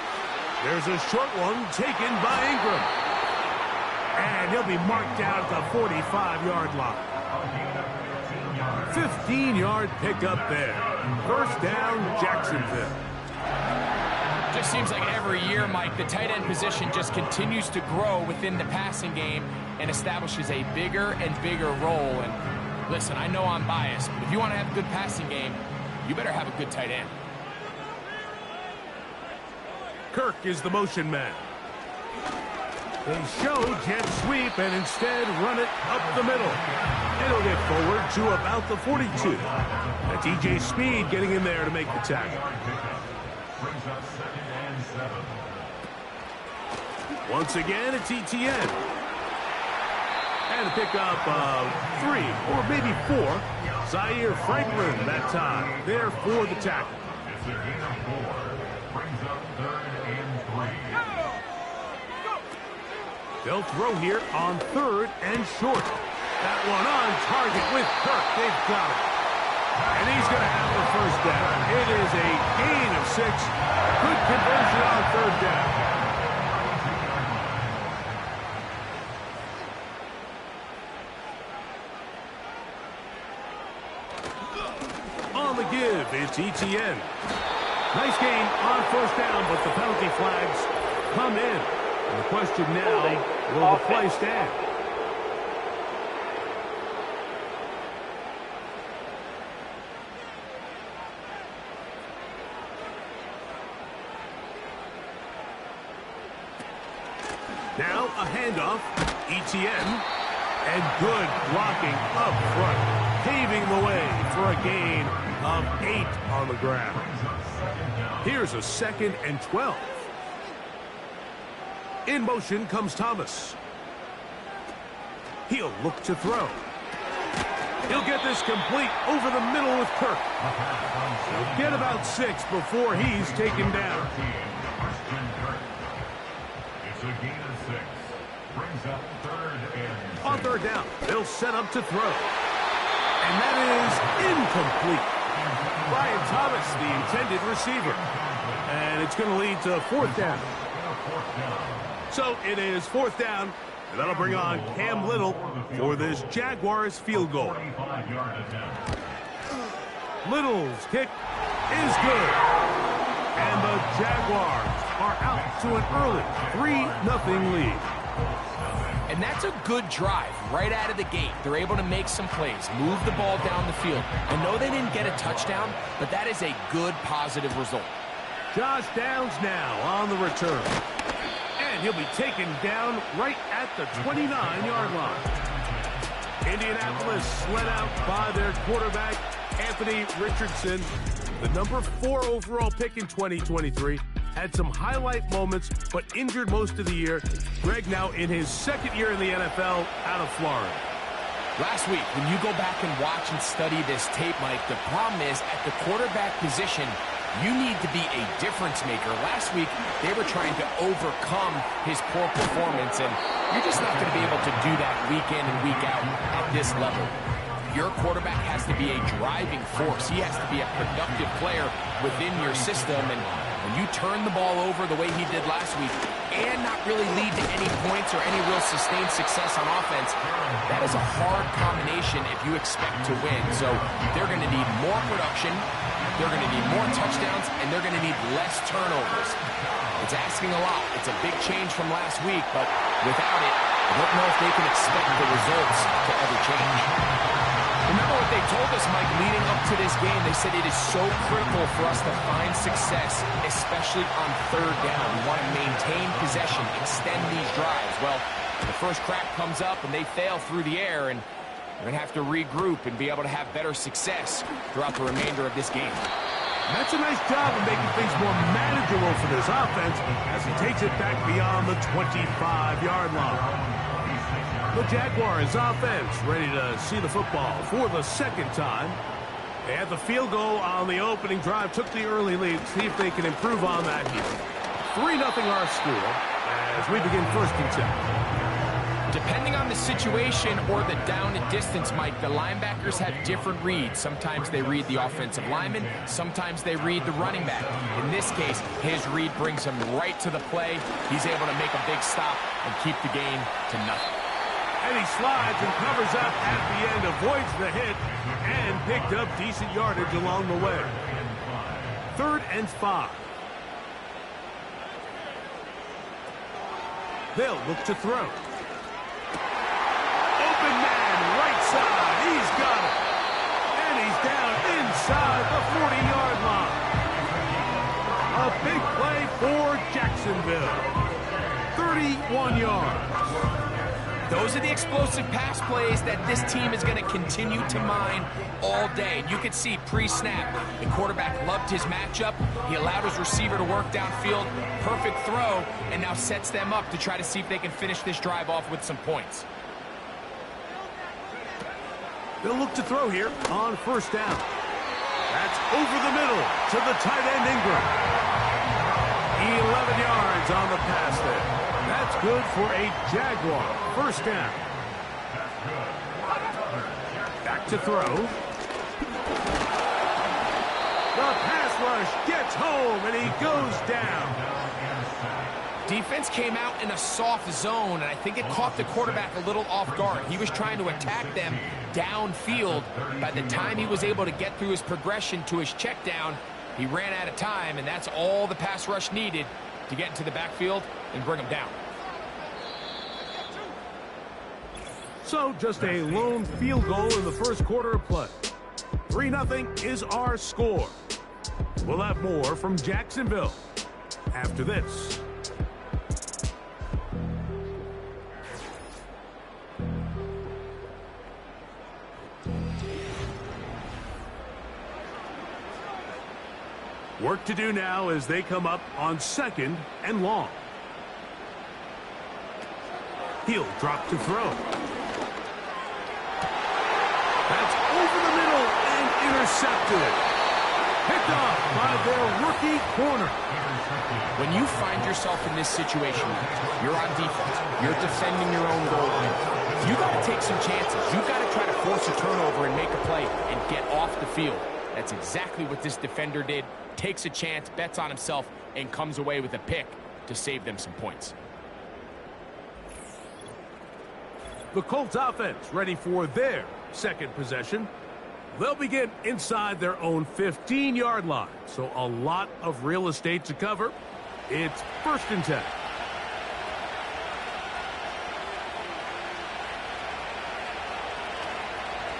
There's a short one taken by Ingram. And he'll be marked down at the 45-yard line. 15-yard pickup there. First down, Jacksonville. Just seems like every year, Mike, the tight end position just continues to grow within the passing game and establishes a bigger and bigger role. And listen, I know I'm biased, but if you want to have a good passing game, you better have a good tight end. Kirk is the motion man. They show jet sweep and instead run it up the middle. It'll get forward to about the 42. That's E.J. Speed getting in there to make the tackle. Once again, it's ETN. And a pickup of 3 or maybe 4. Zaire Franklin that time there for the tackle. It's a gain of 4. Brings up 3rd and 3. They'll throw here on 3rd and short. That one on target with Kirk. They've got it. And he's going to have the first down. It is a gain of 6. Good conversion on 3rd down. On the give, it's ETN. Nice gain on 1st down, but the penalty flags come in. And the question now, will the play stand? Now a handoff, ETN, and good blocking up front, paving the way for a gain of 8 on the ground. Here's a 2nd and 12. In motion comes Thomas. He'll look to throw. He'll get this complete over the middle with Kirk. He'll get about 6 before he's taken down. It's a gain of 6. Brings up 3rd and 6. On 3rd down, they'll set up to throw. And that is incomplete. Brian Thomas, the intended receiver. And it's going to lead to 4th down. So it is 4th down, and that'll bring on Cam Little for this Jaguars field goal. Little's kick is good. And the Jaguars are out to an early 3-0 lead. And that's a good drive right out of the gate. They're able to make some plays, move the ball down the field. I know they didn't get a touchdown, but that is a good, positive result. Josh Downs now on the return. And he'll be taken down right at the 29-yard line. Indianapolis led out by their quarterback, Anthony Richardson, the number 4 overall pick in 2023. Had some highlight moments, but injured most of the year. Greg now in his 2nd year in the NFL out of Florida. Last week, when you go back and watch and study this tape, Mike, the problem is at the quarterback position, you need to be a difference maker. Last week, they were trying to overcome his poor performance, and you're just not going to be able to do that week in and week out at this level. Your quarterback has to be a driving force. He has to be a productive player within your system, and when you turn the ball over the way he did last week and not really lead to any points or any real sustained success on offense, that is a hard combination if you expect to win. So they're going to need more production, they're going to need more touchdowns, and they're going to need less turnovers. It's asking a lot. It's a big change from last week, but without it, I don't know if they can expect the results to ever change. Remember what they told us, Mike, leading up to this game. They said it is so critical for us to find success, especially on 3rd down. We want to maintain possession, extend these drives. Well, the first crack comes up and they fail through the air, and they're going to have to regroup and be able to have better success throughout the remainder of this game. That's a nice job of making things more manageable for this offense as he takes it back beyond the 25-yard line. The Jaguars offense ready to see the football for the 2nd time. They had the field goal on the opening drive, took the early lead. See if they can improve on that here. 3-0 our score as we begin 1st and 10. Depending on the situation or the down and distance, Mike, the linebackers have different reads. Sometimes they read the offensive lineman, sometimes they read the running back. In this case, his read brings him right to the play. He's able to make a big stop and keep the game to nothing. And he slides and covers up at the end, avoids the hit, and picked up decent yardage along the way. 3rd and 5. They'll look to throw. Open man, right side. He's got it. And he's down inside the 40-yard line. A big play for Jacksonville. 31 yards. Those are the explosive pass plays that this team is going to continue to mine all day. You could see pre-snap, the quarterback loved his matchup. He allowed his receiver to work downfield, perfect throw, and now sets them up to try to see if they can finish this drive off with some points. They'll look to throw here on first down. That's over the middle to the tight end Ingram. 11 yards on the pass there. That's good for a Jaguar first down. Back to throw. The pass rush gets home, and he goes down. Defense came out in a soft zone, and I think it caught the quarterback a little off guard. He was trying to attack them downfield. By the time he was able to get through his progression to his check down, he ran out of time, and that's all the pass rush needed to get into the backfield and bring him down. So just a lone field goal in the first quarter of play. 3-0 is our score. We'll have more from Jacksonville after this. Work to do now as they come up on 2nd and long. He'll drop to throw. That's over the middle and intercepted. Picked off by their rookie corner. When you find yourself in this situation, you're on defense, you're defending your own goal line, you got to take some chances. You've got to try to force a turnover and make a play and get off the field. That's exactly what this defender did. Takes a chance, bets on himself, and comes away with a pick to save them some points. The Colts offense ready for their second possession. They'll begin inside their own 15-yard line, so a lot of real estate to cover. It's 1st and 10.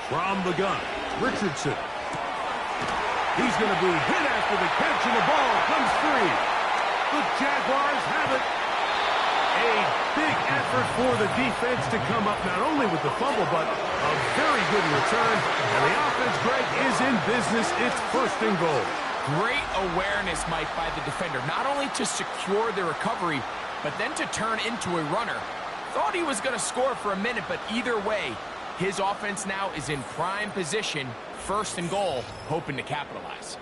From the gun, Richardson. He's going to be hit after the catch, and the ball comes free. The Jaguars have it. A big effort for the defense to come up not only with the fumble, but a very good return. And the offense, Greg, is in business. It's 1st and goal. Great awareness, Mike, by the defender. Not only to secure the recovery, but then to turn into a runner. Thought he was going to score for a minute, but either way, his offense now is in prime position, 1st and goal, hoping to capitalize.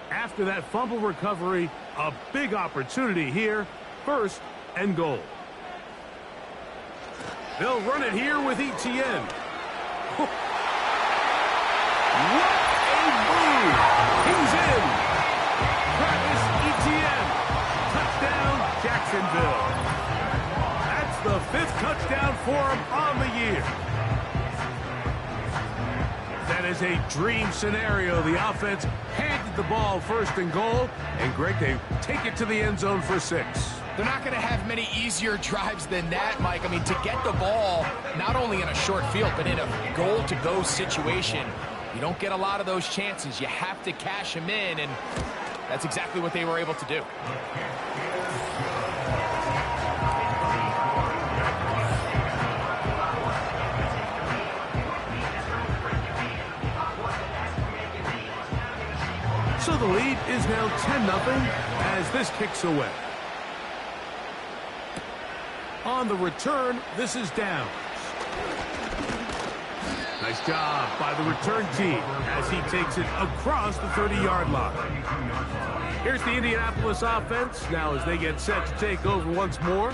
After that fumble recovery, a big opportunity here, 1st and goal. They'll run it here with Etienne. What a move! He's in! Travis Etienne. Touchdown, Jacksonville. That's the 5th touchdown for him on the year. That is a dream scenario. The offense handed the ball 1st and goal, and Greg, they take it to the end zone for 6. They're not going to have many easier drives than that, Mike. I mean, to get the ball, not only in a short field, but in a goal-to-go situation, you don't get a lot of those chances. You have to cash them in, and that's exactly what they were able to do. So the lead is now 10-0 as this kicks away. On the return, this is down. Nice job by the return team as he takes it across the 30-yard line. Here's the Indianapolis offense now as they get set to take over once more.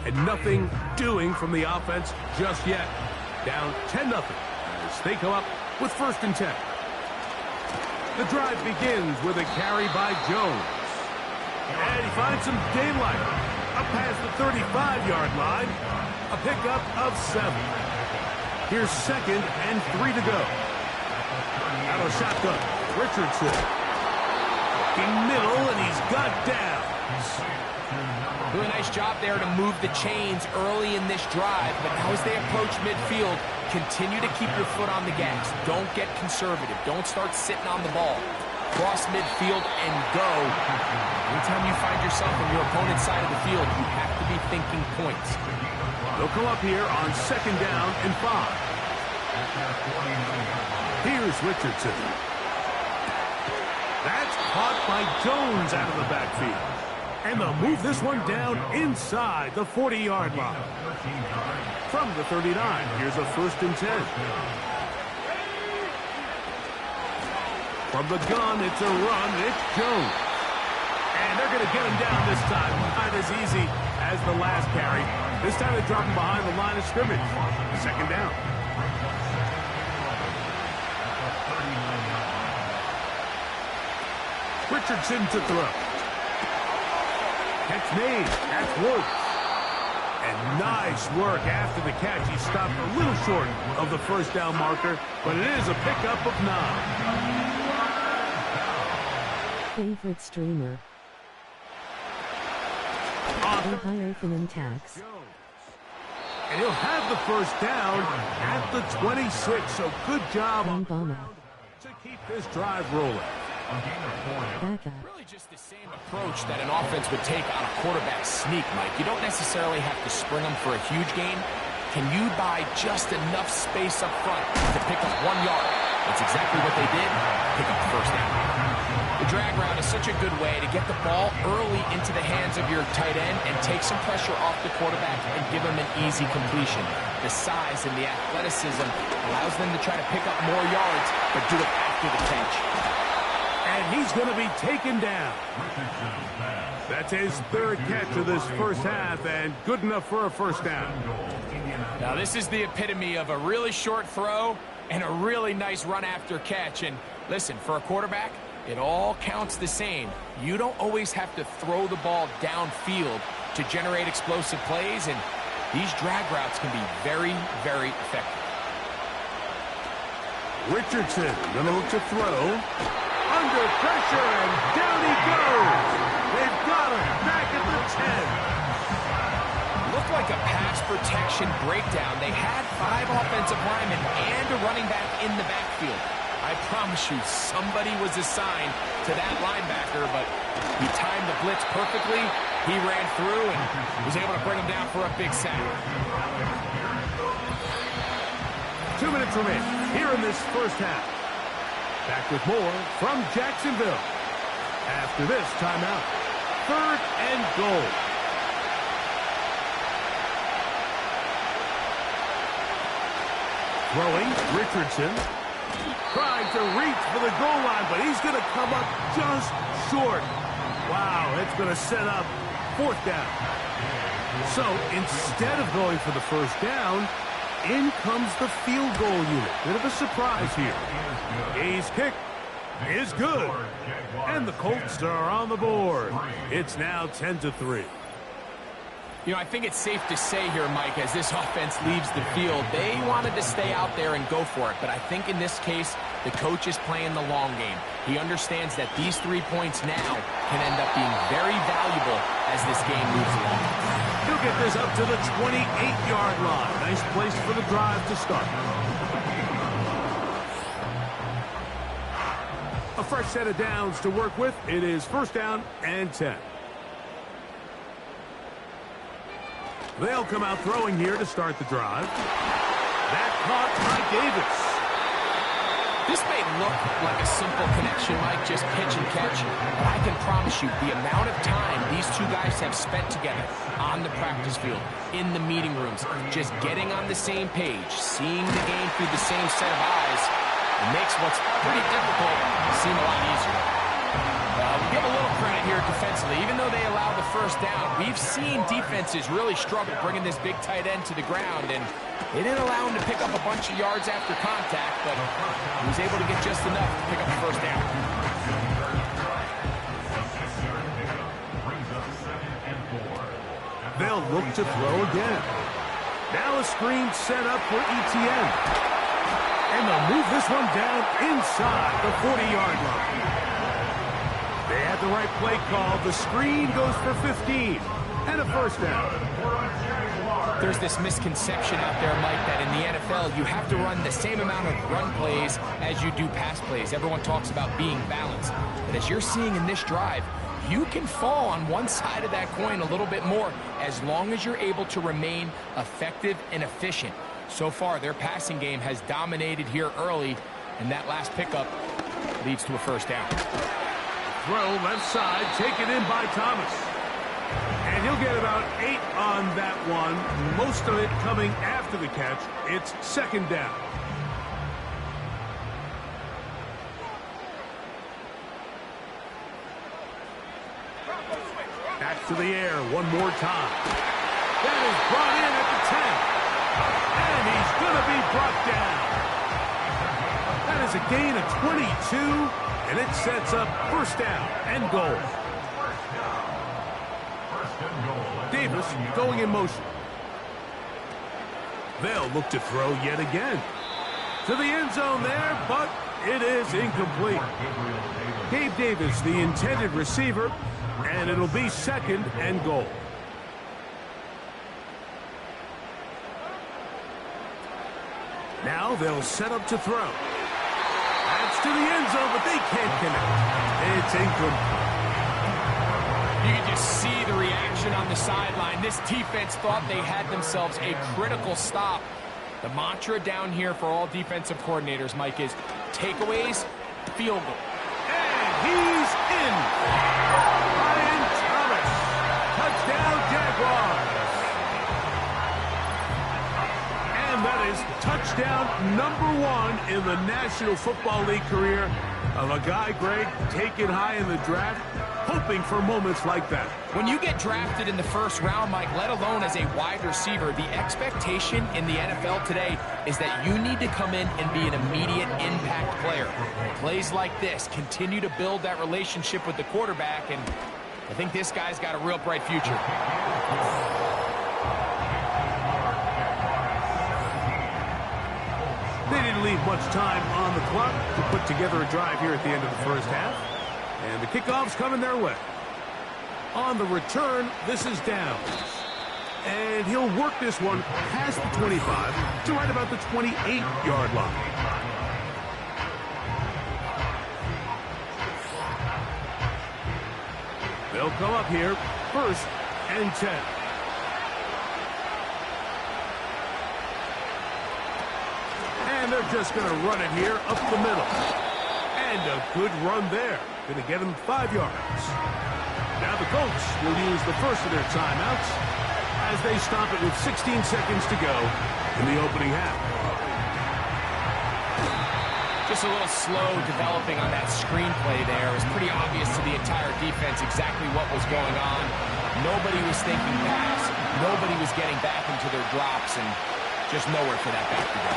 And nothing doing from the offense just yet. Down 10-0 as they come up with 1st and 10. The drive begins with a carry by Jones. And he finds some daylight. Up past the 35-yard line. A pickup of 7. Here's 2nd and 3 to go. Out of shotgun, Richardson. Looking middle, and he's got downs. Doing a nice job there to move the chains early in this drive, but now as they approach midfield, continue to keep your foot on the gas. Don't get conservative. Don't start sitting on the ball. Cross midfield and go. Anytime you find yourself on your opponent's side of the field, you have to be thinking points. They'll come up here on 2nd down and 5. Here's Richardson. That's caught by Jones out of the backfield. And they'll move this one down inside the 40-yard line. From the 39, here's a 1st and 10. From the gun, it's a run. It's Jones. And they're going to get him down this time. Not as easy as the last carry. This time they drop him behind the line of scrimmage. 2nd down. Richardson to throw. Catch made. That's Woods. And nice work after the catch. He stopped a little short of the 1st down marker, but it is a pickup of 9. Favorite streamer. Higher than tax. And he'll have the 1st down at the 26. So good job to keep this drive rolling. Really just the same approach that an offense would take on a quarterback sneak, Mike. You don't necessarily have to spring them for a huge gain. Can you buy just enough space up front to pick up 1 yard? That's exactly what they did. Pick up the 1st down. The drag route is such a good way to get the ball early into the hands of your tight end and take some pressure off the quarterback and give him an easy completion. The size and the athleticism allows them to try to pick up more yards, but do it after the catch. And he's going to be taken down. That's his 3rd catch of this 1st half, and good enough for a 1st down. Now this is the epitome of a really short throw and a really nice run after catch. And listen, for a quarterback, it all counts the same. You don't always have to throw the ball downfield to generate explosive plays, and these drag routes can be very, very effective. Richardson going to look to throw. Under pressure, and down he goes. They've got him back at the 10. Looked like a pass protection breakdown. They had 5 offensive linemen and a running back in the backfield. I promise you, somebody was assigned to that linebacker, but he timed the blitz perfectly. He ran through and was able to bring him down for a big sack. 2 minutes remaining here in this 1st half. Back with more from Jacksonville. After this timeout, 3rd and goal. Throwing, Richardson. Trying to reach for the goal line, but he's going to come up just short. Wow, it's going to set up 4th down. So instead of going for the 1st down, in comes the field goal unit. Bit of a surprise here. His kick is good. And the Colts are on the board. It's now 10-3. You know, I think it's safe to say here, Mike, as this offense leaves the field, they wanted to stay out there and go for it. But I think in this case, the coach is playing the long game. He understands that these 3 points now can end up being very valuable as this game moves along. He'll get this up to the 28-yard line. Nice place for the drive to start. A fresh set of downs to work with. It is 1st down and 10. They'll come out throwing here to start the drive. That caught by Davis. This may look like a simple connection, Mike, just pitch and catch. But I can promise you the amount of time these 2 guys have spent together on the practice field, in the meeting rooms, just getting on the same page, seeing the game through the same set of eyes, it makes what's pretty difficult seem a lot easier. We give a little credit here defensively. Even though they allow the 1st down, we've seen defenses really struggle bringing this big tight end to the ground, and they didn't allow him to pick up a bunch of yards after contact, but he was able to get just enough to pick up the 1st down. They'll look to throw again. Now a screen set up for Etienne. And they'll move this one down inside the 40-yard line. They had the right play call. The screen goes for 15 and a 1st down. There's this misconception out there, Mike, that in the NFL you have to run the same amount of run plays as you do pass plays. Everyone talks about being balanced. But as you're seeing in this drive, you can fall on one side of that coin a little bit more as long as you're able to remain effective and efficient. So far, their passing game has dominated here early, and that last pickup leads to a 1st down. Throw left side, taken in by Thomas. And he'll get about 8 on that one, most of it coming after the catch. It's second down. Back to the air one more time. That is brought in at the 10. And he's going to be brought down. That is a gain of 22, and it sets up first down and goal. Davis going in motion. They'll look to throw yet again. To the end zone there, but it is incomplete. Gabe Davis, the intended receiver, and it'll be second and goal. Now they'll set up to throw. That's to the end zone, but they can't connect. It's incomplete. You can just see the reaction on the sideline. This defense thought they had themselves a critical stop. The mantra down here for all defensive coordinators, Mike, is takeaways, field goal. And he's in. Ryan Thomas. Touchdown, Jaguars. And that is touchdown number 1 in the National Football League career of a guy, Greg, taken high in the draft, hoping for moments like that. When you get drafted in the first round, Mike, let alone as a wide receiver, the expectation in the NFL today is that you need to come in and be an immediate impact player. Plays like this continue to build that relationship with the quarterback, and I think this guy's got a real bright future. They didn't leave much time on the clock to put together a drive here at the end of the first half. And the kickoff's coming their way. On the return, this is Downs. And he'll work this one past the 25 to right about the 28-yard line. They'll come up here, first and 10. And they're just going to run it here up the middle. And a good run there. Going to get him 5 yards. Now the Colts will use the first of their timeouts as they stop it with 16 seconds to go in the opening half. Just a little slow developing on that screenplay there. It was pretty obvious to the entire defense exactly what was going on. Nobody was thinking pass. Nobody was getting back into their drops, and just nowhere for that back to go.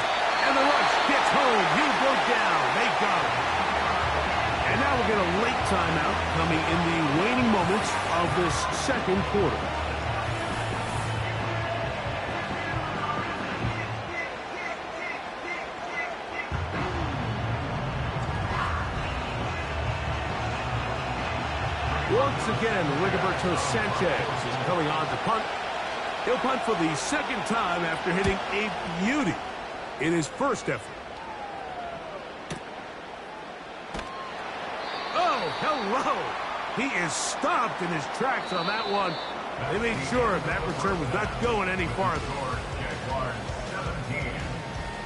And the rush gets home. He'll go down. They got it. And now we'll get a late timeout coming in the waning moments of this second quarter. Once again, Rigoberto Sanchez is coming on to punt. He'll punt for the second time after hitting a beauty in his first effort. Oh, hello. He is stopped in his tracks on that one. They made sure that return was not going any farther.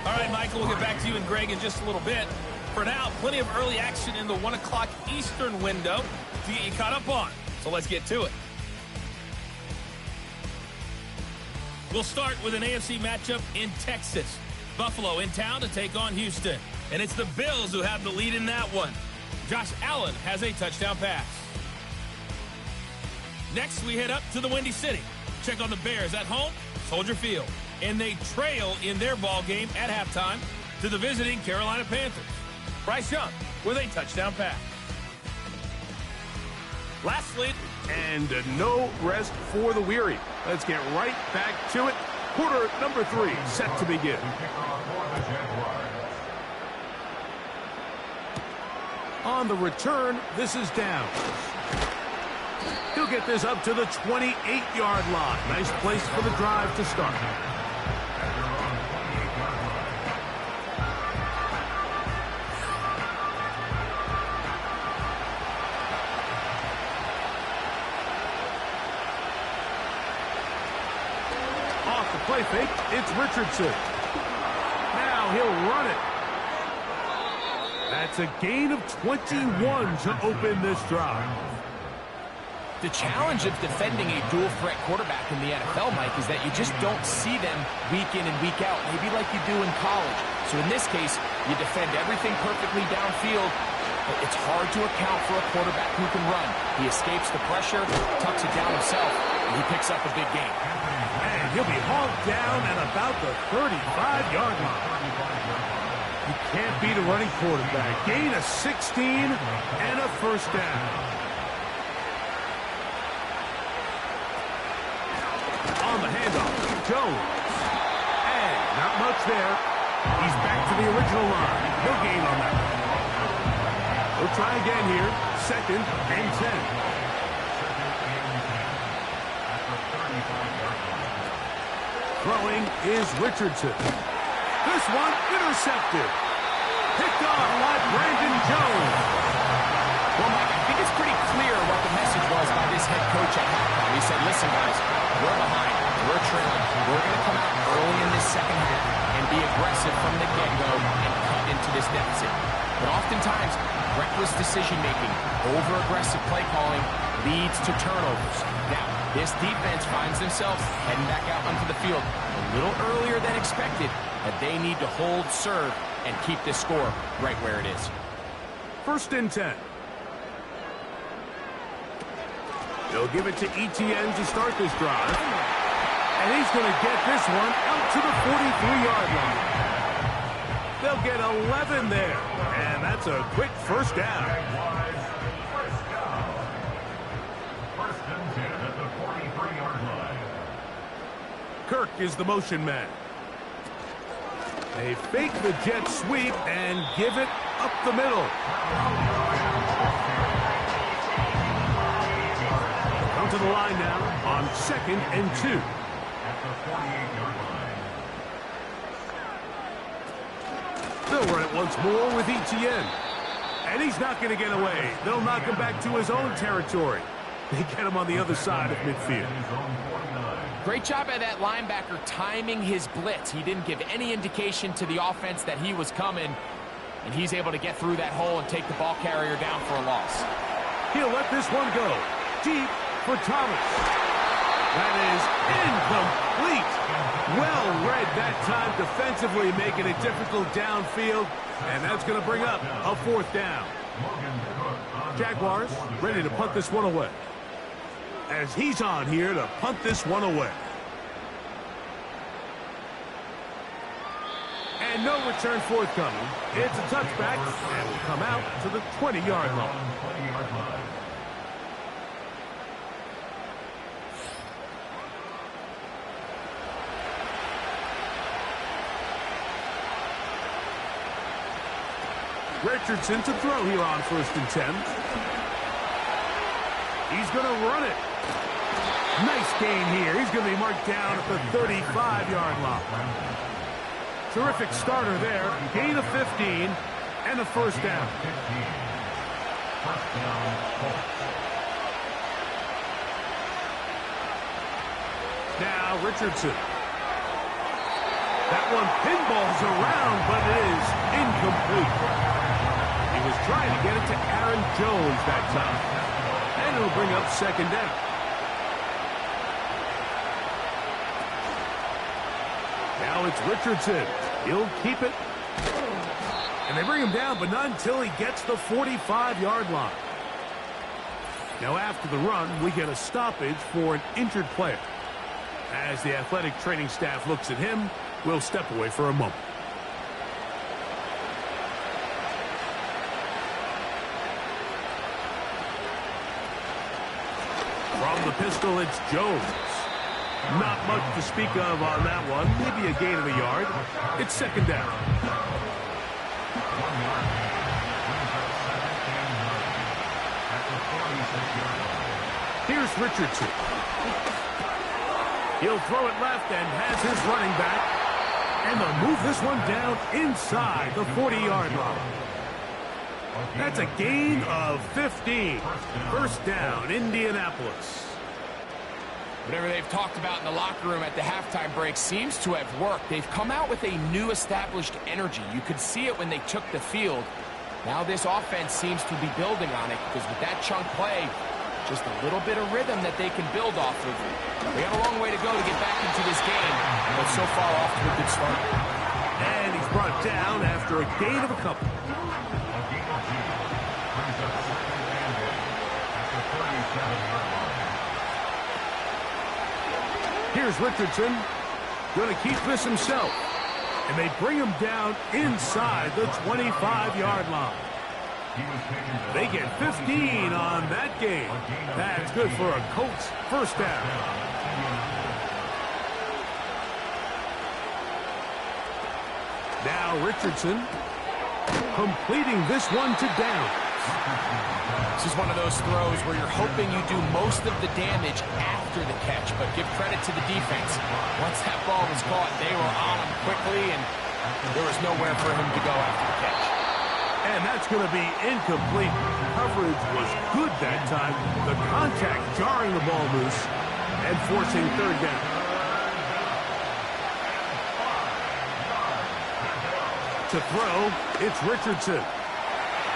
All right, Michael, we'll get back to you and Greg in just a little bit. For now, plenty of early action in the 1 o'clock Eastern window to get you caught up on. So let's get to it. We'll start with an AFC matchup in Texas. Buffalo in town to take on Houston. And it's the Bills who have the lead in that one. Josh Allen has a touchdown pass. Next, we head up to the Windy City. Check on the Bears at home, Soldier Field. And they trail in their ball game at halftime to the visiting Carolina Panthers. Bryce Young with a touchdown pass. Lastly, and no rest for the weary. Let's get right back to it. Quarter number 3 set to begin. On the return, this is Downs. He'll get this up to the 28-yard line. Nice place for the drive to start. Off the play fake, it's Richardson. Now he'll run it. That's a gain of 21 to open this drive. The challenge of defending a dual-threat quarterback in the NFL, Mike, is that you just don't see them week in and week out, maybe like you do in college. So in this case, you defend everything perfectly downfield, but it's hard to account for a quarterback who can run. He escapes the pressure, tucks it down himself, and he picks up a big gain. And he'll be hauled down at about the 35-yard line. You can't beat a running quarterback. Gain of 16 and a first down. On the handoff, Jones. And not much there. He's back to the original line. No gain on that one. We'll try again here. 2nd and 10. Throwing is Richardson. This one intercepted. Picked off by Brandon Jones. Well, Mike, I think it's pretty clear what the message was by this head coach at halftime. He said, listen, guys, we're behind. We're trailing. We're going to come out early in this second half and be aggressive from the get-go and cut into this deficit. But oftentimes, reckless decision-making, over-aggressive play calling leads to turnovers. Now, this defense finds themselves heading back out onto the field a little earlier than expected, but they need to hold serve and keep this score right where it is. 1st and 10. They'll give it to Etienne to start this drive. And he's going to get this one out to the 43-yard line. They'll get 11 there. And that's a quick first down. First and 10 at the 43-yard line. Kirk is the motion man. They fake the jet sweep and give it up the middle. Come to the line now on 2nd and 2. At the 48-yard line. They'll run it once more with Etienne. And he's not going to get away. They'll knock him back to his own territory. They get him on the other side of midfield. Great job by that linebacker timing his blitz. He didn't give any indication to the offense that he was coming, and he's able to get through that hole and take the ball carrier down for a loss. He'll let this one go. Deep for Thomas. That is incomplete. Well read that time defensively, making it difficult downfield, and that's going to bring up a 4th down. Jaguars ready to punt this one away, as he's on here to punt this one away. And no return forthcoming. It's a touchback, and will come out to the 20-yard line. Richardson to throw here on 1st and 10. He's going to run it. Nice gain here. He's going to be marked down at the 35-yard line. Terrific starter there. Gain of 15 and a first down. Now Richardson. That one pinballs around, but it is incomplete. He was trying to get it to Aaron Jones that time. And it'll bring up 2nd down. Now it's Richardson. He'll keep it. And they bring him down, but not until he gets the 45-yard line. Now after the run, we get a stoppage for an injured player. As the athletic training staff looks at him, we'll step away for a moment. From the pistol, it's Jones. Not much to speak of on that one. Maybe a gain of a yard. It's 2nd down. Here's Richardson. He'll throw it left and has his running back. And they'll move this one down inside the 40-yard line. That's a gain of 15. First down, Indianapolis. Whatever they've talked about in the locker room at the halftime break seems to have worked. They've come out with a new established energy. You could see it when they took the field. Now this offense seems to be building on it, because with that chunk play, Just a little bit of rhythm that they can build off of. They got a long way to go to get back into this game, but so far off to a good start. And he's brought down after a gain of a couple. Here's Richardson, going to keep this himself. And they bring him down inside the 25-yard line. They get 15 on that game. That's good for a Colts first down. Now Richardson completing this one to Downs. This is one of those throws where you're hoping you do most of the damage after the catch, but give credit to the defense. Once that ball was caught, they were on him quickly, and there was nowhere for him to go after the catch. And that's going to be incomplete. Coverage was good that time. The contact jarring the ball loose and forcing third down. To throw, it's Richardson.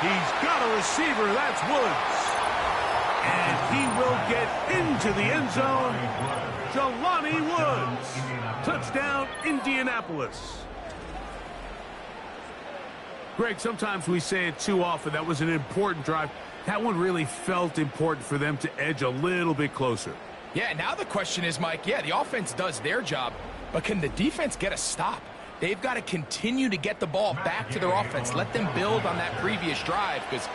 He's got a receiver, that's Woods. And he will get into the end zone. Jelani Woods. Touchdown, Indianapolis. Greg, sometimes we say it too often. That was an important drive. That one really felt important for them to edge a little bit closer. Yeah, now the question is, Mike, yeah, the offense does their job, but can the defense get a stop? They've got to continue to get the ball back to their offense. Let them build on that previous drive because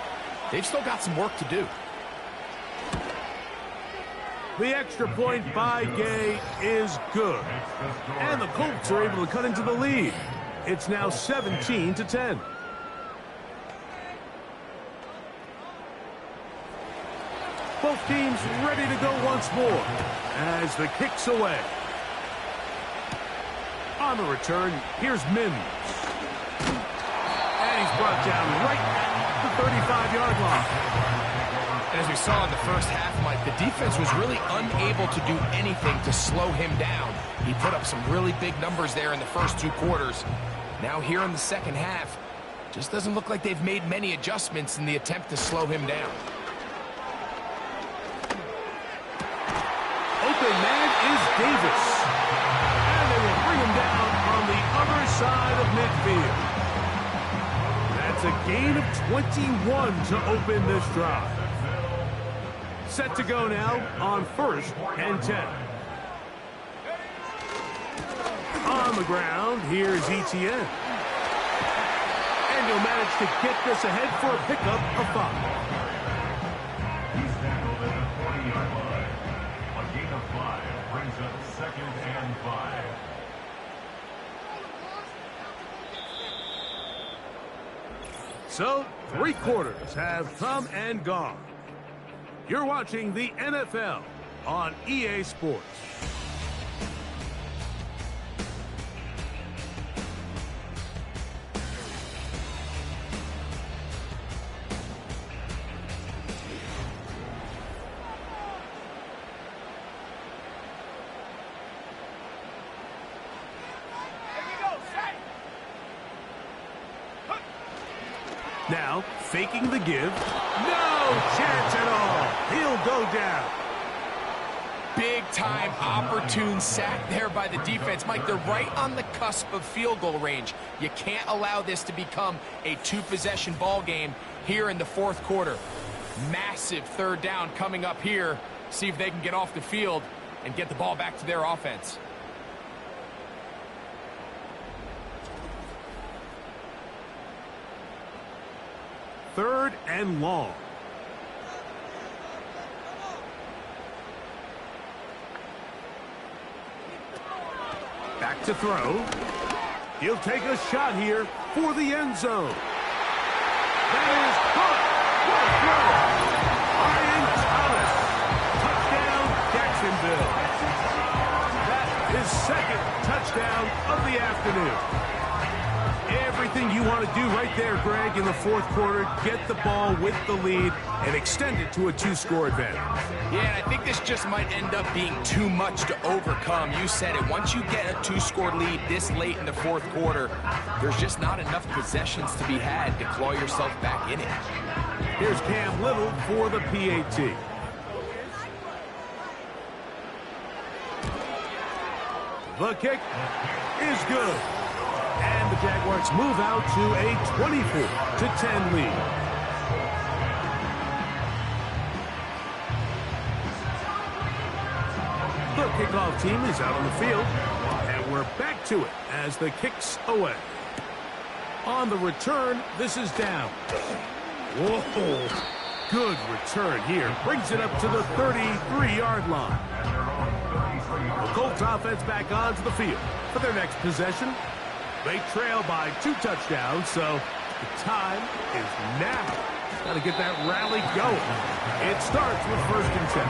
they've still got some work to do. The extra point by Gay is good. And the Colts are able to cut into the lead. It's now 17-10. Both teams ready to go once more as the kick's away. On the return, here's Mims. And he's brought down right at the 35-yard line. And as we saw in the first half, Mike, the defense was really unable to do anything to slow him down. He put up some really big numbers there in the first two quarters. Now here in the second half, just doesn't look like they've made many adjustments in the attempt to slow him down. Open man is Davis. And they will bring him down on the other side of midfield. That's a gain of 21 to open this drive. Set to go now on 1st and 10. On the ground, here's Etienne. And he'll manage to get this ahead for a pickup of 5. He's tackled at the 40-yard line. A gain of 5 brings up 2nd and 5. So, 3 quarters have come and gone. You're watching the NFL on EA Sports. Now, faking the give. No chance at all. He'll go down. Big-time opportune sack there by the defense. Mike, they're right on the cusp of field goal range. You can't allow this to become a 2-possession ball game here in the 4th quarter. Massive 3rd down coming up here. See if they can get off the field and get the ball back to their offense. Third and long. Back to throw. He'll take a shot here for the end zone. That is caught. What a throw. Ryan Thomas. Touchdown, Jacksonville. That is 2nd touchdown of the afternoon. Everything you want to do right there, Greg, in the 4th quarter, get the ball with the lead and extend it to a 2-score advantage. Yeah, and I think this just might end up being too much to overcome. You said it. Once you get a 2-score lead this late in the 4th quarter, there's just not enough possessions to be had to claw yourself back in it. Here's Cam Little for the PAT. The kick is good. And the Jaguars move out to a 24-10 lead. The kickoff team is out on the field. And we're back to it as the kick's away. On the return, this is down. Whoa. Good return here. Brings it up to the 33-yard line. The Colts offense back onto the field for their next possession. They trail by 2 touchdowns, so the time is now. Got to get that rally going. It starts with 1st and 10.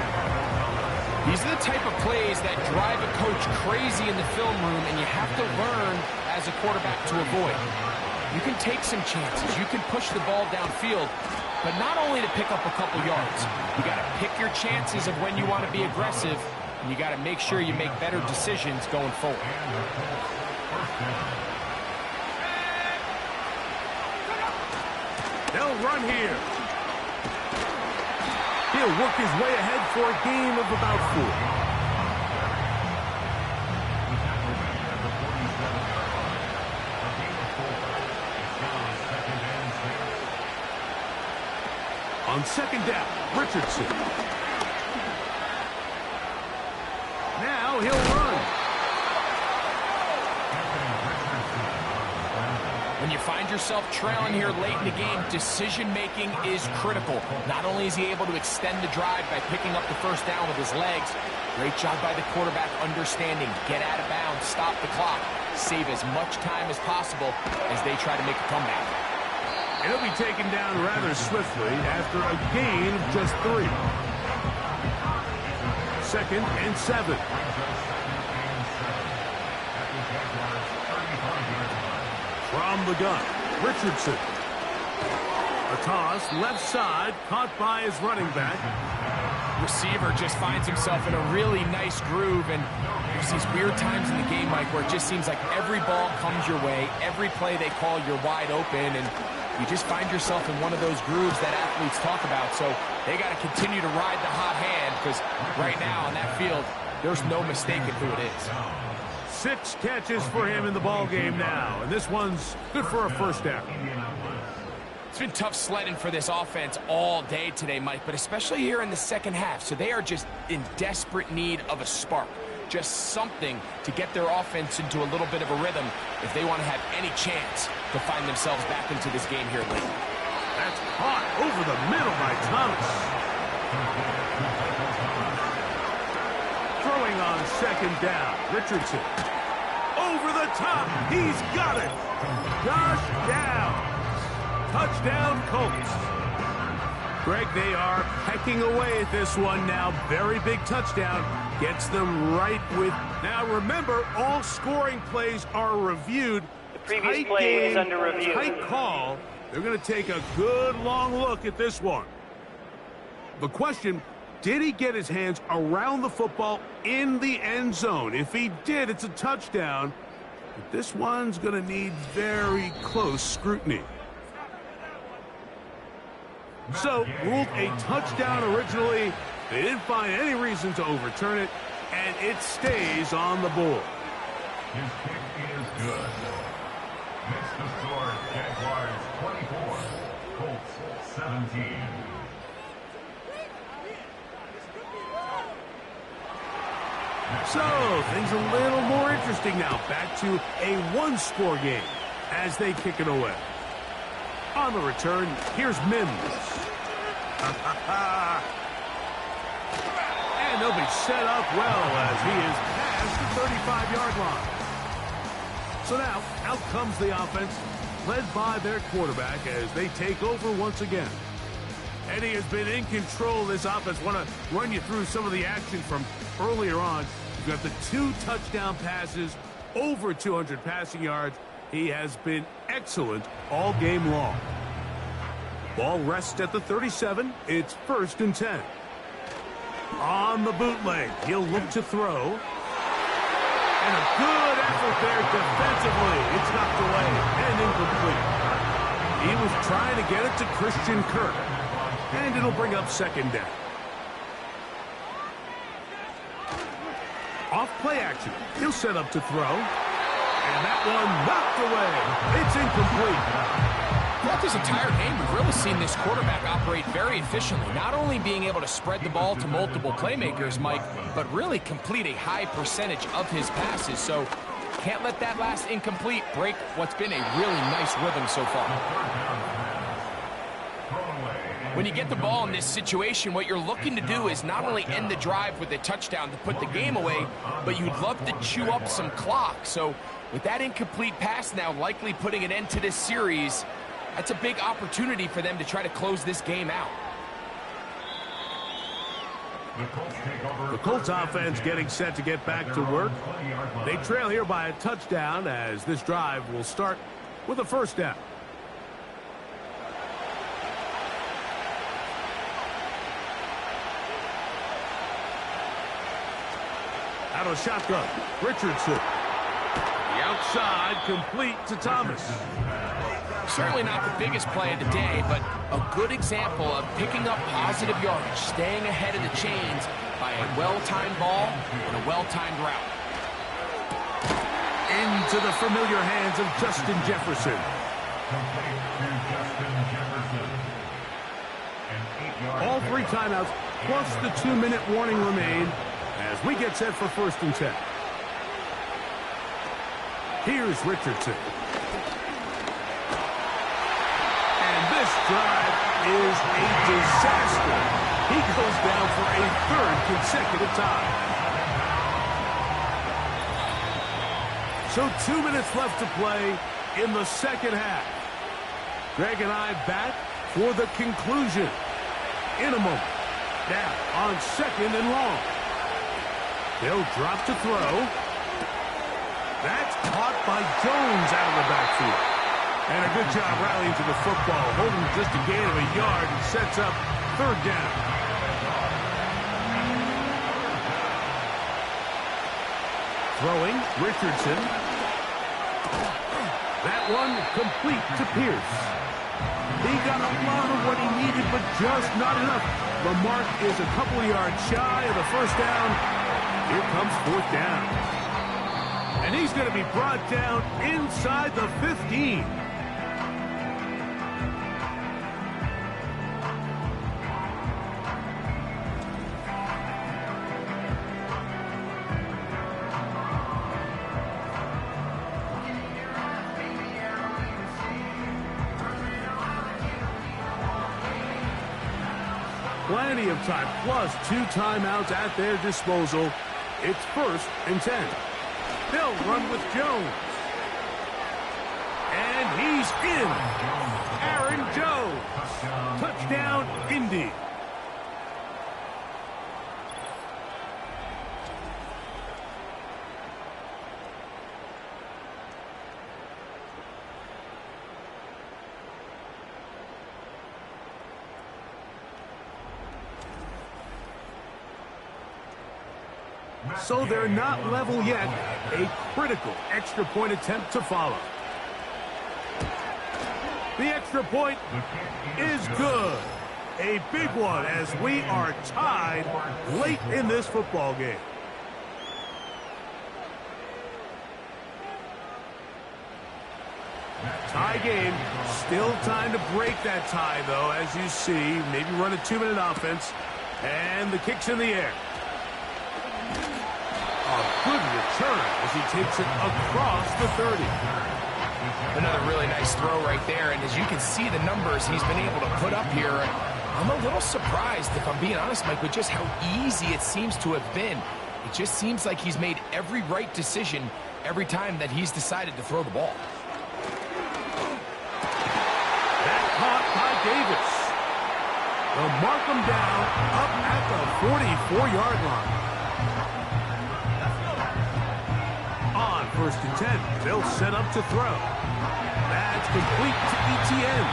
These are the type of plays that drive a coach crazy in the film room, and you have to learn as a quarterback to avoid. You can take some chances. You can push the ball downfield, but not only to pick up a couple yards. You got to pick your chances of when you want to be aggressive, and you got to make sure you make better decisions going forward. They'll run here. He'll work his way ahead for a gain of about 4. On 2nd down, Richardson. Now he'll run. When you find yourself trailing here late in the game, decision-making is critical. Not only is he able to extend the drive by picking up the 1st down with his legs, great job by the quarterback understanding, get out of bounds, stop the clock, save as much time as possible as they try to make a comeback. And he'll be taken down rather swiftly after a gain of just 3. 2nd and 7. From the gun, Richardson. A toss, left side, caught by his running back. Receiver just finds himself in a really nice groove, and there's these weird times in the game, Mike, where it just seems like every ball comes your way, every play they call, you're wide open, and you just find yourself in one of those grooves that athletes talk about. So they got to continue to ride the hot hand, because right now on that field, there's no mistaking who it is. 6 catches for him in the ball game now, and this one's good for a 1st down. It's been tough sledding for this offense all day today, Mike, but especially here in the 2nd half. So they are just in desperate need of a spark, just something to get their offense into a little bit of a rhythm if they want to have any chance to find themselves back into this game here late. That's caught over the middle by Thomas. Throwing on 2nd down, Richardson. Over the top, he's got it. Touchdown. Touchdown, Colts. Greg, they are pecking away at this one now. Very big touchdown. Gets them right with... Now, remember, all scoring plays are reviewed. The previous play is under review. Tight call. They're going to take a good long look at this one. The question, did he get his hands around the football in the end zone? If he did, it's a touchdown. But this one's going to need very close scrutiny. So, ruled a touchdown originally. They didn't find any reason to overturn it, and it stays on the board. His kick is good. Next to score, Jaguars 24, Colts 17. So, things a little more interesting now. Back to a one-score game as they kick it away. On the return, here's Mims. And they'll be set up well as he is past the 35-yard line. So now, out comes the offense, led by their quarterback as they take over once again. Eddie has been in control of this offense. Want to run you through some of the action from earlier on. You've got the 2 touchdown passes, over 200 passing yards. He has been excellent all game long. Ball rests at the 37. It's 1st and 10. On the bootleg, he'll look to throw. And a good effort there defensively. It's knocked away and incomplete. He was trying to get it to Christian Kirk. And it'll bring up 2nd down. Off play action. He'll set up to throw. And that one knocked away. It's incomplete. Throughout this entire game, we've really seen this quarterback operate very efficiently, not only being able to spread the ball to multiple playmakers, Mike, but really complete a high percentage of his passes. So can't let that last incomplete break what's been a really nice rhythm so far. When you get the ball in this situation, what you're looking to do is not only end the drive with a touchdown to put the game away, but you'd love to chew up some clock. So with that incomplete pass now likely putting an end to this series, that's a big opportunity for them to try to close this game out. The Colts offense getting set to get back to work. They trail here by a touchdown as this drive will start with a first down. Out of shotgun, Richardson. The outside complete to Thomas. Certainly not the biggest play of the day, but a good example of picking up positive yardage, staying ahead of the chains by a well-timed ball and a well-timed route. Into the familiar hands of Justin Jefferson. All 3 timeouts plus the 2-minute warning remain as we get set for 1st and 10. Here's Richardson. And this drive is a disaster. He goes down for a 3rd consecutive time. So 2 minutes left to play in the second half. Greg and I back for the conclusion in a moment. Now on 2nd and long. They'll drop to throw. That's caught by Jones out of the backfield. And a good job rallying to the football, holding just a gain of a yard and sets up 3rd down. Throwing, Richardson. That one complete to Pierce. He got a lot of what he needed, but just not enough. The mark is a couple of yards shy of the first down. Here comes 4th down. And he's going to be brought down inside the 15. Plenty of time, plus 2 timeouts at their disposal. It's 1st and 10. They'll run with Jones. And he's in. Aaron Jones. Touchdown, Indy. So they're not level yet. A critical extra point attempt to follow. The extra point is good. A big one as we are tied late in this football game. Tie game. Still time to break that tie, though, as you see. Maybe run a 2-minute offense. And the kick's in the air. A good return as he takes it across the 30. Another really nice throw right there, and as you can see the numbers he's been able to put up here, I'm a little surprised, if I'm being honest, Mike, with just how easy it seems to have been. It just seems like he's made every right decision every time that he's decided to throw the ball. That caught by Davis. They'll mark him down up at the 44-yard line. On 1st and 10, they'll set up to throw. That's complete to Etienne.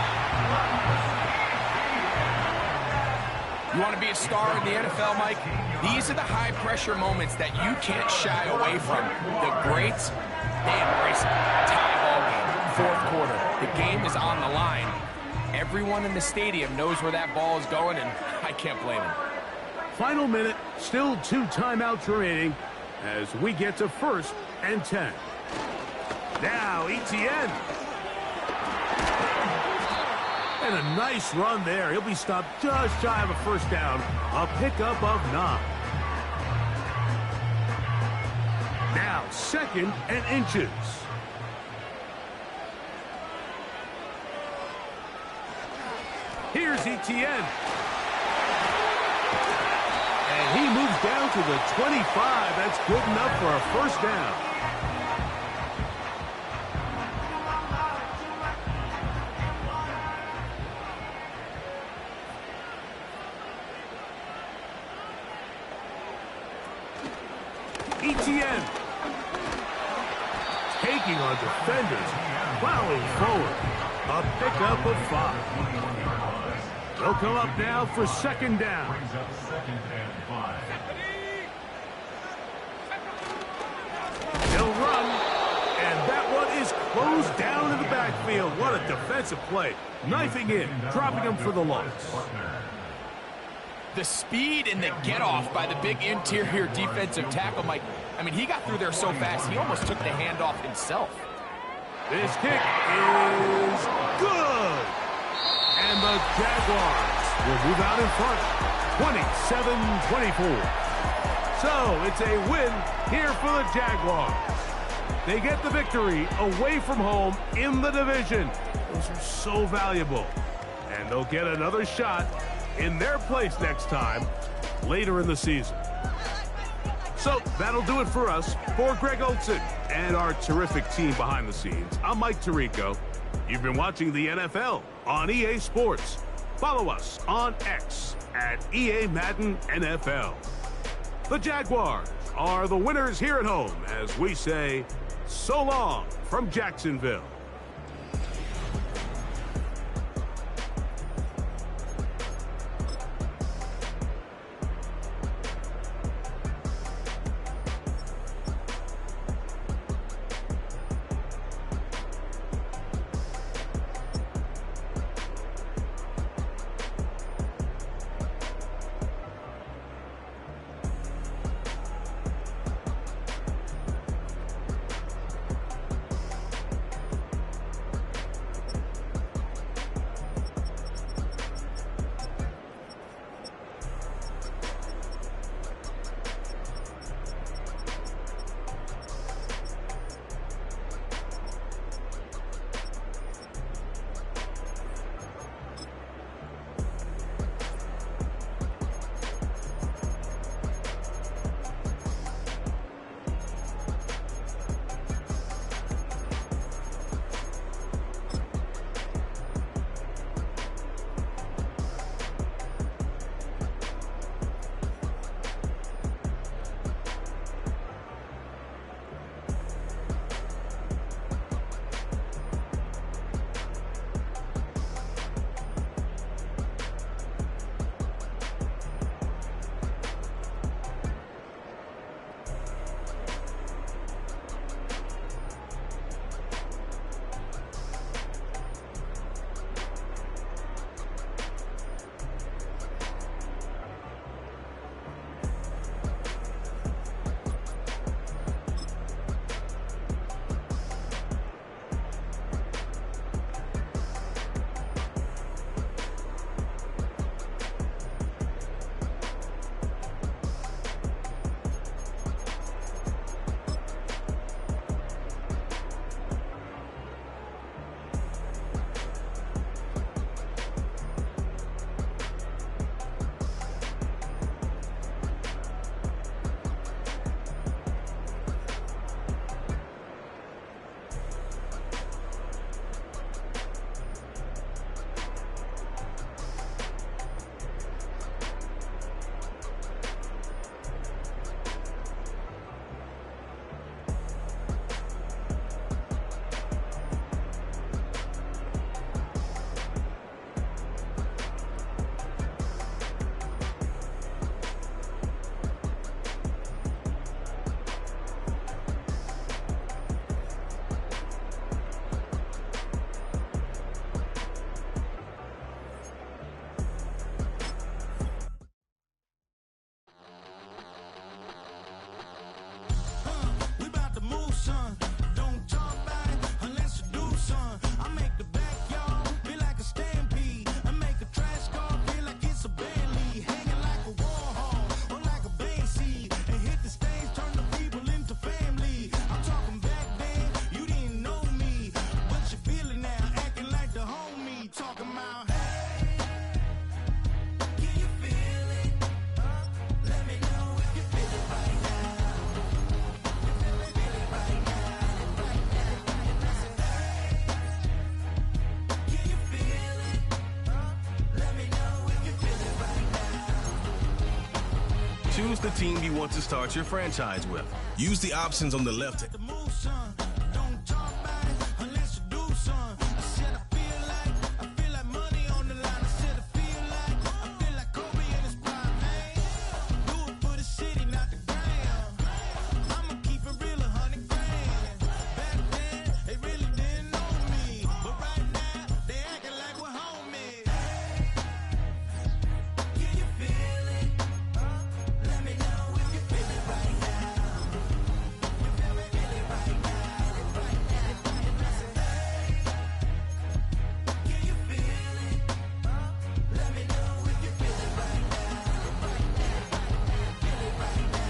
You want to be a star in the NFL, Mike? These are the high-pressure moments that you can't shy away from. The greats, they embrace it. Tie ball game, 4th quarter. The game is on the line. Everyone in the stadium knows where that ball is going, and I can't blame them. Final minute, still 2 timeouts remaining. as we get to 1st and 10. Now Etienne. And a nice run there. He'll be stopped just shy of a first down. A pickup of 9. Now 2nd and inches. Here's Etienne. And he moves down to the 25. That's good enough for a first down. Etienne. Taking on defenders. Plowing forward. A pickup of 5. They'll come up now for 2nd down. Brings up 2nd and 5. He'll run, and that one is closed down in the backfield. What a defensive play. Knifing in, dropping him for the loss. The speed and the get-off by the big interior defensive tackle, Mike. I mean, he got through there so fast, he almost took the handoff himself. This kick is good. And the Jaguars will move out in front, 27-24. So it's a win here for the Jaguars. They get the victory away from home in the division. Those are so valuable. And they'll get another shot in their place next time later in the season. So that'll do it for us. For Greg Olsen and our terrific team behind the scenes, I'm Mike Tirico. You've been watching the NFL on EA Sports. Follow us on X at EA Madden NFL. The Jaguars are the winners here at home as we say so long from Jacksonville. son. Don't talk about it unless you do, son. I make the backyard feel like a stampede. I make a trash car feel like it's a Bentley. Hanging like a Warhol or like a Banksy. And hit the stage, turn the people into family. I'm talking back then, you didn't know me. But you feel it now, acting like the homie. Talking about, hey, can you feel it? Let me know if you feel it right now. Feel it right now, right now. Can you feel it? Let me know if you feel it right now. Choose the team you want to start your franchise with. Use the options on the left. Move, son. Don't talk about it unless you do, son. I said I feel like money on the line. I said I feel like Kobe in his prime, man. Do it for the city, not the gram. I'ma keep it real, 100 grand. Back then, they really didn't know me, but right now, they acting like we're homies. Can you feel it? Let me know if you feel it right now. You feel it right now, right now. Can you feel it? Let me know if you feel it right now. Feel it right now, right now.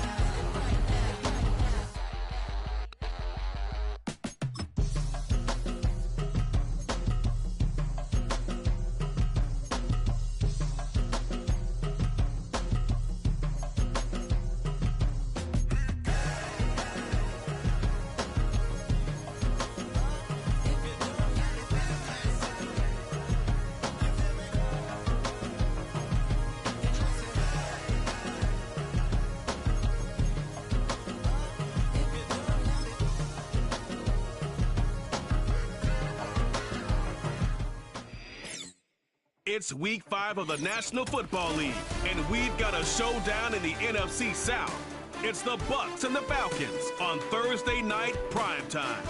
It's week 5 of the National Football League, and we've got a showdown in the NFC South. It's the Bucs and the Falcons on Thursday night primetime.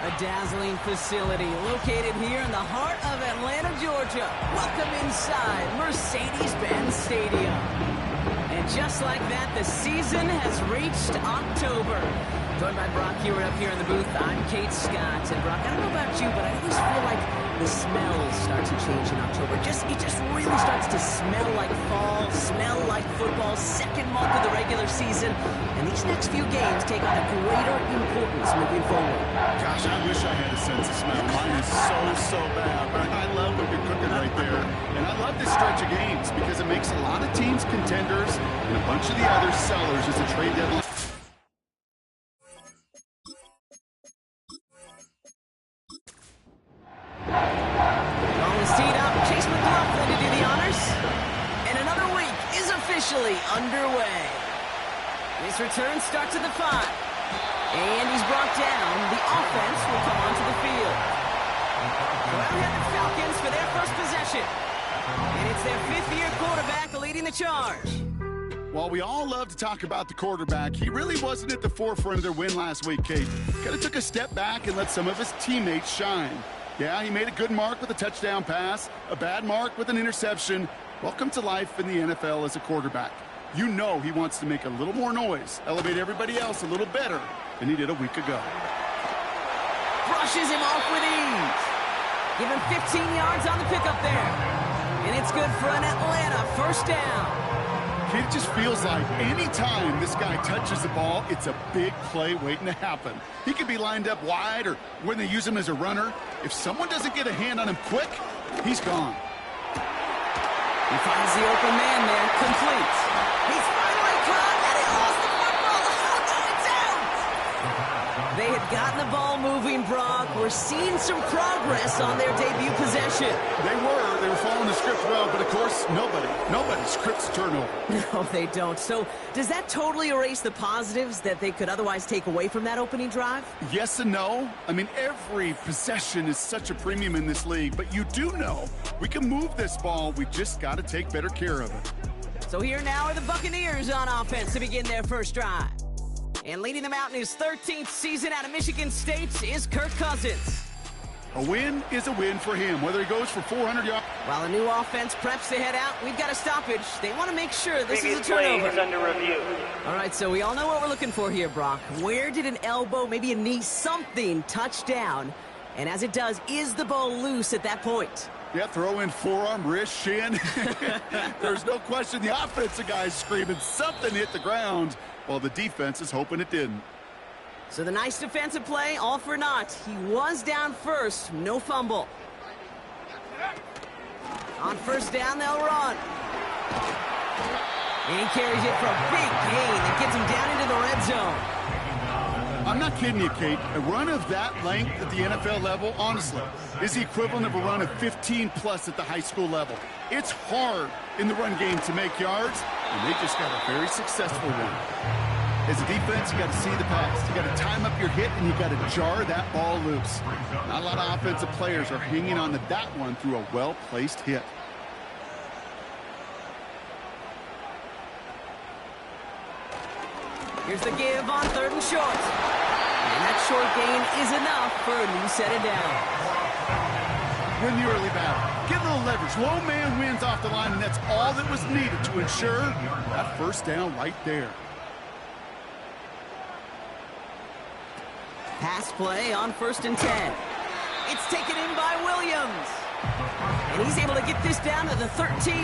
A dazzling facility located here in the heart of Atlanta, Georgia. Welcome inside Mercedes-Benz Stadium. And just like that, the season has reached October. Joined by Brock Hewitt up here in the booth, I'm Kate Scott. And Brock, I don't know about you, but I always feel like the smells start to change in October. It just really starts to smell like fall, smell like football, second month of the regular season. And these next few games take on a greater importance moving forward. Gosh, I wish I had a sense of smell. Mine is so bad. But I love what you're cooking right there. And I love this stretch of games because it makes a lot of teams contenders and a bunch of the other sellers as a trade deadline. Ball is teed up. Chase McLaughlin to do the honors. And another week is officially underway. This return starts at the 5. And he's brought down. The offense will come onto the field. So out here the Falcons for their first possession. And it's their 5th-year quarterback leading the charge. While we all love to talk about the quarterback, he really wasn't at the forefront of their win last week, Kate. Kind of took a step back and let some of his teammates shine. Yeah, he made a good mark with a touchdown pass, a bad mark with an interception. Welcome to life in the NFL as a quarterback. You know he wants to make a little more noise, elevate everybody else a little better than he did a week ago. Brushes him off with ease. Give him 15 yards on the pickup there. And it's good for an Atlanta first down. It just feels like any time this guy touches the ball, it's a big play waiting to happen. He could be lined up wide or when they use him as a runner. If someone doesn't get a hand on him quick, he's gone. He finds the open man there, complete. He's finally caught, and he lost the football. Oh, no, it's out! They had gotten the ball moving, Brock. We're seeing some progress on their debut possession. They were following the script well, but of course, nobody scripts turnover. No, they don't. So does that totally erase the positives that they could otherwise take away from that opening drive? Yes and no. I mean, every possession is such a premium in this league, but you do know we can move this ball. We just got to take better care of it. So here now are the Buccaneers on offense to begin their first drive. And leading them out in his 13th season out of Michigan State is Kirk Cousins. A win is a win for him, whether he goes for 400 yards. While the new offense preps to head out, we've got a stoppage. They want to make sure this is a Previous play turnover. is under review. All right, so we all know what we're looking for here, Brock. Where did an elbow, maybe a knee, something touch down? And as it does, is the ball loose at that point? Yeah, throw in forearm, wrist, shin. There's no question the offensive guy's screaming something hit the ground while the defense is hoping it didn't. So the nice defensive play, all for naught. He was down first, no fumble. On first down, they'll run. And he carries it for a big gain that gets him down into the red zone. I'm not kidding you, Kate. A run of that length at the NFL level, honestly, is the equivalent of a run of 15-plus at the high school level. It's hard in the run game to make yards, and they just got a very successful one. As a defense, you got to see the pass. You got to time up your hit, and you got to jar that ball loose. Not a lot of offensive players are hanging on to that one through a well-placed hit. Here's the give on 3rd and short. And that short gain is enough for a new set of downs. Win the early battle. Get a little leverage. Low man wins off the line, and that's all that was needed to ensure that first down right there. Pass play on 1st and 10. It's taken in by Williams. And he's able to get this down to the 13.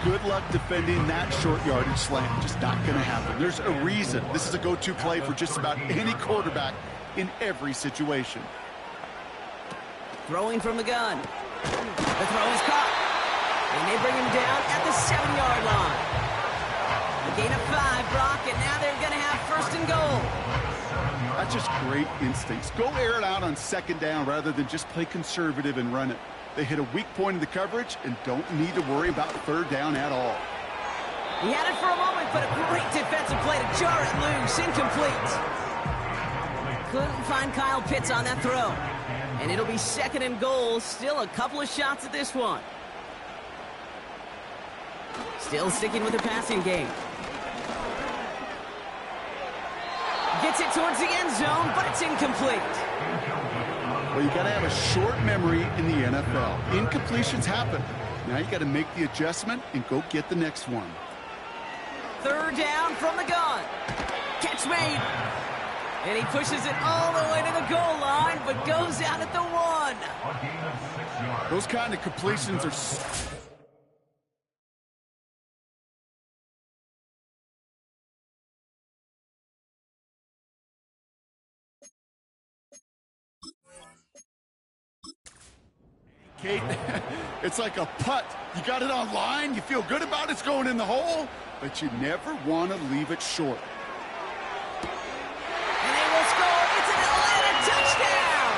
Good luck defending that short yardage slant. Just not going to happen. There's a reason this is a go-to play for just about any quarterback in every situation. Throwing from the gun. The throw is caught. And they bring him down at the 7-yard line. A gain of 5, Brock, and now they're going to have 1st and goal. That's just great instincts. Go air it out on 2nd down rather than just play conservative and run it. They hit a weak point in the coverage and don't need to worry about 3rd down at all. He had it for a moment, but a great defensive play to jar it loose. Incomplete. Couldn't find Kyle Pitts on that throw. And it'll be 2nd and goal. Still a couple of shots at this one. Still sticking with the passing game. Gets it towards the end zone, but it's incomplete. Well, you got to have a short memory in the NFL. Incompletions happen. Now you got to make the adjustment and go get the next one. 3rd down from the gun. Catch made. And he pushes it all the way to the goal line, but goes out at the 1. Those kind of completions are... Kate, it's like a putt. You got it on line, you feel good about it's going in the hole, but you never want to leave it short. And they will score. It's an Atlanta touchdown!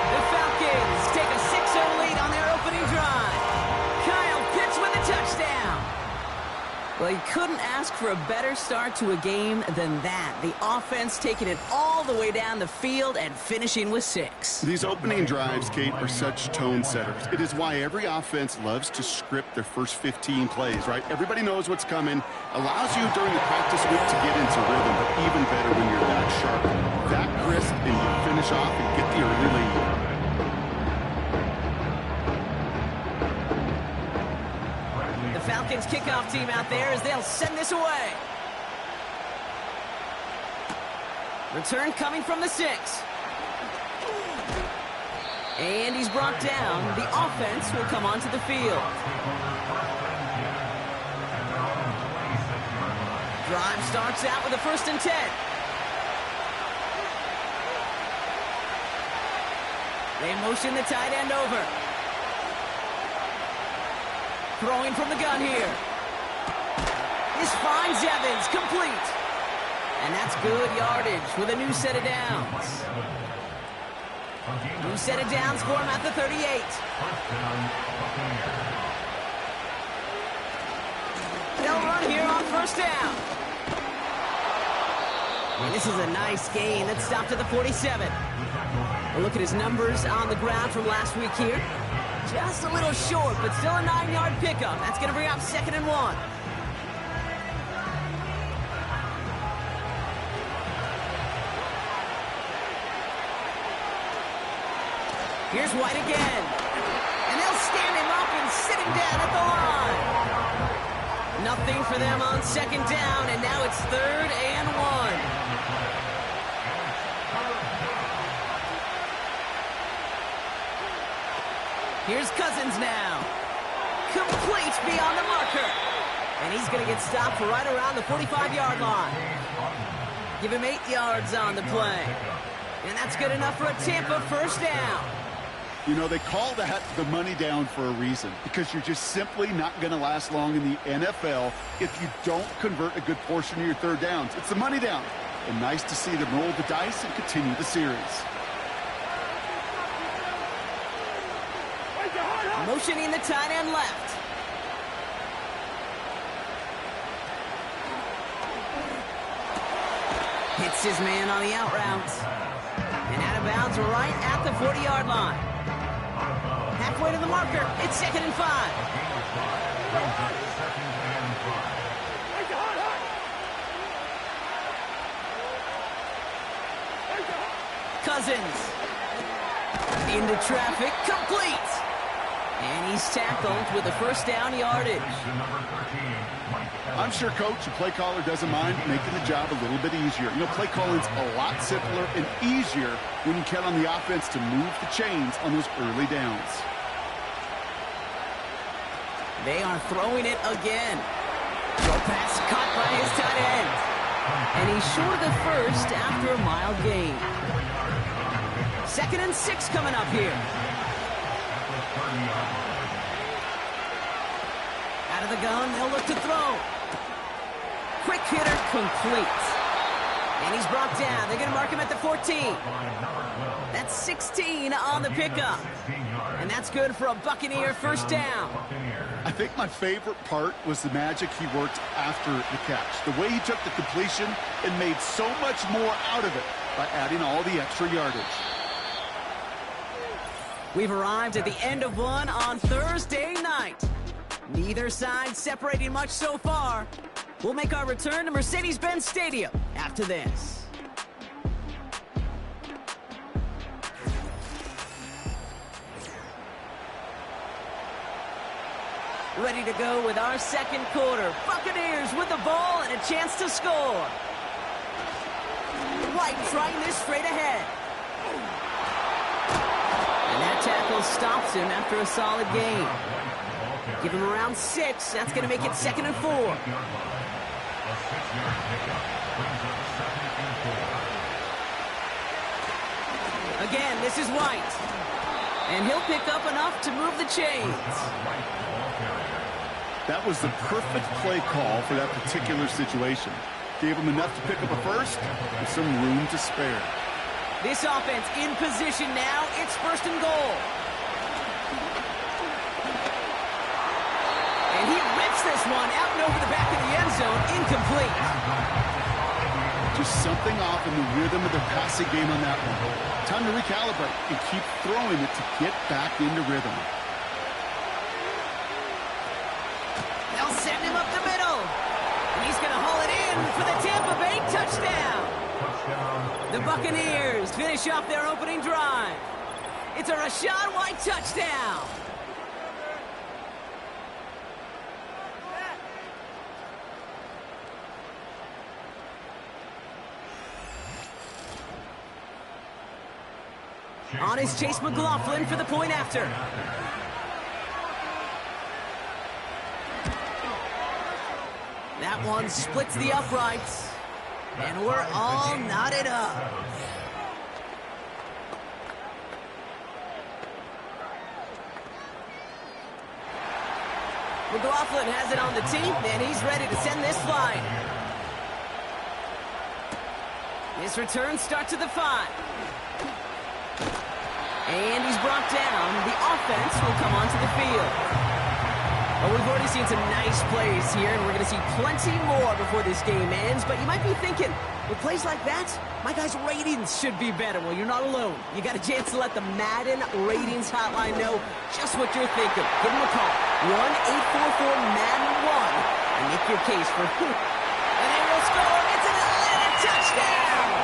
The Falcons take a 6-0 lead on their opening drive. Kyle Pitts with a touchdown. Well, you couldn't ask for a better start to a game than that. The offense taking it all the way down the field and finishing with 6. These opening drives, Kate, are such tone setters. It is why every offense loves to script their first 15 plays, right? Everybody knows what's coming. Allows you during the practice week to get into rhythm, but even better when you're that sharp, that crisp, and you finish off and get the early lead. Falcons kickoff team out there as they'll send this away. Return coming from the 6. And he's brought down. The offense will come onto the field. Drive starts out with a 1st and 10. They motion the tight end over. Throwing from the gun here. This finds Evans, complete. And that's good yardage with a new set of downs. New set of downs for him at the 38. They'll run here on 1st down. And this is a nice gain that stopped at the 47. We'll look at his numbers on the ground from last week here. Just a little short, but still a 9-yard pickup. That's going to bring up 2nd and 1. Here's White again. And they'll stand him up and sit him down at the line. Nothing for them on second down, and now it's 3rd and 1. Here's Cousins now. Complete beyond the marker. And he's going to get stopped right around the 45-yard line. Give him 8 yards on the play. And that's good enough for a Tampa first down. You know, they call that the money down for a reason, because you're just simply not going to last long in the NFL if you don't convert a good portion of your third downs. It's the money down. And nice to see them roll the dice and continue the series. Motioning the tight end left. Hits his man on the out route. And out of bounds right at the 40-yard line. Halfway to the marker. It's 2nd and 5. Cousins. Into traffic. Complete. And he's tackled with a first down yardage. I'm sure coach and play caller doesn't mind making the job a little bit easier. You know, play calling's a lot simpler and easier when you count on the offense to move the chains on those early downs. They are throwing it again. Short pass caught by his tight end. And he's short of the first after a mild gain. 2nd and 6 coming up here. Out of the gun, they'll look to throw. Quick hitter complete. And he's brought down. They're going to mark him at the 14. That's 16 on the pickup. And that's good for a Buccaneer first down. I think my favorite part was the magic he worked after the catch. The way he took the completion and made so much more out of it by adding all the extra yardage. We've arrived at the end of one on Thursday night. Neither side separating much so far. We'll make our return to Mercedes-Benz Stadium after this. Ready to go with our second quarter. Buccaneers with the ball and a chance to score. White trying this straight ahead. And that tackle stops him after a solid gain. Give him around 6. That's going to make it 2nd and 4. Again, this is White. And he'll pick up enough to move the chains. That was the perfect play call for that particular situation. Gave him enough to pick up a first with some room to spare. This offense in position now. It's 1st and goal. And he rips this one out and over the back of the end zone. Incomplete. Just something off in the rhythm of the passing game on that one. Time to recalibrate and keep throwing it to get back into rhythm. They'll send him up the middle. And he's going to haul it in for the Tampa Bay touchdown. The Buccaneers finish off their opening drive. It's a Rachaad White touchdown. On is Chase McLaughlin for the point after. That one splits the uprights. And we're all knotted up. McLaughlin has it on the tee, and he's ready to send this flying. His return starts at the 5. And he's brought down. The offense will come onto the field. Well, we've already seen some nice plays here, and we're going to see plenty more before this game ends. But you might be thinking, with plays like that, my guys' ratings should be better. Well, you're not alone. You got a chance to let the Madden Ratings Hotline know just what you're thinking. Give them a call. 1-844-MADDEN-1 and make your case for who. And they will score. It's an Atlanta touchdown.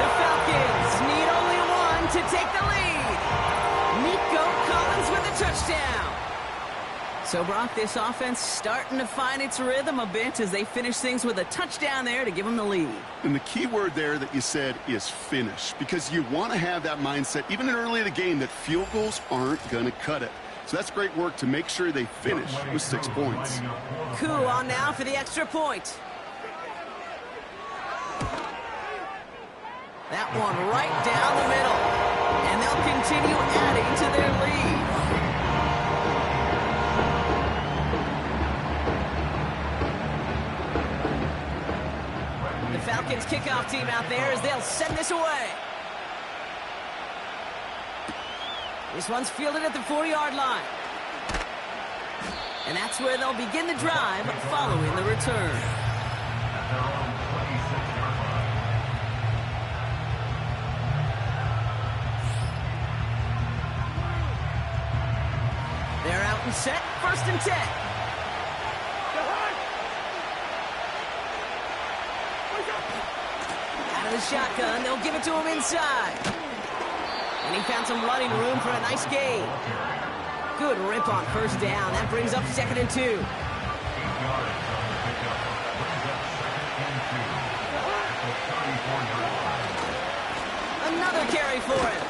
The Falcons need only one to take the lead. So, Brock, this offense starting to find its rhythm a bit as they finish things with a touchdown there to give them the lead. And the key word there that you said is finish, because you want to have that mindset, even early in the game, that field goals aren't going to cut it. So that's great work to make sure they finish with 6 points. Koo on now for the extra point. That one right down the middle. And they'll continue adding to their lead. The Falcons kickoff team out there as they'll send this away. This one's fielded at the 40-yard line. And that's where they'll begin the drive following the return. They're out and set, 1st and 10. Out of the shotgun, they'll give it to him inside. And he found some running room for a nice gain. Good rip on 1st down. That brings up 2nd and 2. Another carry for him.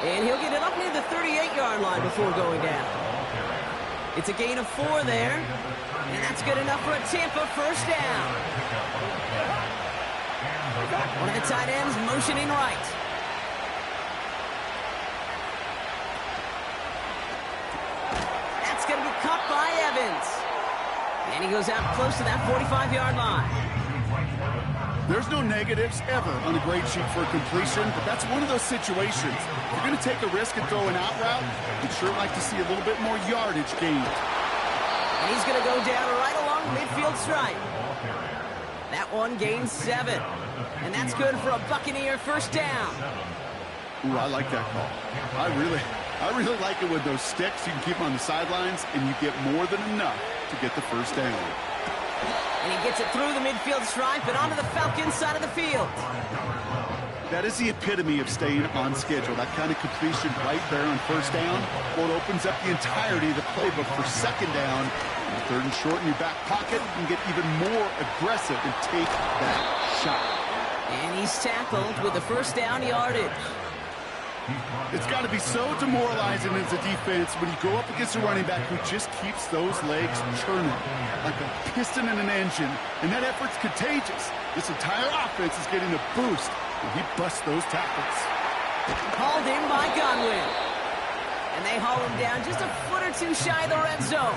And he'll get it up near the 38-yard line before going down. It's a gain of 4 there. And that's good enough for a Tampa 1st down. One of the tight ends motioning right. That's going to be caught by Evans. And he goes out close to that 45-yard line. There's no negatives ever on a grade sheet for completion, but that's one of those situations. If you're going to take a risk and throw an out route, you'd sure like to see a little bit more yardage gained. And he's going to go down right along midfield stripe. That one gains 7. And that's good for a Buccaneer 1st down. Ooh, I like that call. I really like it with those sticks. You can keep them on the sidelines, and you get more than enough to get the 1st down. And he gets it through the midfield stripe and onto the Falcons side of the field. That is the epitome of staying on schedule. That kind of completion right there on 1st down. Well, it opens up the entirety of the playbook for 2nd down. And 3rd and short in your back pocket, you can get even more aggressive and take that shot. And he's tackled with the 1st down yardage. It's got to be so demoralizing as a defense when you go up against a running back who just keeps those legs churning like a piston in an engine, and that effort's contagious. This entire offense is getting a boost when he busts those tackles. Hauled in by Godwin. And they haul him down just a foot or 2 shy of the red zone.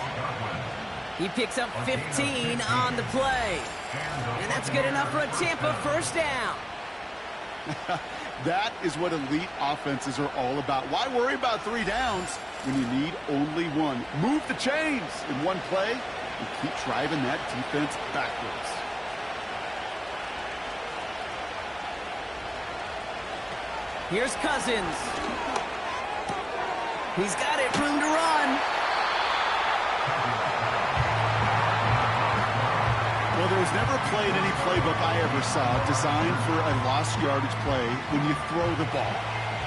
He picks up 15 on the play. And that's good enough for a Tampa 1st down. That is what elite offenses are all about. Why worry about 3 downs when you need only 1? Move the chains in one play and keep driving that defense backwards. Here's Cousins. He's got it, room to run. Well, there was never a play in any playbook I ever saw designed for a lost yardage play when you throw the ball.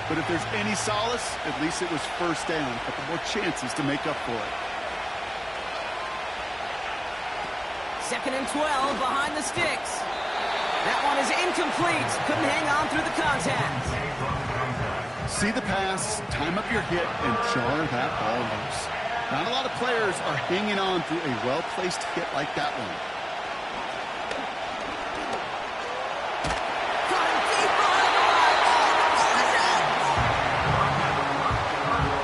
But if there's any solace, at least it was 1st down. A couple more chances to make up for it. 2nd and 12 behind the sticks. That one is incomplete. Couldn't hang on through the contact. See the pass, time up your hit, and jar that ball loose. Not a lot of players are hanging on through a well-placed hit like that one.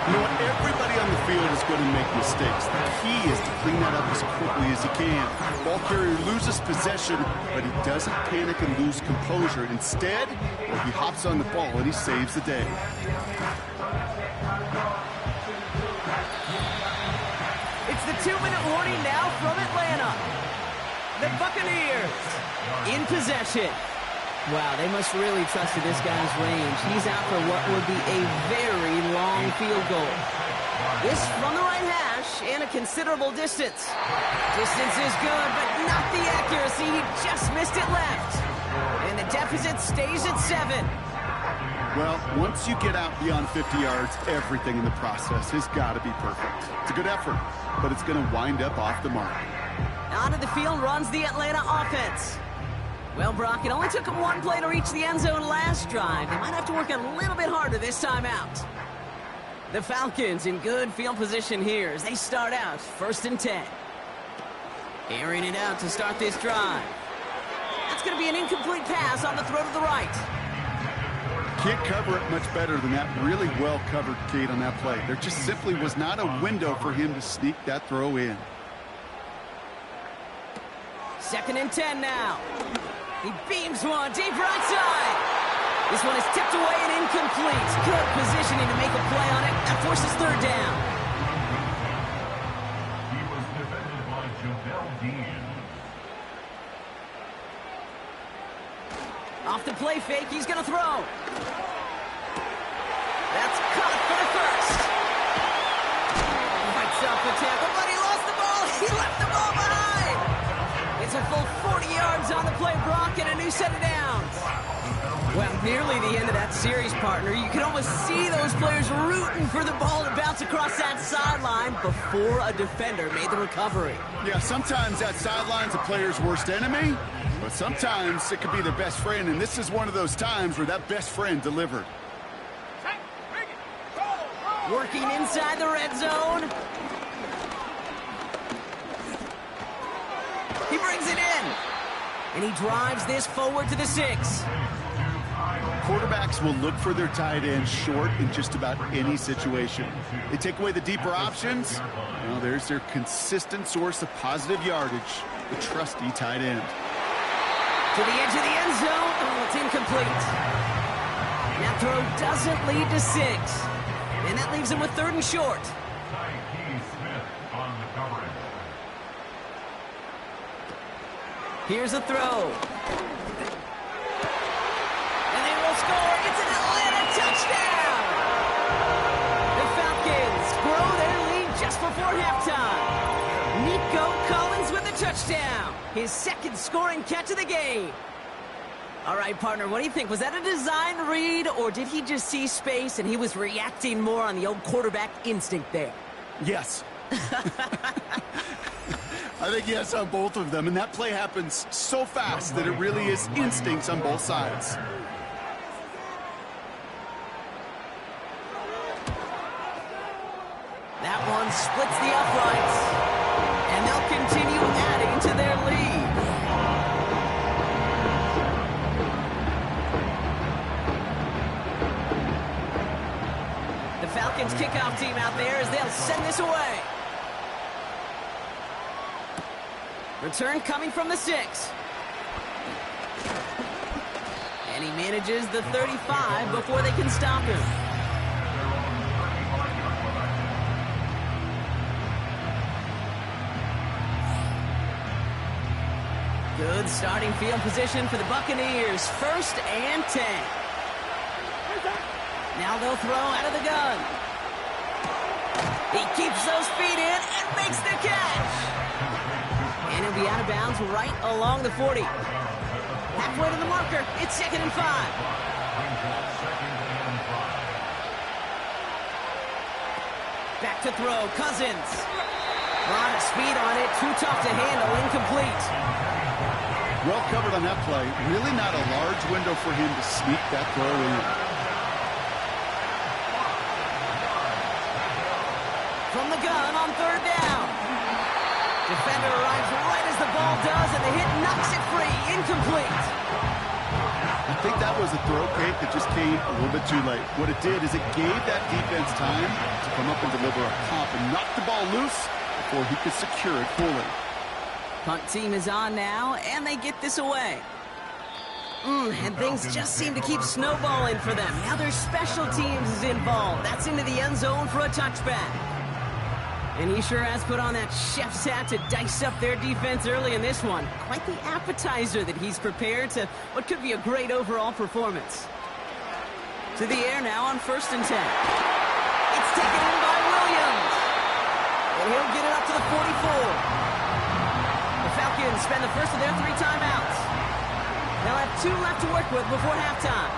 You know what? Everybody on the field is going to make mistakes. The key is to clean that up as quickly as you can. Ball carrier loses possession, but he doesn't panic and lose composure. Instead, he hops on the ball and he saves the day. It's the 2-minute warning now from Atlanta. The Buccaneers in possession. Wow, they must really trust in this guy's range. He's out for what would be a very long field goal. This from the right hash and a considerable distance. Distance is good, but not the accuracy. He just missed it left. And the deficit stays at 7. Well, once you get out beyond 50 yards, everything in the process has got to be perfect. It's a good effort, but it's going to wind up off the mark. Onto the field runs the Atlanta offense. Well, Brock, it only took them one play to reach the end zone last drive. They might have to work a little bit harder this time out. The Falcons in good field position here as they start out 1st and 10. Airing it out to start this drive. That's going to be an incomplete pass on the throw to the right. Can't cover it much better than that. Really well covered, Kate, on that play. There just simply was not a window for him to sneak that throw in. 2nd and 10 now. He beams one deep right side. This one is tipped away and incomplete. Good positioning to make a play on it. That forces 3rd down. He was defended by Jamel Dean. Off the play fake, he's going to throw. That's caught for the first. Fights off the tackle, but he lost the ball. He left the ball behind. It's a full 40 yards on the play, Brock, and a new set of downs. Well, nearly the end of that series, partner. You can almost see those players rooting for the ball to bounce across that sideline before a defender made the recovery. Yeah, sometimes that sideline's a player's worst enemy, but sometimes it could be their best friend, and this is one of those times where that best friend delivered. Working inside the red zone. He brings it in. And he drives this forward to the 6. Quarterbacks will look for their tight end short in just about any situation. They take away the deeper options. Well, there's their consistent source of positive yardage, the trusty tight end. To the edge of the end zone. Oh, it's incomplete. That throw doesn't lead to 6. And that leaves him with 3rd and short. Here's a throw. And they will score. It's an Atlanta touchdown. The Falcons grow their lead just before halftime. Nico Collins with a touchdown. His 2nd scoring catch of the game. All right, partner, what do you think? Was that a design read, or did he just see space and he was reacting more on the old quarterback instinct there? Yes. I think yes on both of them, and that play happens so fast that it really is instincts on both sides. That one splits the uprights, and they'll continue adding to their lead. The Falcons kickoff team out there as they'll send this away. Return coming from the 6. And he manages the 35 before they can stop him. Good starting field position for the Buccaneers. 1st and 10. Now they'll throw out of the gun. He keeps those feet in and makes the catch. And he'll be out of bounds right along the 40. Halfway to the marker. It's 2nd and 5. Back to throw. Cousins. A lot of speed on it. Too tough to handle. Incomplete. Well covered on that play. Really not a large window for him to sneak that throw in. From the gun on 3rd down. Defender arrives right as the ball does, and the hit knocks it free. Incomplete. I think that was a throw, Kate, that just came a little bit too late. What it did is it gave that defense time to come up and deliver a pop and knock the ball loose before he could secure it fully. Punt team is on now, and they get this away. And things just seem to keep snowballing for them. Now their special teams is involved. That's into the end zone for a touchback. And he sure has put on that chef's hat to dice up their defense early in this one. Quite the appetizer that he's prepared to what could be a great overall performance. To the air now on 1st and 10. It's taken in by Williams. And he'll get it up to the 44. The Falcons spend the first of their 3 timeouts. They'll have 2 left to work with before halftime.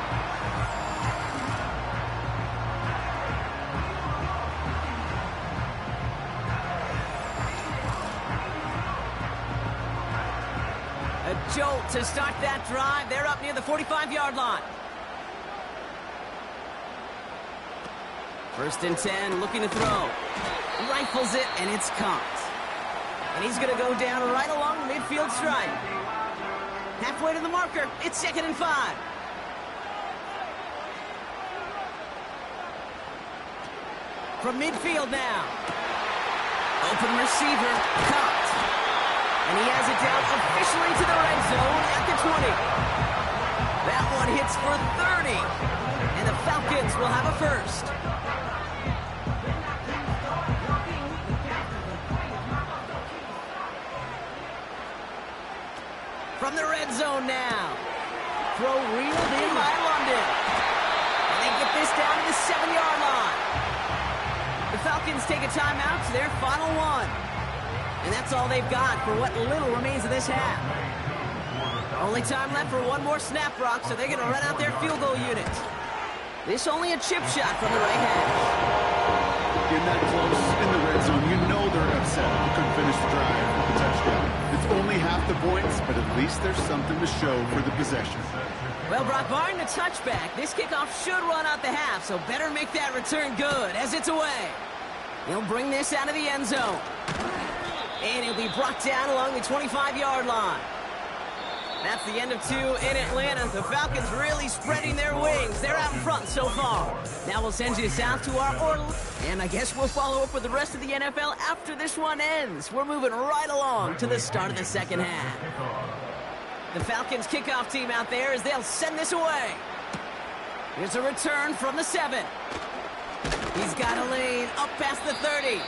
jolt to start that drive. They're up near the 45-yard line. 1st and 10, looking to throw. Rifles it, and it's caught. And he's going to go down right along the midfield stripe. Halfway to the marker, it's 2nd and 5. From midfield now. Open receiver, caught. And he has it down officially to the red zone at the 20. That one hits for 30. And the Falcons will have a first. From the red zone now. Throw reeled in by London. And they get this down to the 7-yard line. The Falcons take a timeout to their final one. And that's all they've got for what little remains of this half. Only time left for one more snap, Brock, so they're going to run out their field goal unit. This only a chip shot from the right hash. In that close, in the red zone, you know they're upset. They couldn't finish the drive with the touchdown. It's only half the points, but at least there's something to show for the possession. Well, Brock, barring the touchback, this kickoff should run out the half, so better make that return good as it's away. He'll bring this out of the end zone. And he'll be brought down along the 25-yard line. That's the end of 2 in Atlanta. The Falcons really spreading their wings. They're out in front so far. Now we'll send you south to our Orlando. And I guess we'll follow up with the rest of the NFL after this one ends. We're moving right along to the start of the second half. The Falcons kickoff team out there as they'll send this away. Here's a return from the 7. He's got a lane up past the 30.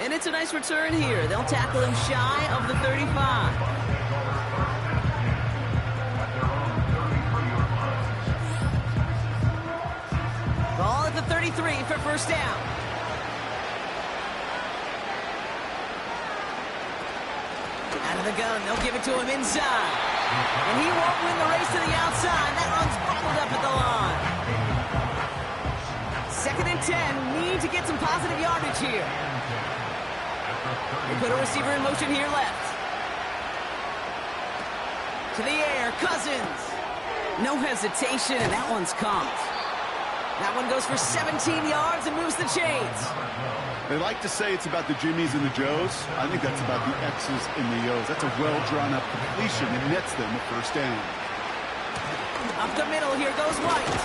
And it's a nice return here. They'll tackle him shy of the 35. Ball at the 33 for first down. Out of the gun, they'll give it to him inside. And he won't win the race to the outside. That run's bottled up at the line. 2nd and 10, need to get some positive yardage here. They put a receiver in motion here left. To the air, Cousins. No hesitation, and that one's caught. That one goes for 17 yards and moves the chains. They like to say it's about the Jimmies and the Joes. I think that's about the X's and the O's. That's a well-drawn-up completion and nets them a first down. Up the middle, here goes White.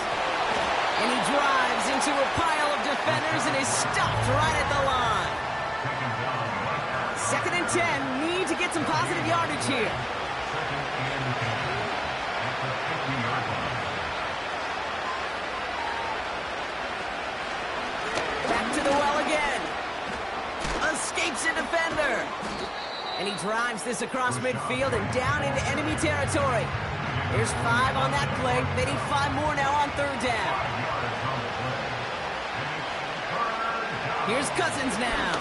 And he drives into a pile of defenders and is stopped right at the line. 2nd and 10, need to get some positive yardage here. Back to the well again. Escapes a defender. And he drives this across midfield and down into enemy territory. There's 5 on that play. They need 5 more now on 3rd down. Here's Cousins now.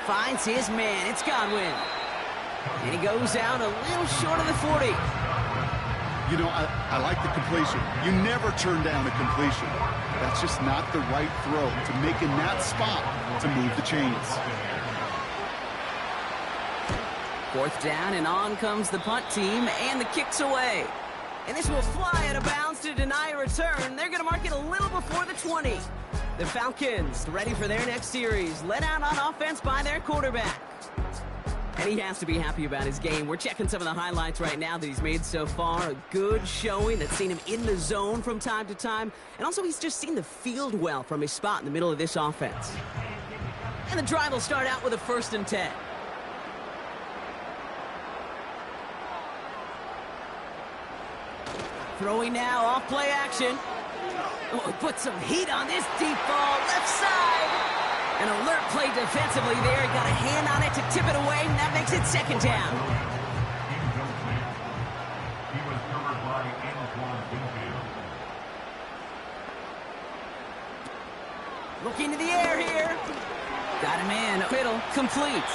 Finds his man. It's Godwin. And he goes out a little short of the 40. You know, I like the completion. You never turn down a completion. That's just not the right throw to make in that spot to move the chains. 4th down, and on comes the punt team, and the kick's away. And this will fly out of bounds to deny a return. They're going to mark it a little before the 20. The Falcons ready for their next series, led out on offense by their quarterback. And he has to be happy about his game. We're checking some of the highlights right now that he's made so far. A good showing that's seen him in the zone from time to time. And also he's just seen the field well from his spot in the middle of this offense. And the drive will start out with a 1st and 10. Throwing now, off play action. Oh, put some heat on this deep ball, left side. An alert play defensively there. Got a hand on it to tip it away, and that makes it 2nd down. He was covered by Antoine Winfield. Looking to the air here. Got him in. Middle, complete.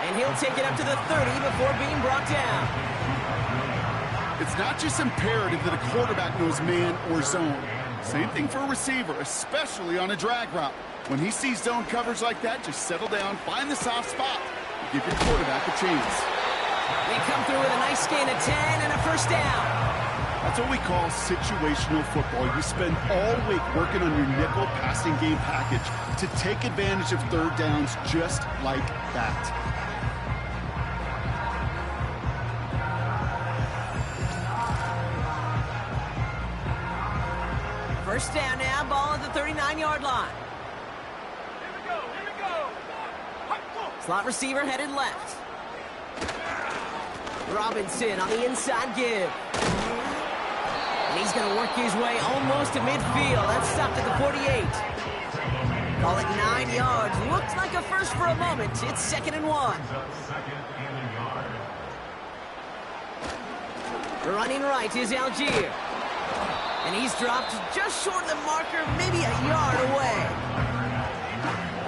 And he'll take it up to the 30 before being brought down. It's not just imperative that a quarterback knows man or zone. Same thing for a receiver, especially on a drag route. When he sees zone coverage like that, just settle down, find the soft spot, and give your quarterback a chance. They come through with a nice gain of 10 and a first down. That's what we call situational football. You spend all week working on your nickel passing game package to take advantage of third downs just like that. First down now, ball at the 39-yard line. Slot receiver headed left. Robinson on the inside give. And he's going to work his way almost to midfield. That's stopped at the 48. Call it 9 yards. Looked like a first for a moment. It's 2nd and 1. Running right is Algier. And he's dropped just short of the marker, maybe a yard away.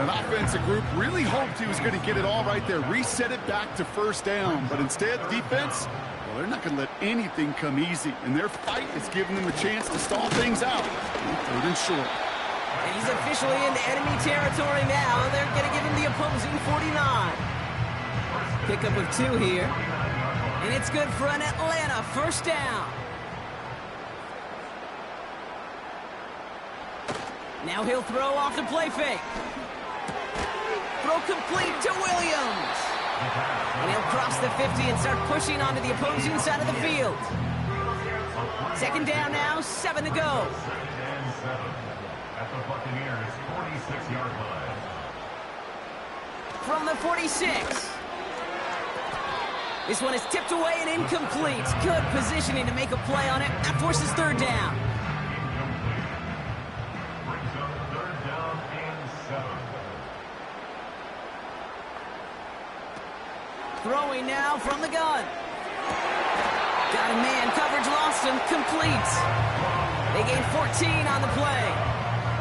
An offensive group really hoped he was going to get it all right there, reset it back to first down. But instead, the defense, well, they're not going to let anything come easy. And their fight is giving them a chance to stall things out. 3rd and short. And he's officially into enemy territory now. They're going to give him the opposing 49. Pickup of 2 here. And it's good for an Atlanta first down. Now he'll throw off the play fake. Throw complete to Williams. And he'll cross the 50 and start pushing onto the opposing side of the field. 2nd down now, 7 to go. At the Buccaneers' 46-yard line. From the 46. This one is tipped away and incomplete. Good positioning to make a play on it. That forces 3rd down. Brings up 3rd down and 7. Throwing now from the gun. Got a man, coverage lost him, complete. They gain 14 on the play.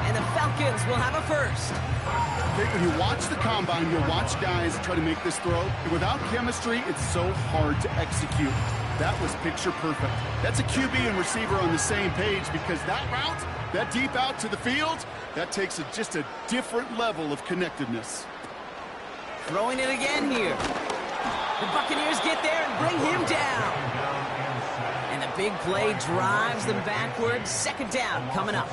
And the Falcons will have a first. When you watch the combine, you'll watch guys try to make this throw. And without chemistry, it's so hard to execute. That was picture perfect. That's a QB and receiver on the same page because that route, that deep out to the field, that takes just a different level of connectiveness. Throwing it again here. The Buccaneers get there and bring him down. And the big play drives them backwards. 2nd down coming up.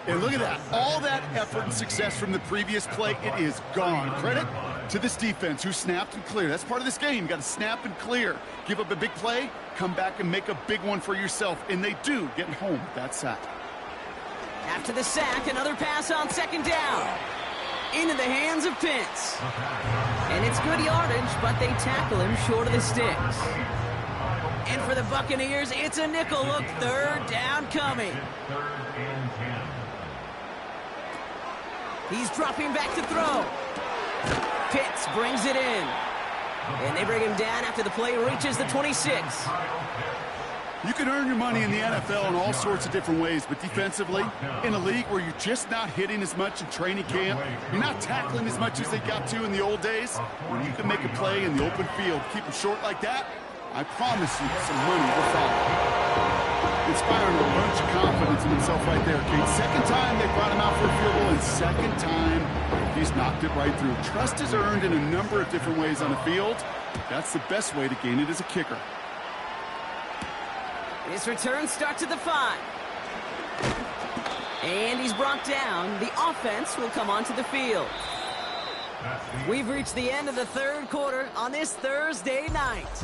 And look at that. All that effort and success from the previous play, it is gone. Credit to this defense who snapped and cleared. That's part of this game. You got to snap and clear. Give up a big play, come back and make a big one for yourself. And they do, getting home with that sack. After the sack, another pass on 2nd down. Into the hands of Pitts. And it's good yardage, but they tackle him short of the sticks. And for the Buccaneers, it's a nickel look. 3rd down coming. 3rd and 10. He's dropping back to throw. Pitts brings it in. And they bring him down after the play reaches the 26. You can earn your money in the NFL in all sorts of different ways, but defensively, in a league where you're just not hitting as much in training camp, you're not tackling as much as they got to in the old days, when you can make a play in the open field, keep them short like that, I promise you some money will follow. Inspiring a bunch of confidence in himself right there, Kate. 2nd time they brought him out for a field goal, and 2nd time he's knocked it right through. Trust is earned in a number of different ways on the field. That's the best way to gain it as a kicker. His return starts at the 5. And he's brought down. The offense will come onto the field. We've reached the end of the 3rd quarter on this Thursday night.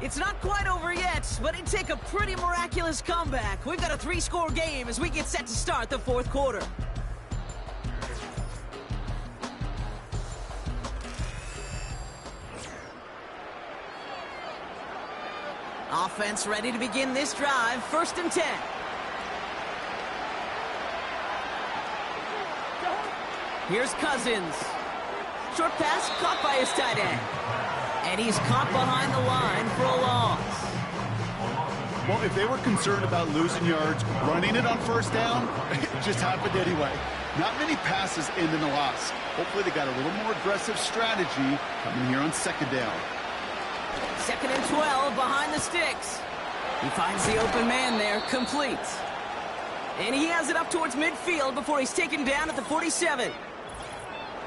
It's not quite over yet, but it'd take a pretty miraculous comeback. We've got a 3-score game as we get set to start the 4th quarter. Offense ready to begin this drive. 1st and 10. Here's Cousins. Short pass caught by his tight end. And he's caught behind the line for a loss. Well, if they were concerned about losing yards, running it on 1st down, it just happened anyway. Not many passes end in a loss. Hopefully they got a little more aggressive strategy coming here on 2nd down. 2nd and 12 behind the sticks. He finds the open man there, complete. And he has it up towards midfield before he's taken down at the 47.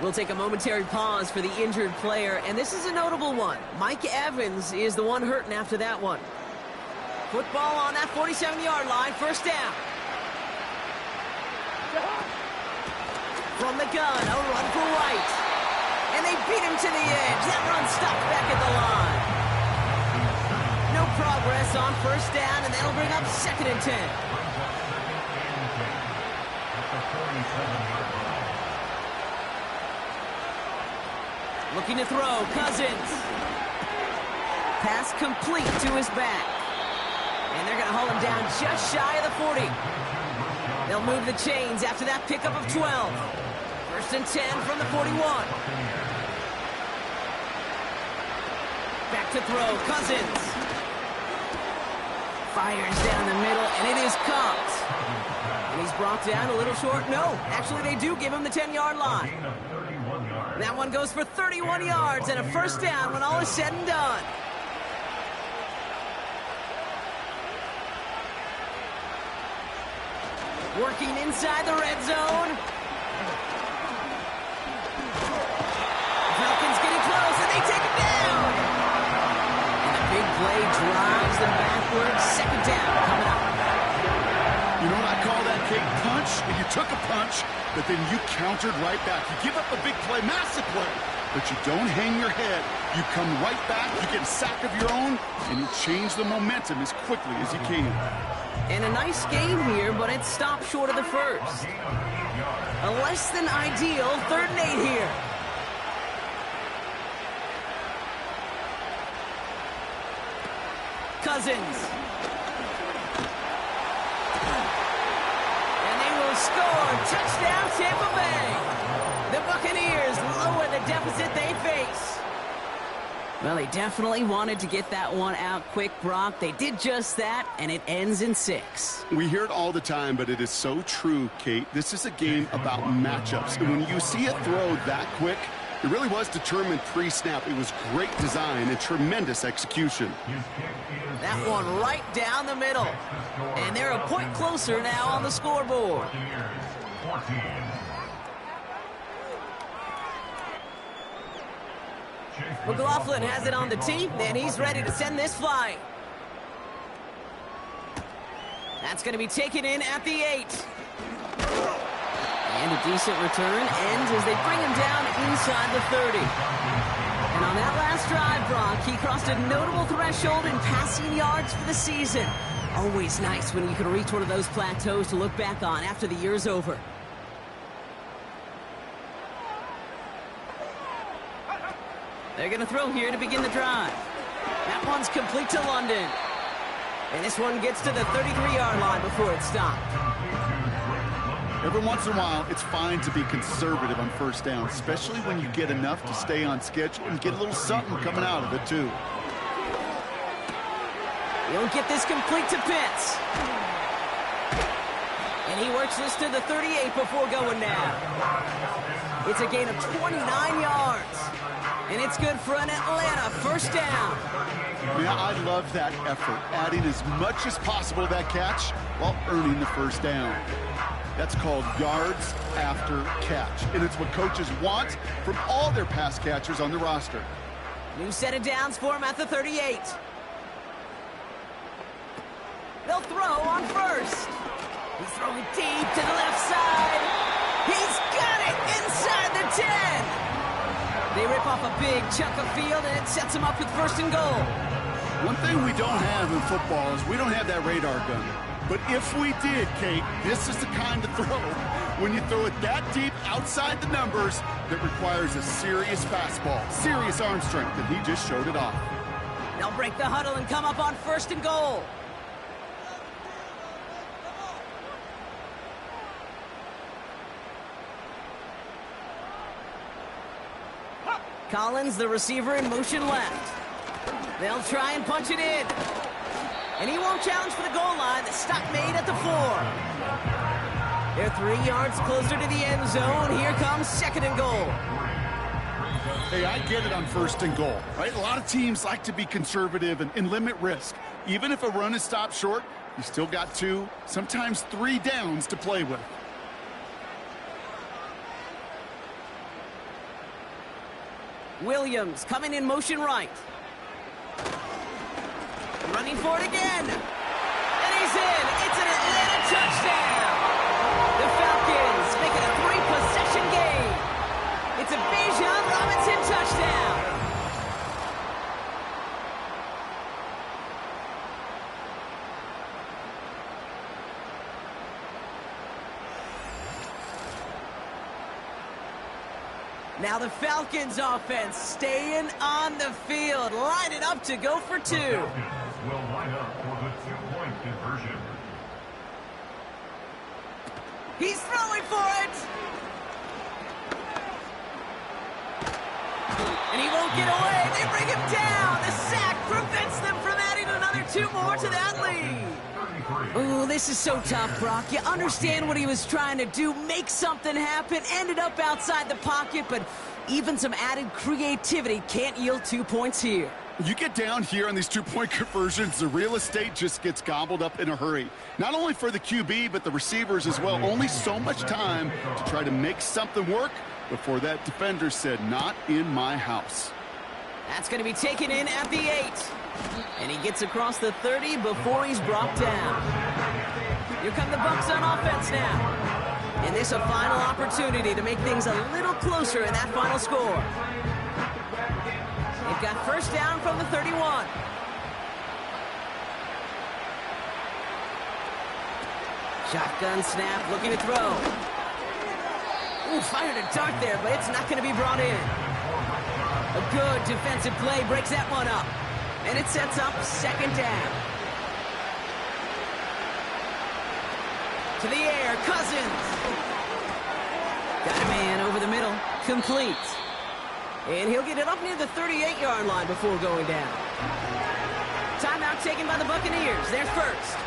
We'll take a momentary pause for the injured player, and this is a notable one. Mike Evans is the one hurting after that one. Football on that 47-yard line, first down. From the gun, a run for White. And they beat him to the edge. That run stopped back at the line. No progress on first down, and that'll bring up 2nd and 10. Looking to throw, Cousins. Pass complete to his back. And they're going to haul him down just shy of the 40. They'll move the chains after that pickup of 12. 1st and 10 from the 41. Back to throw, Cousins. Fires down the middle, and it is caught. And he's brought down a little short. No, actually they do give him the 10-yard line. That one goes for 31 yards and a first down when all is said and done. Working inside the red zone. Falcons getting close, and they take it down. And a big play drives them backwards. 2nd down coming up. You know what I call that, Kate? Punch. You took a punch, but then you countered right back. You give up a big play, massive play, but you don't hang your head. You come right back, you get a sack of your own, and you change the momentum as quickly as you can. And a nice game here, but it stopped short of the first. A less than ideal 3rd and 8 here. Cousins. And they will score. Touchdown, Tampa Bay. The Buccaneers lower the deficit they face. Well, they definitely wanted to get that one out quick, Brock. They did just that, and it ends in 6. We hear it all the time, but it is so true, Kate. This is a game about matchups. And when you see it throw that quick, it really was determined pre-snap. It was great design and tremendous execution. That one right down the middle. And they're a point closer now on the scoreboard. McLaughlin has it on the tee, and he's ready to send this flying. That's going to be taken in at the 8. And a decent return ends as they bring him down inside the 30. And on that last drive, Brock, he crossed a notable threshold in passing yards for the season. Always nice when you can reach one of those plateaus to look back on after the year's over. They're going to throw here to begin the drive. That one's complete to London. And this one gets to the 33-yard line before it's stopped. Every once in a while, it's fine to be conservative on first down, especially when you get enough to stay on schedule and get a little something coming out of it, too. He'll get this complete to Pitts. And he works this to the 38 before going down. It's a gain of 29 yards. And it's good for an Atlanta first down. Yeah, I love that effort, adding as much as possible to that catch while earning the first down. That's called yards after catch, and it's what coaches want from all their pass catchers on the roster. New set of downs for him at the 38. They'll throw on first. He's throwing deep to the left side. He's got it inside the 10. They rip off a big chunk of field, and it sets them up with 1st and goal. One thing we don't have in football is we don't have that radar gun. But if we did, Kate, this is the kind of throw, when you throw it that deep outside the numbers, that requires a serious fastball, serious arm strength, and he just showed it off. They'll break the huddle and come up on 1st and goal. Collins, the receiver, in motion left. They'll try and punch it in. And he won't challenge for the goal line. The stop made at the 4. They're 3 yards closer to the end zone. Here comes 2nd and goal. Hey, I get it on 1st and goal, right? A lot of teams like to be conservative and limit risk. Even if a run is stopped short, you still got 2, sometimes 3 downs to play with. Williams coming in motion right. Running for it again. And he's in. It's an Atlanta touchdown. The Falcons make it a 3-possession game. It's a Bijan Robinson touchdown. Now the Falcons offense staying on the field, lining up to go for 2. The Falcons will line up for the 2-point conversion. He's throwing for it. And he won't get away. They bring him down. The sack prevents them from adding another 2 more to that lead. Ooh, this is so tough, Brock. You understand what he was trying to do, make something happen, ended up outside the pocket, but even some added creativity can't yield 2 points here. You get down here on these 2-point conversions, the real estate just gets gobbled up in a hurry. Not only for the QB, but the receivers as well. Only so much time to try to make something work before that defender said, not in my house. That's going to be taken in at the 8. And he gets across the 30 before he's brought down. Here come the Bucs on offense now. And this a final opportunity to make things a little closer in that final score. They've got first down from the 31. Shotgun snap, looking to throw. Ooh, fired a dart there, but it's not going to be brought in. A good defensive play breaks that one up. And it sets up second down. To the air, Cousins. Got a man over the middle, complete. And he'll get it up near the 38-yard line before going down. Timeout taken by the Buccaneers. They're first.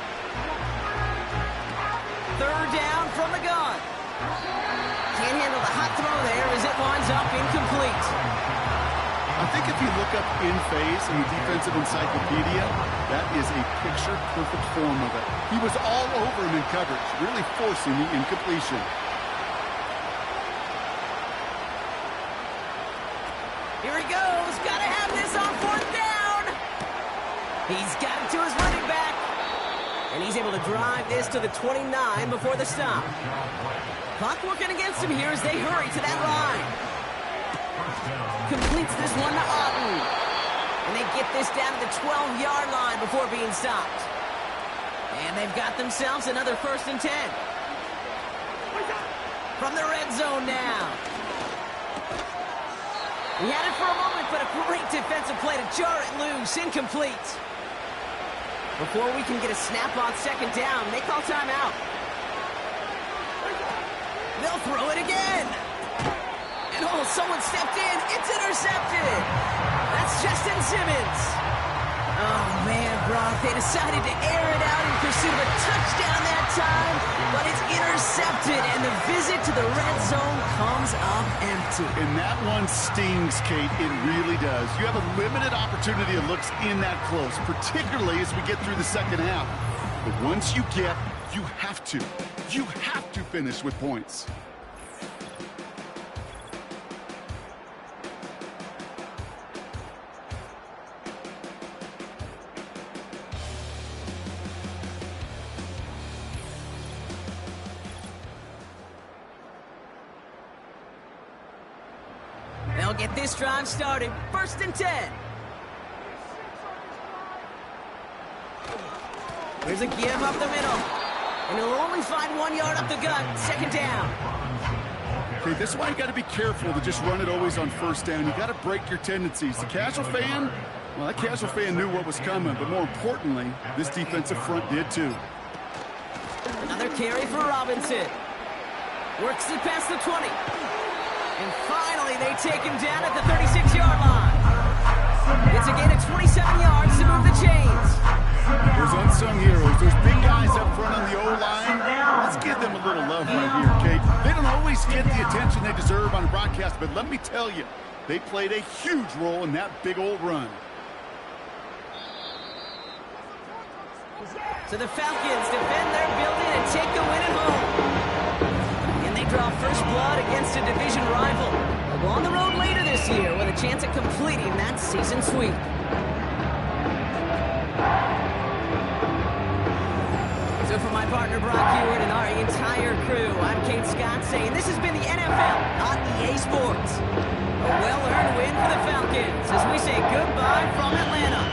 Third down from the gun. Can't handle the hot throw there as it winds up incomplete. I think if you look up in phase in the defensive encyclopedia, that is a picture-perfect form of it. He was all over him in coverage, really forcing the incompletion. Here he goes. Got to have this on 4th down. He's got it to his running back. And he's able to drive this to the 29 before the stop. Clock working against him here as they hurry to that line. Completes this one to Otten. And they get this down to the 12-yard line before being stopped. And they've got themselves another 1st and 10. From the red zone now. He had it for a moment, but a great defensive play to jar it loose. Incomplete. Before we can get a snap on second down, they call timeout. They'll throw it again. And oh, someone stepped in. It's intercepted. That's Justin Simmons. Oh, man, Brock, they decided to air it out in pursuit of a touchdown that time, but it's intercepted, and the visit to the red zone comes up empty. And that one stings, Kate. It really does. You have a limited opportunity of looks in that close, particularly as we get through the second half. But once you have to finish with points. They'll get this drive started. 1st and 10. There's a give up the middle. And he'll only find 1 yard up the gut. Second down. Okay, this is why you got to be careful to just run it always on 1st down. You got to break your tendencies. The casual fan, well, that casual fan knew what was coming, but more importantly, this defensive front did too. Another carry for Robinson. Works it past the 20. And finally, they take him down at the 36-yard line. It's a gain of 27 yards to move the chains. Those unsung heroes, those big guys up front on the O-line, let's give them a little love right here, Kate. They don't always get the attention they deserve on a broadcast, but let me tell you, they played a huge role in that big old run. So the Falcons defend their building and take the win at home. And they draw first blood against a division rival. They'll go on the road later this this year with a chance at completing that season sweep. So for my partner Brock Hewitt and our entire crew, I'm Kate Scott saying this has been the NFL on EA Sports. A well-earned win for the Falcons as we say goodbye from Atlanta.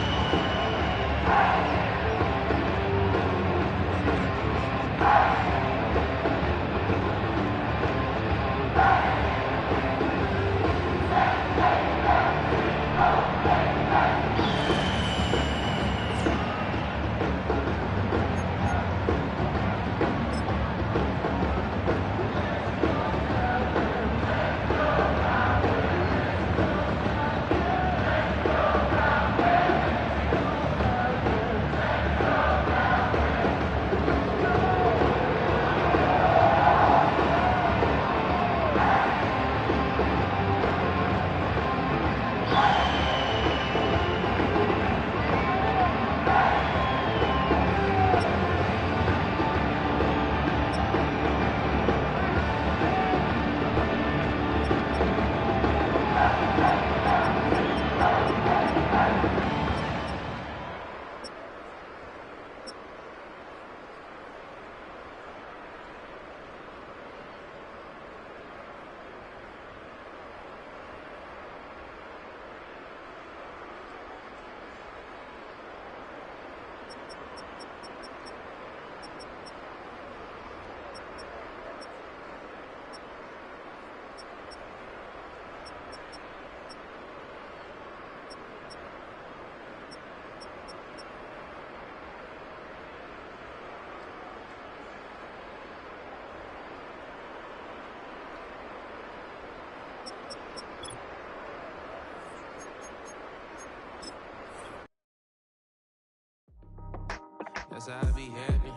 That's how I be happening.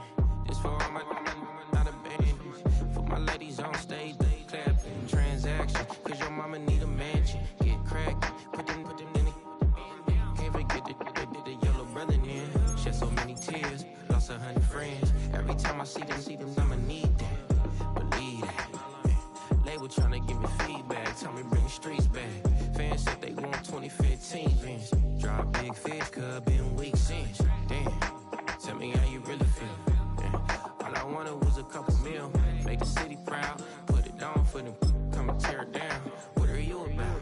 This for all my not a band. For my ladies on stage, they clapping. Transaction, cause your mama need a mansion. Get crackin', put them in the. Can't forget the yellow brother in. Shed so many tears, lost 100 friends. Every time I see them, I'ma need that. Believe that. Label tryna give me feedback, tell me bring the streets back. Fans said they want 2015 Vince. Drop big fish, cuz been weak since. Damn. Tell me how you really feel. Yeah. All I wanted was a couple mil. Make the city proud. Put it on for them. Come and tear it down. What are you about?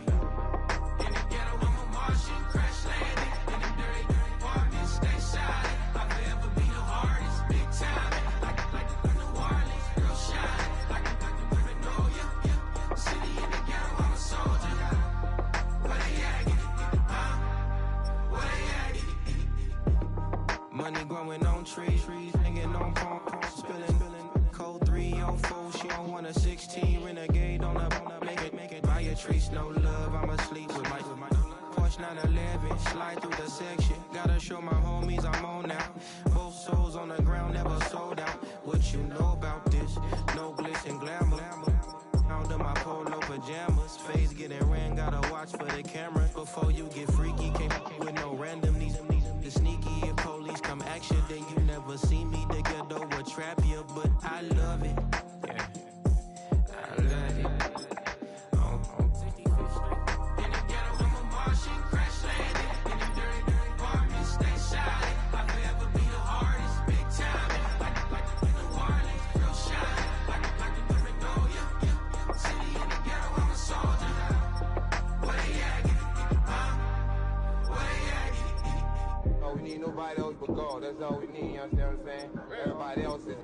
In the ghetto, I'm a Martian. Crash landing. In the dirty apartments. Stay silent. I'll forever be the hardest. Big time. Like the New Orleans. Girl shine. Like the Paranoia. City in the ghetto, I'm a soldier. Where they at? Where they at? Money growing on trees, hanging on palm, spilling, code 304. She don't want a 16 renegade on a make it. Buy a tree, no love. I'ma sleep with my Porsche 911. Slide through the section. Gotta show my homies I'm on now. Both souls on the ground, never sold out. What you know about this? No glitz and glamour. Under my polo pajamas, face getting ran. Gotta watch for the cameras before you get freaky. Can't with no random these sneaky. If police come action, then you never see me. The ghetto will trap you, but I love it. Yeah, I love it. In the ghetto, I'm a Martian, crash landing. In the dirty apartments, stay silent. I'll forever be the hardest, big time. Like the New Orleans, real shine. Like the Paranoia. City in the ghetto, I'm a soldier. Where they at? Where they at? We need nobody else but God. That's all we need, you understand what I'm saying?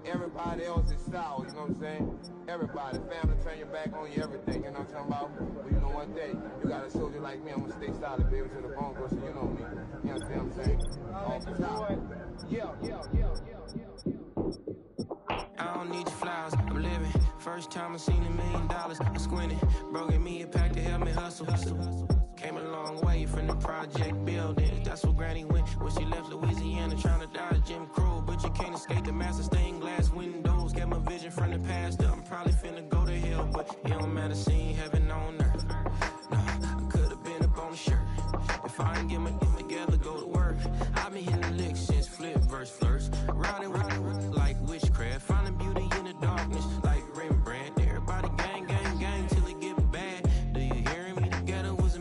Everybody else is sour, you know what I'm saying? Everybody, family, turn your back on you, everything, you know what I'm talking about? But you know one day, you got a soldier like me, I'm gonna stay solid, baby, to the bone, bro, so you know me. You understand what I'm saying? Off the top. I don't need your flowers, I'm living. First time I seen $1 million, I squinted. Bro, give me a pack to help me hustle. Came a long way from the project buildings. That's where Granny went when she left Louisiana, trying to dodge Jim Crow. But you can't escape the master stained glass windows. Got my vision from the past. I'm probably finna go to hell, but it don't matter, seeing heaven on earth. No, I could've been up on the shirt. If I ain't get my together, go to work. I've been hitting the licks since flip verse flirts. Riding like witchcraft, finding beauty in the darkness like Rembrandt. Everybody gang, gang, gang till it get bad. Do you hear me? The ghetto was a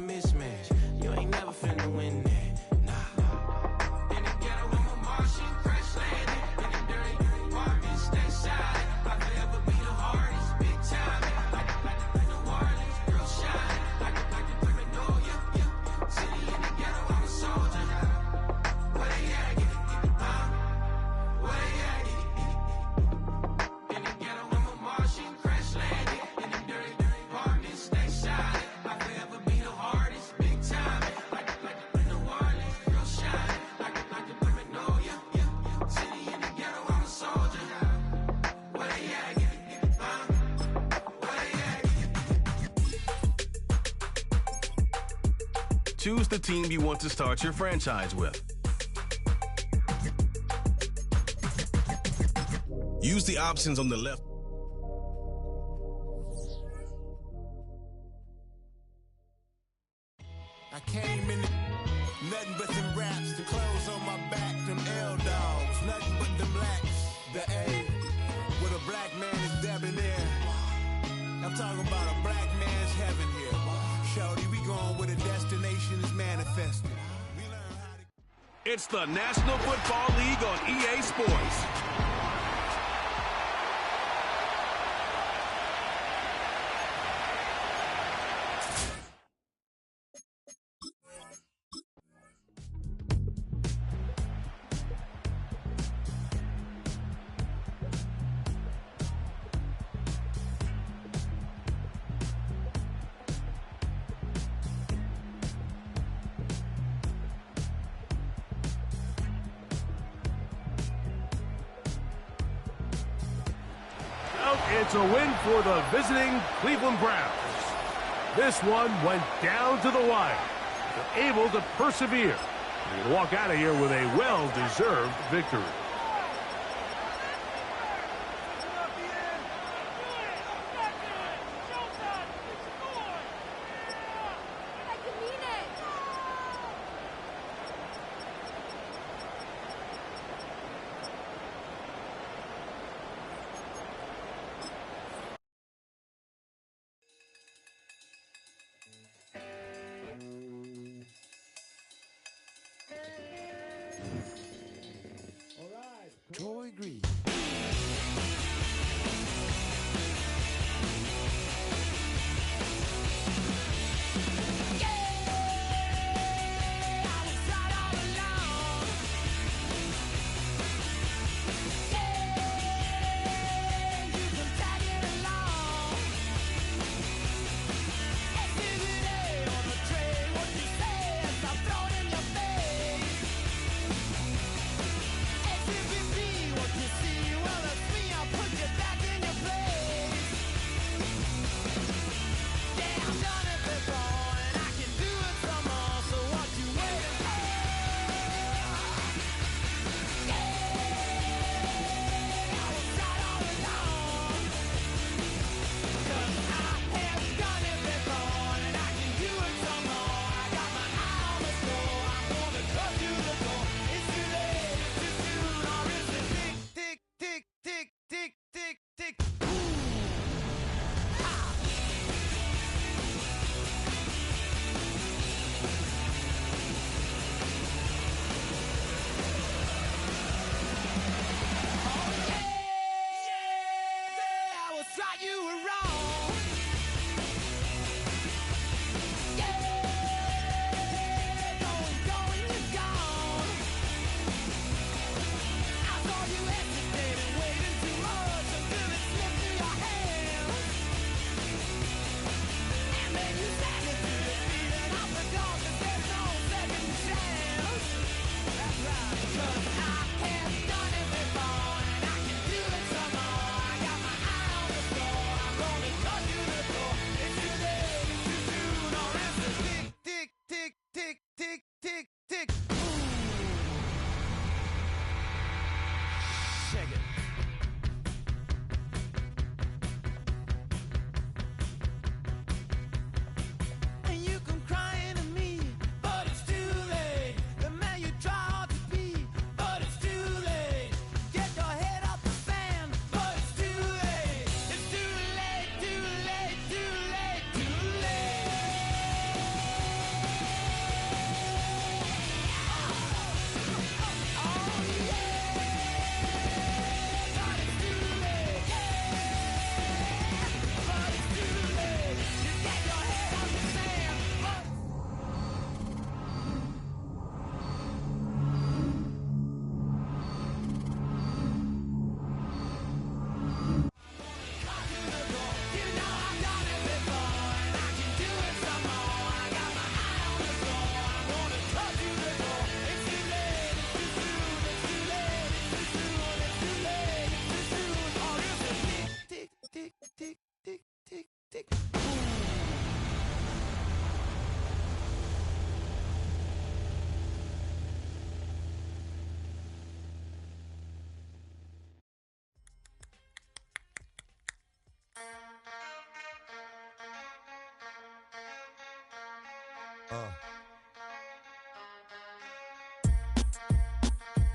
choose the team you want to start your franchise with. Use the options on the left. I came in nothing but them raps, the clothes on my back, them L-dogs, nothing but them blacks, the A, with a black man is debonair. I'm talking about a black man's heaven here. Shorty, we going where the destination is manifested. It's the National Football League on EA Sports. It's a win for the visiting Cleveland Browns. This one went down to the wire. They're able to persevere and walk out of here with a well-deserved victory. Troy Green.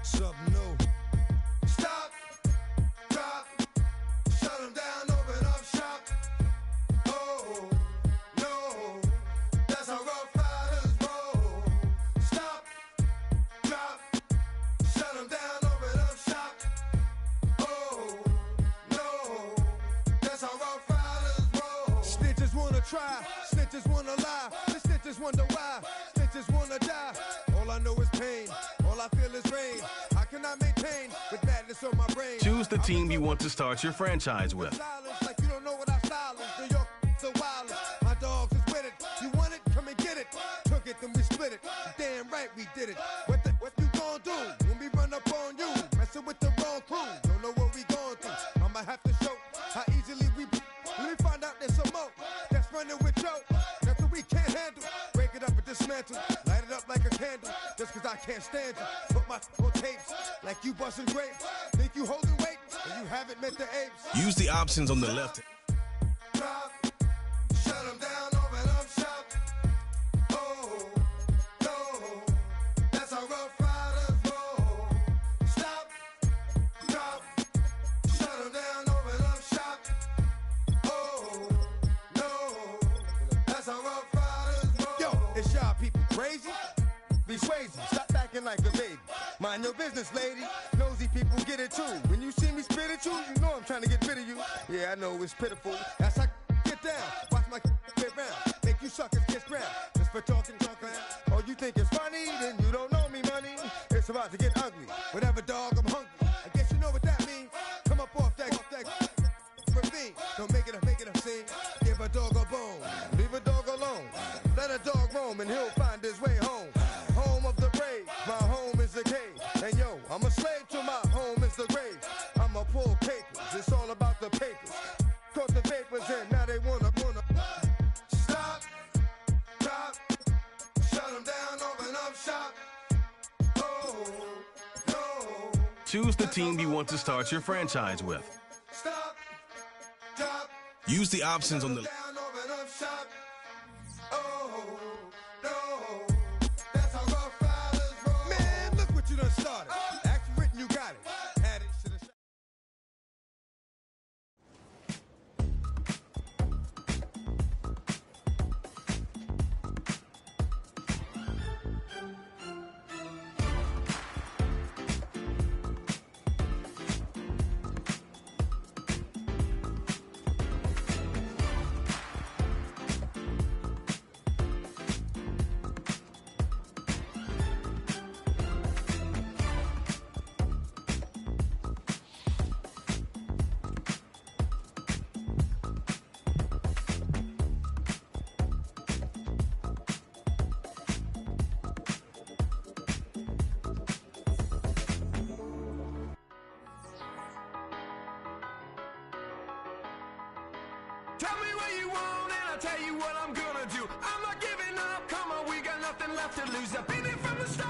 Something new. Stop, drop, shut them down, open up shop. Oh, no, that's how Rough Riders roll. Stop, drop, shut them down, open up shop. Oh, no, that's how Rough Riders roll. Snitches wanna try, snitches wanna lie, the snitches wonder why, snitches wanna die. All I know is pain, all I feel is rain. I cannot maintain with madness on my brain. Choose the team you want to start your franchise with. Like you don't know what I style is. New York so wild. My dogs is with it. You want it? Come and get it. Took it, then we split it. Damn right we did it. What you gonna do when we run up on you? Messing with the wrong crew. Don't know what we going through. I'ma have to show how easily we. Let me find out there's some more that's running with Joe. Nothing we can't handle. Break it up and dismantle. Light it up like a candle. Just cause I can't stand you. Put my on tapes like you busting grapes. Think you holding weight and you haven't met the apes. Use the options on the left. Drop, shut them down, open up shop. Oh, no, that's how Rough Riders roll. Stop, drop, shut them down, open up shop. Oh, no, that's how Rough Riders roll. Yo, it's y'all people crazy? Be crazy, stop acting like a baby. Mind your business, lady. Nosy people get it too. When you see me spit at you, you know I'm trying to get rid of you. Yeah, I know it's pitiful. That's how get down. Watch my get round. Make you suckers kiss ground. Just for talking junk around. Oh, you think it's funny? Then you don't know me, money. It's about to get ugly. Whatever, dog, I'm hungry. I guess you know what that means. Come up off that ravine. Don't make it a scene. Give a dog a bone. Leave a dog alone. Let a dog roam and he'll find his way home. Home of the brave. My home is the cave. And yo, I'm a slave to my home is the grave. I'm a pull papers. It's all about the papers. Caught the vapors in. Now they wanna. Stop. Drop. Shut them down. Open up shop. Oh, no. Choose the team you want to start your franchise with. Stop. Drop. Use the options on the Down, open up shop. Oh, no. That's how Rough Riders roll. Man, look what you done started. Action written, you got it. Had it, shoulda shot. Tell me what you want and I'll tell you what I'm gonna do. I'm not giving up, come on, we got nothing left to lose. I've been here from the start.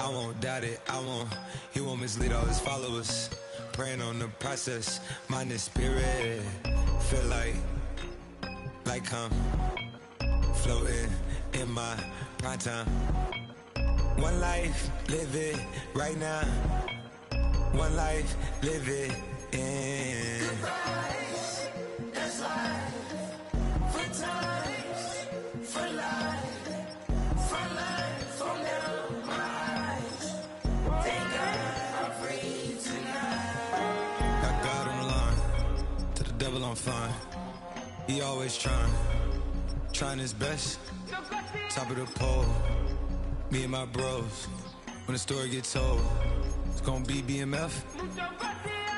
I won't doubt it, he won't mislead all his followers. Praying on the process, mind and spirit. Feel like I'm floating in my prime time. One life, live it right now. One life, live it in. Goodbyes, that's life. For times, for life. For life, from down my eyes. Thank God I'm free tonight. Got God on the line. devil, I'm fine. He always trying his best. Top of the pole, me and my bros. When the story gets told, it's gonna be BMF.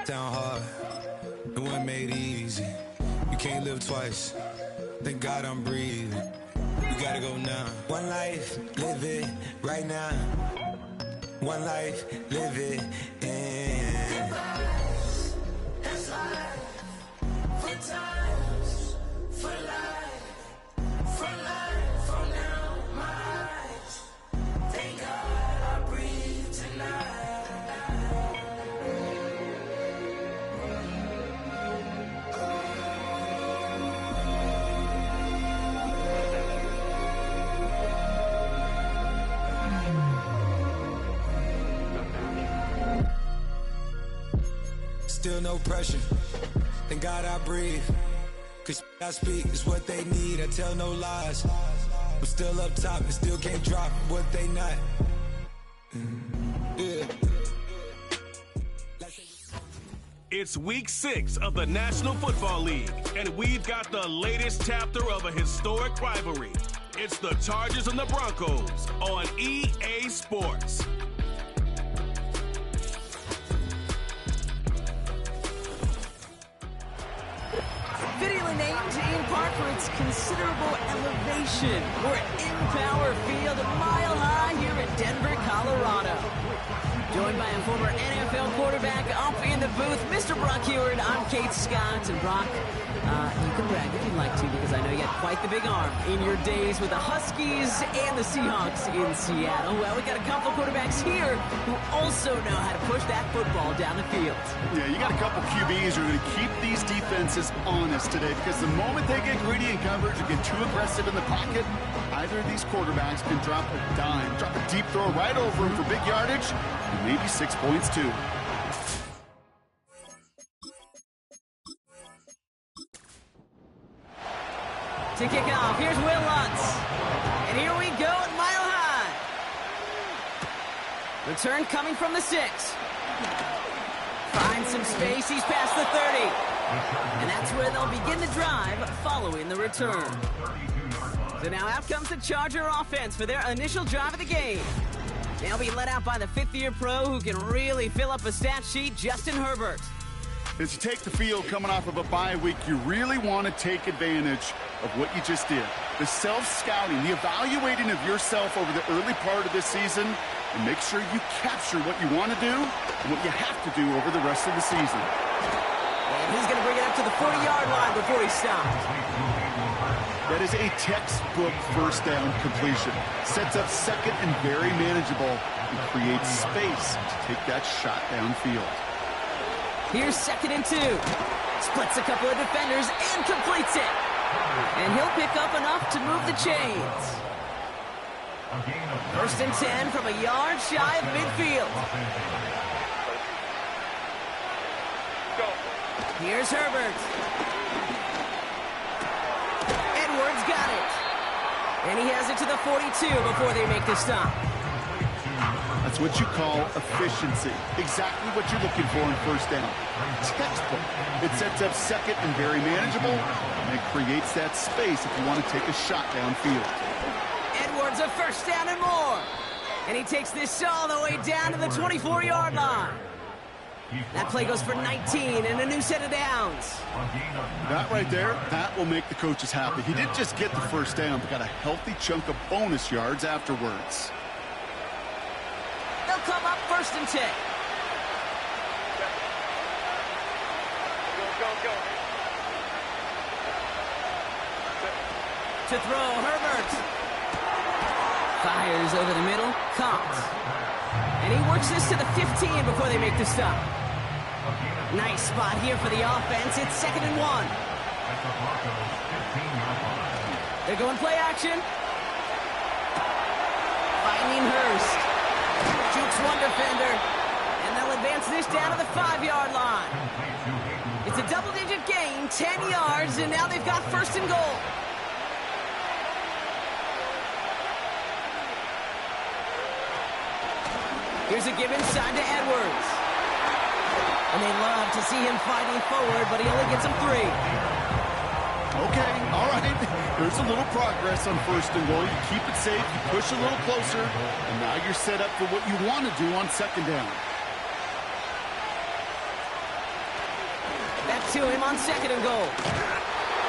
Down hard, it wasn't made easy. You can't live twice. Thank God I'm breathing. We gotta go now. One life, live it right now. One life, live it in. That's life. For times, for life, for now, my eyes. Thank God I breathe tonight. Still no pressure. Thank God I breathe. Cause I speak is what they need. I tell no lies. I'm still up top and still can't drop what they not. Yeah. It's week 6 of the National Football League, and we've got the latest chapter of a historic rivalry. It's the Chargers and the Broncos on EA Sports. Fittingly named in part for its considerable elevation. We're at Empower Field, Mile High here in Denver, Colorado. Joined by a former NFL quarterback up in the booth, Mr. Brock Heward. I'm Kate Scott. And Brock, you can brag if you'd like to, because I know you had quite the big arm in your days with the Huskies and the Seahawks in Seattle. Well, we got a couple of quarterbacks here who also know how to push that football down the field. Yeah, you got a couple QBs who are going to keep these defenses honest today, because the moment they get greedy in coverage or get too aggressive in the pocket, either of these quarterbacks can drop a dime, drop a deep throw right over him for big yardage, and maybe 6 points too. To kick off, here's Will Lutz. And here we go at Mile High. Return coming from the 6. Finds some space, he's past the 30. And that's where they'll begin the drive following the return. So now out comes the Charger offense for their initial drive of the game. They'll be led out by the 5th-year pro who can really fill up a stat sheet, Justin Herbert. As you take the field coming off of a bye week, you really want to take advantage of what you just did. The self-scouting, the evaluating of yourself over the early part of this season, and make sure you capture what you want to do and what you have to do over the rest of the season. And he's going to bring it up to the 40-yard line before he stops. That is a textbook first down completion. Sets up second and very manageable and creates space to take that shot downfield. Here's 2nd and 2. Splits a couple of defenders and completes it. And he'll pick up enough to move the chains. 1st and 10 from a yard shy of midfield. Here's Herbert. Edwards got it. And he has it to the 42 before they make the stop. That's what you call efficiency. Exactly what you're looking for in first down. Textbook. It sets up second and very manageable, and it creates that space if you want to take a shot downfield. Edwards a first down and more. And he takes this all the way down to the 24-yard line. That play goes for 19 and a new set of downs. That right there, that will make the coaches happy. He didn't just get the first down, but got a healthy chunk of bonus yards afterwards. They'll come up 1st and 10. To throw, Herbert. Fires over the middle, caught. And he works this to the 15 before they make the stop. Nice spot here for the offense. It's 2nd and 1. They're going play action. Finding Hurst. Shoots one defender. And they'll advance this down to the 5-yard line. It's a double-digit gain, 10 yards, and now they've got 1st and goal. Here's a give inside to Edwards. And they love to see him fighting forward, but he only gets them 3. Okay, all right. There's a little progress on 1st and goal. You keep it safe, you push a little closer, and now you're set up for what you want to do on 2nd down. Back to him on 2nd and goal.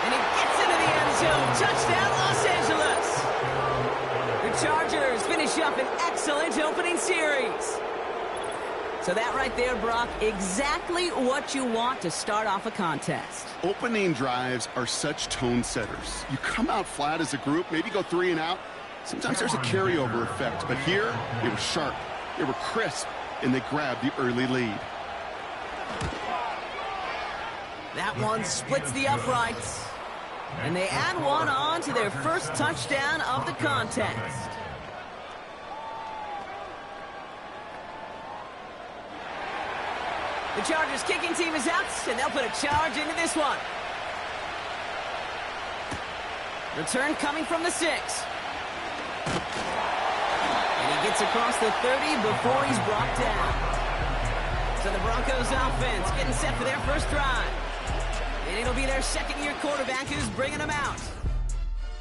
And he gets into the end zone. Touchdown, Los Angeles. The Chargers finish up an excellent opening series. So that right there, Brock, exactly what you want to start off a contest. Opening drives are such tone setters. You come out flat as a group, maybe go 3 and out. Sometimes there's a carryover effect, but here, they were sharp, they were crisp, and they grabbed the early lead. That one splits the uprights. And they add one on to their first touchdown of the contest. The Chargers kicking team is out, and they'll put a charge into this one. Return coming from the 6. And he gets across the 30 before he's brought down. So the Broncos offense getting set for their first drive. And it'll be their 2nd-year quarterback who's bringing them out.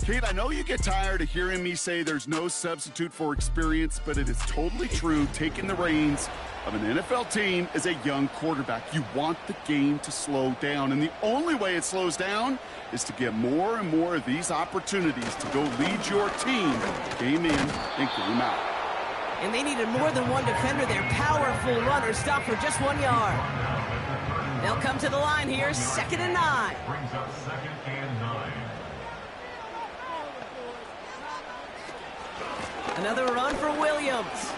Kate, I know you get tired of hearing me say there's no substitute for experience, but it is totally true. Taking the reins of an NFL team as a young quarterback, you want the game to slow down, and the only way it slows down is to get more and more of these opportunities to go lead your team game in and game out. And they needed more than one defender. Their powerful runner stopped for just 1 yard. They'll come to the line here, 2nd and 9. Brings up 2nd and 9. Another run for Williams.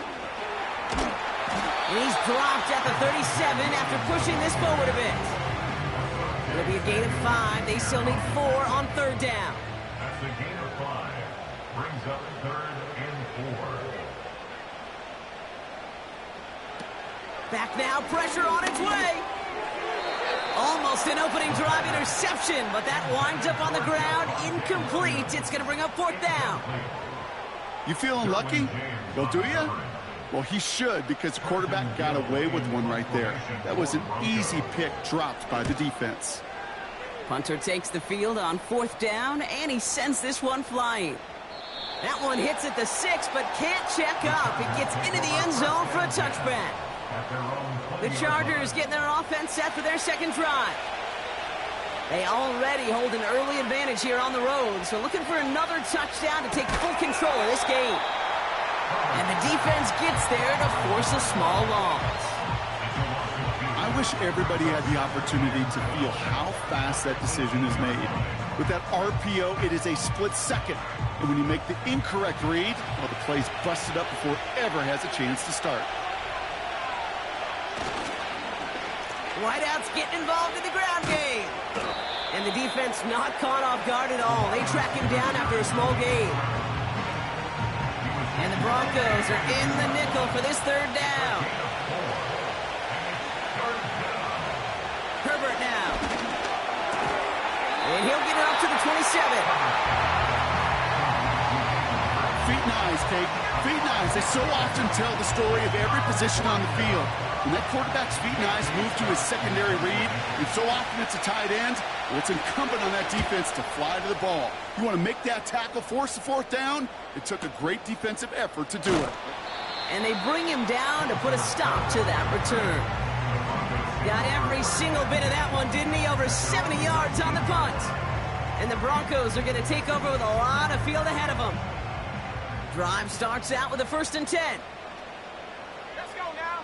And he's dropped at the 37 after pushing this forward a bit. It'll be a gain of 5. They still need 4 on 3rd down. That's a gain of 5. Brings up 3rd and 4. Back now, pressure on its way. Almost an opening drive interception, but that winds up on the ground, incomplete. It's going to bring up 4th down. You feeling lucky? Well, do you? Well, he should, because the quarterback got away with one right there. That was an easy pick dropped by the defense. Punter takes the field on 4th down, and he sends this one flying. That one hits at the 6, but can't check up. It gets into the end zone for a touchback. The Chargers getting their offense set for their 2nd drive. They already hold an early advantage here on the road, so looking for another touchdown to take full control of this game. And the defense gets there to force a small loss. I wish everybody had the opportunity to feel how fast that decision is made. With that RPO, it is a split second. And when you make the incorrect read, well, the play's busted up before it ever has a chance to start. Wideouts getting involved in the ground game. And the defense not caught off guard at all. They track him down after a small gain. And the Broncos are in the nickel for this 3rd down. Herbert now. And he'll get it up to the 27. Feet and eyes, Kate. Feet and eyes. They so often tell the story of every position on the field. When that quarterback's feet and eyes move to his secondary read, and so often it's a tight end, well, it's incumbent on that defense to fly to the ball. You want to make that tackle, force the 4th down? It took a great defensive effort to do it. And they bring him down to put a stop to that return. Got every single bit of that one, didn't he? Over 70 yards on the punt. And the Broncos are going to take over with a lot of field ahead of them. Drive starts out with a 1st and 10. Let's go now.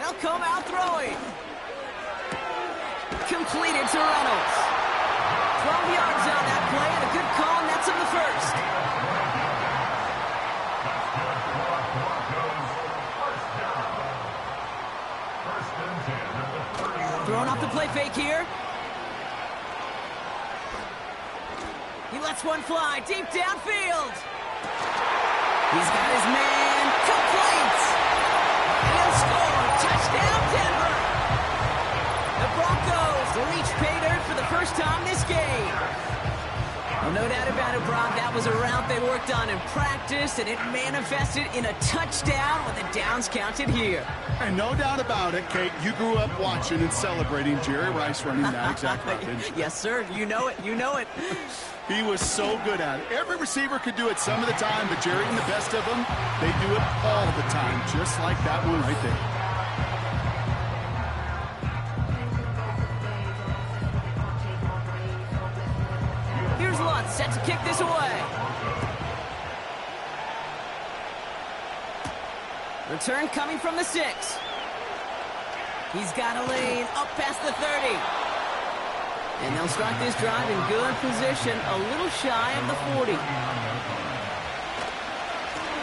They'll come out throwing. Completed to Reynolds. 12 yards on that play, and a good call, and that's him the 1st. Throwing off the play fake here. He lets one fly deep downfield. He's got his man. Complete. And he'll score. Touchdown, Denver. The Broncos reach pay dirt for the first time this game. Well, no doubt about it, Brock. That was a route they worked on in practice, and it manifested in a touchdown with the downs counted here. And no doubt about it, Kate, you grew up watching and celebrating Jerry Rice running that exact route, didn't you? Yes, sir. You know it. You know it. He was so good at it. Every receiver could do it some of the time, but Jerry and the best of them, they do it all the time, just like that one right there. Here's Lutz, set to kick this away. Return coming from the 6. He's got a lane up past the 30. And they'll start this drive in good position, a little shy of the 40.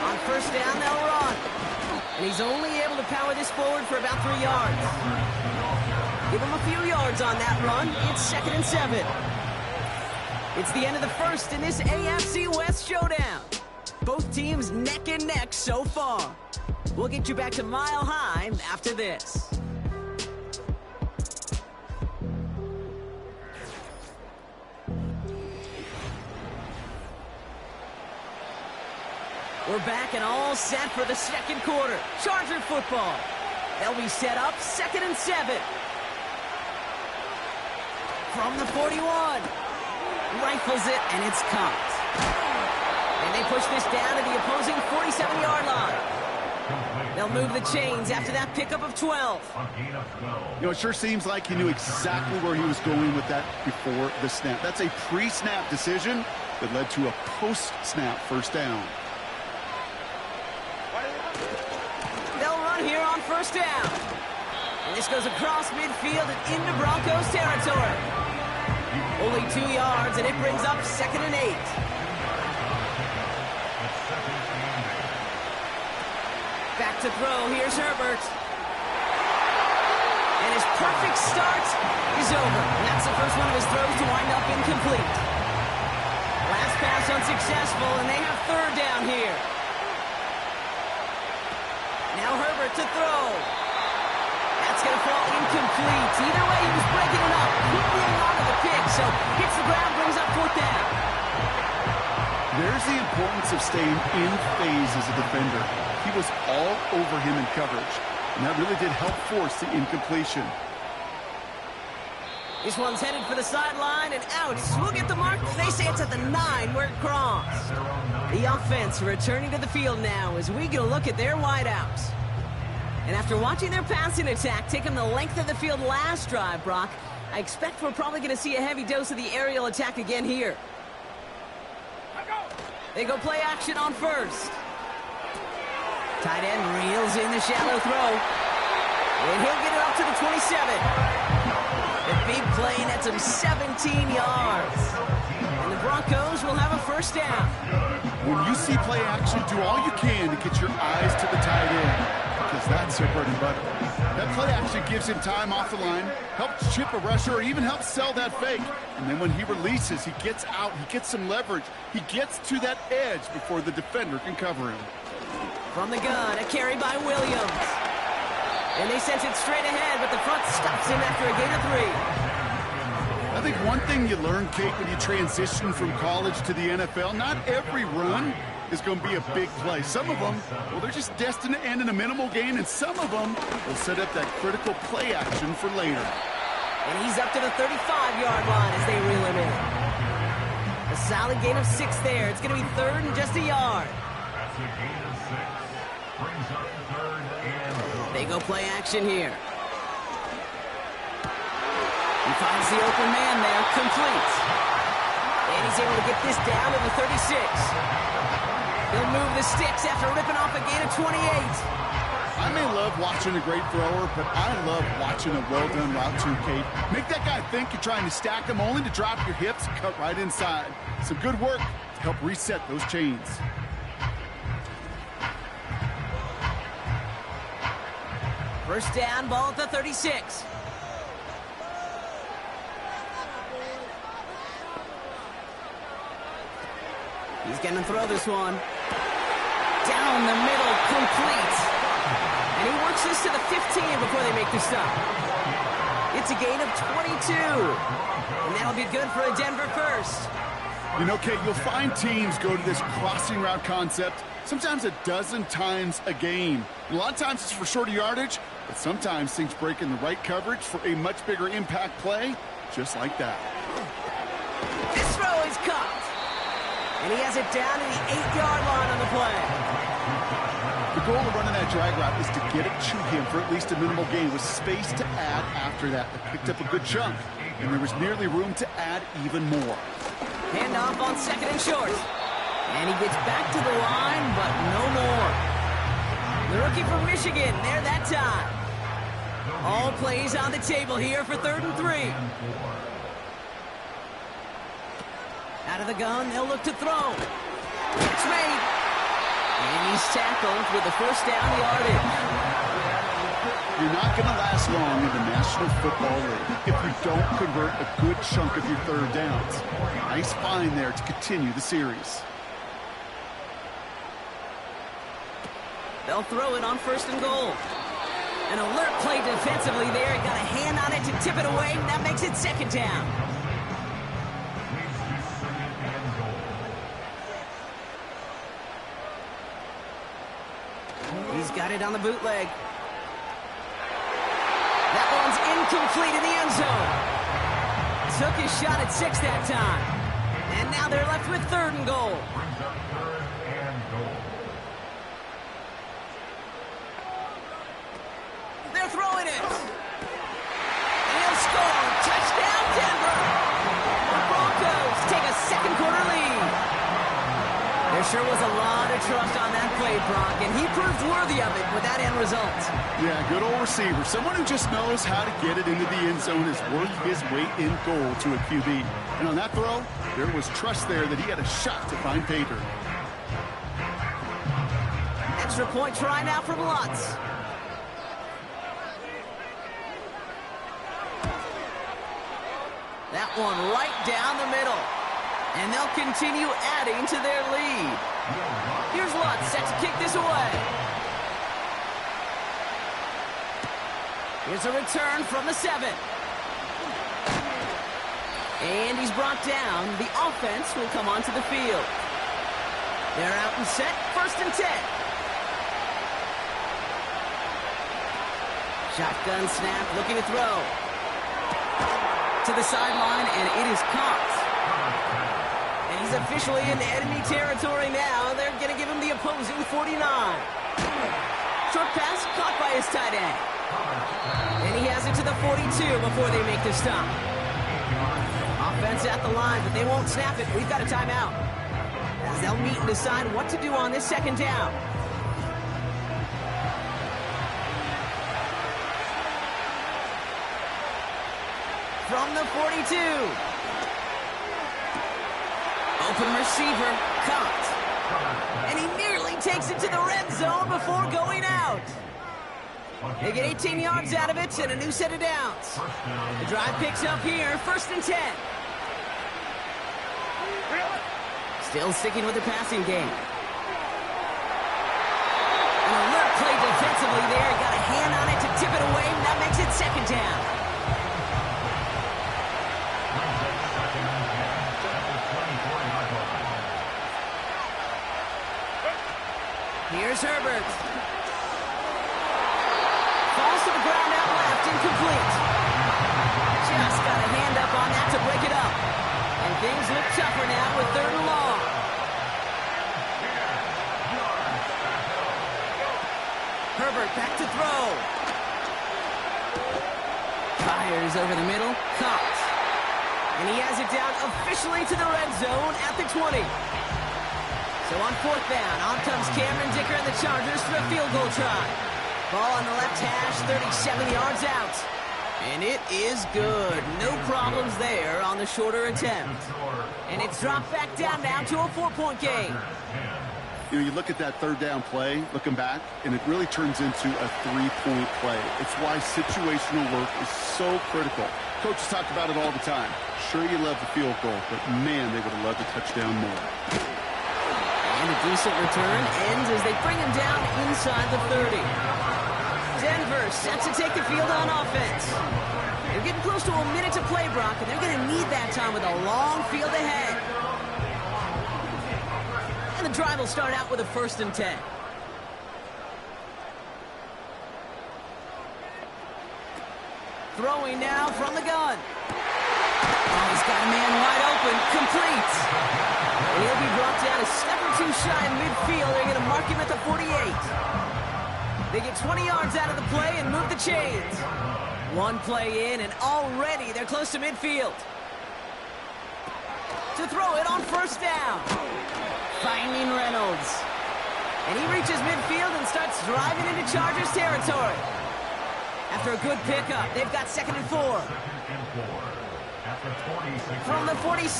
On first down, they'll run. And he's only able to power this forward for about 3 yards. Give him a few yards on that run. It's 2nd and 7. It's the end of the first in this AFC West showdown. Both teams neck and neck so far. We'll get you back to Mile High after this. We're back and all set for the second quarter. Charger football. They'll be set up 2nd and 7. From the 41. Rifles it, and it's caught. And they push this down to the opposing 47-yard line. They'll move the chains after that pickup of 12. You know, it sure seems like he knew exactly where he was going with that before the snap. That's a pre-snap decision that led to a post-snap first down. They'll run here on first down. And this goes across midfield and into Broncos territory. Only 2 yards, and it brings up 2nd and 8. Back to throw. Here's Herbert. And his perfect start is over. And that's the first one of his throws to wind up incomplete. Last pass unsuccessful, and they have 3rd down here. Now Herbert to throw. That's going to fall incomplete. Either way, he was breaking it up. Quickly onto the pick, so hits the ground, brings up 4th down. There's the importance of staying in phase as a defender. He was all over him in coverage, and that really did help force the incompletion. This one's headed for the sideline and out. We'll get the mark. They say it's at the 9 where it crossed. The offense returning to the field now as we get a look at their wideouts. And after watching their passing attack take them the length of the field last drive, Brock, I expect we're probably going to see a heavy dose of the aerial attack again here. They go play action on first. Tight end reels in the shallow throw. And he'll get it up to the 27. The big play nets him 17 yards. And the Broncos will have a first down. When you see play action, do all you can to get your eyes to the tight end, because that's their bread and butter. That play action gives him time off the line, helps chip a rusher, or even helps sell that fake. And then when he releases, he gets out, he gets some leverage. He gets to that edge before the defender can cover him. From the gun, a carry by Williams. And they sent it straight ahead, but the front stops him after a gain of 3. I think one thing you learn, Kate, when you transition from college to the NFL, not every run is going to be a big play. Some of them, well, they're just destined to end in a minimal gain, and some of them will set up that critical play action for later. And he's up to the 35-yard line as they reel him in. A solid gain of 6 there. It's going to be 3rd and just a yard. That's a gain of 6. Brings up 3rd and... They go play action here. He finds the open man there, complete. And he's able to get this down to the 36. He'll move the sticks after ripping off a gain of 28. I may love watching a great thrower, but I love watching a well-done route too, Kate. Make that guy think you're trying to stack him only to drop your hips and cut right inside. Some good work to help reset those chains. First down, ball at the 36. He's going to throw this one. Down the middle, complete. And he works this to the 15 before they make the stop. It's a gain of 22. And that'll be good for a Denver first. You know, Kate, you'll find teams go to this crossing route concept sometimes a dozen times a game. And a lot of times it's for shorter yardage, but sometimes things break in the right coverage for a much bigger impact play, just like that. This throw is caught. And he has it down to the 8-yard line on the play. The goal of running that drag route is to get it to him for at least a minimal gain with space to add after that. They picked up a good chunk, and there was nearly room to add even more. Handoff on 2nd and short. And he gets back to the line, but no more. The rookie from Michigan, there that time. All plays on the table here for 3rd and 3. Out of the gun, they'll look to throw. It's made. And he's tackled with the first down yardage. You're not going to last long in the National Football League if you don't convert a good chunk of your 3rd downs. Nice find there to continue the series. They'll throw it on 1st and goal. An alert play defensively there. He got a hand on it to tip it away. That makes it 2nd down. He's got it on the bootleg. That one's incomplete in the end zone. Took his shot at 6 that time. And now they're left with 3rd and goal. They're throwing it. And he'll score. Touchdown, Denver. The Broncos take a 2nd quarter lead. There sure was a lot of trust on that play, Brock, and he proved worthy of it with that end result. Yeah, good old receiver. Someone who just knows how to get it into the end zone is worth his weight in gold to a QB. And on that throw, there was trust there that he had a shot to find pay dirt. Extra point try now from Lutz. That one right down the middle. And they'll continue adding to their lead. Here's Lutz set to kick this away. Here's a return from the 7. And he's brought down. The offense will come onto the field. They're out and set. 1st and 10. Shotgun snap, looking to throw. To the sideline, and it is caught. And he's officially in enemy territory now. They're going to give him the opposing 49. Short pass caught by his tight end. And he has it to the 42 before they make the stop. Offense at the line, but they won't snap it. We've got a timeout. As they'll meet and decide what to do on this 2nd down. From the 42. Open receiver, caught. And he nearly takes it to the red zone before going out. They get 18 yards out of it and a new set of downs. The drive picks up here, 1st and 10. Still sticking with the passing game. An alert play defensively there. Got a hand on it to tip it away, and that makes it 2nd down. Here's Herbert. Falls to the ground out left, incomplete. Just got a hand up on that to break it up. And things look tougher now with 3rd and long. Herbert back to throw. Fires over the middle, caught. And he has it down officially to the red zone at the 20. So on 4th down, on comes Cameron Dicker and the Chargers for a field goal try. Ball on the left hash, 37 yards out. And it is good. No problems there on the shorter attempt. And it's dropped back down now to a 4-point game. You know, you look at that 3rd down play, looking back, and it really turns into a 3-point play. It's why situational work is so critical. Coaches talk about it all the time. Sure, you love the field goal, but man, they would have loved the touchdown more. And a decent return ends as they bring him down inside the 30. Denver set to take the field on offense. They're getting close to a minute to play, Brock, and they're going to need that time with a long field ahead. And the drive will start out with a 1st and 10. Throwing now from the gun. Oh, he's got a man wide open. Complete. And he'll be brought down a step or two shy in midfield. They're going to mark him at the 48. They get 20 yards out of the play and move the chains. One play in, and already they're close to midfield. To throw it on 1st down. Finding Reynolds. And he reaches midfield and starts driving into Chargers territory. After a good pickup, they've got 2nd and 4. From the 46.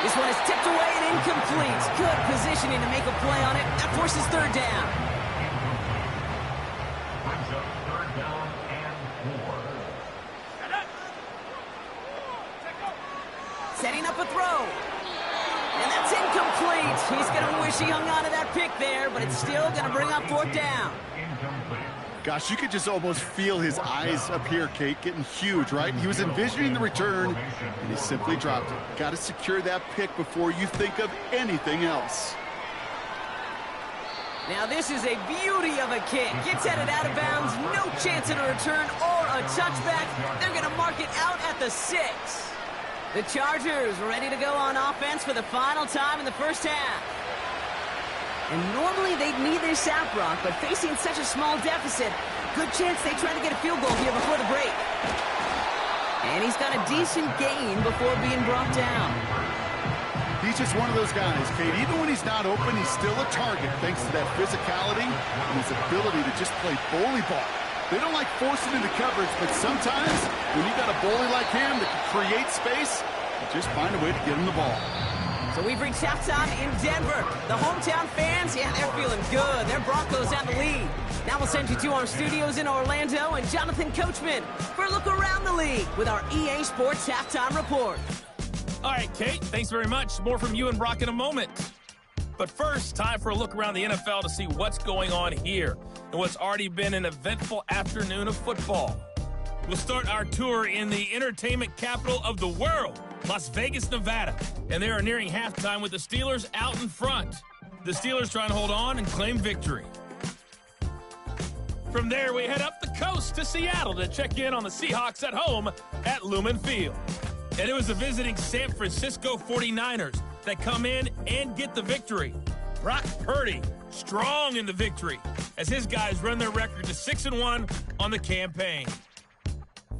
This one is tipped away and incomplete. Good positioning to make a play on it. That forces 3rd down. Brings up 3rd down and 4. Setting up a throw. And that's incomplete. He's going to wish he hung on to that pick there, but it's still going to bring up 4th down. Gosh, you could just almost feel his eyes up here, Kate, getting huge, right? He was envisioning the return, and he simply dropped it. Got to secure that pick before you think of anything else. Now this is a beauty of a kick. Gets headed out of bounds, no chance at a return or a touchback. They're going to mark it out at the 6. The Chargers ready to go on offense for the final time in the 1st half. And normally they'd need this out, Brock, but facing such a small deficit, good chance they try to get a field goal here before the break. And he's got a decent gain before being brought down. He's just one of those guys, Kate. Even when he's not open, he's still a target thanks to that physicality and his ability to just play bully ball. They don't like forcing into coverage, but sometimes when you got a bully like him that can create space, you just find a way to get him the ball. So we've reached halftime in Denver. The hometown fans, yeah, they're feeling good. Their Broncos have the lead. Now we'll send you to our studios in Orlando and Jonathan Coachman for a look around the league with our EA Sports Halftime Report. All right, Kate, thanks very much. More from you and Brock in a moment. But first, time for a look around the NFL to see what's going on here and what's already been an eventful afternoon of football. We'll start our tour in the entertainment capital of the world, Las Vegas, Nevada. And they are nearing halftime with the Steelers out in front. The Steelers trying to hold on and claim victory. From there, we head up the coast to Seattle to check in on the Seahawks at home at Lumen Field. And it was the visiting San Francisco 49ers that come in and get the victory. Brock Purdy strong in the victory as his guys run their record to 6-1 on the campaign.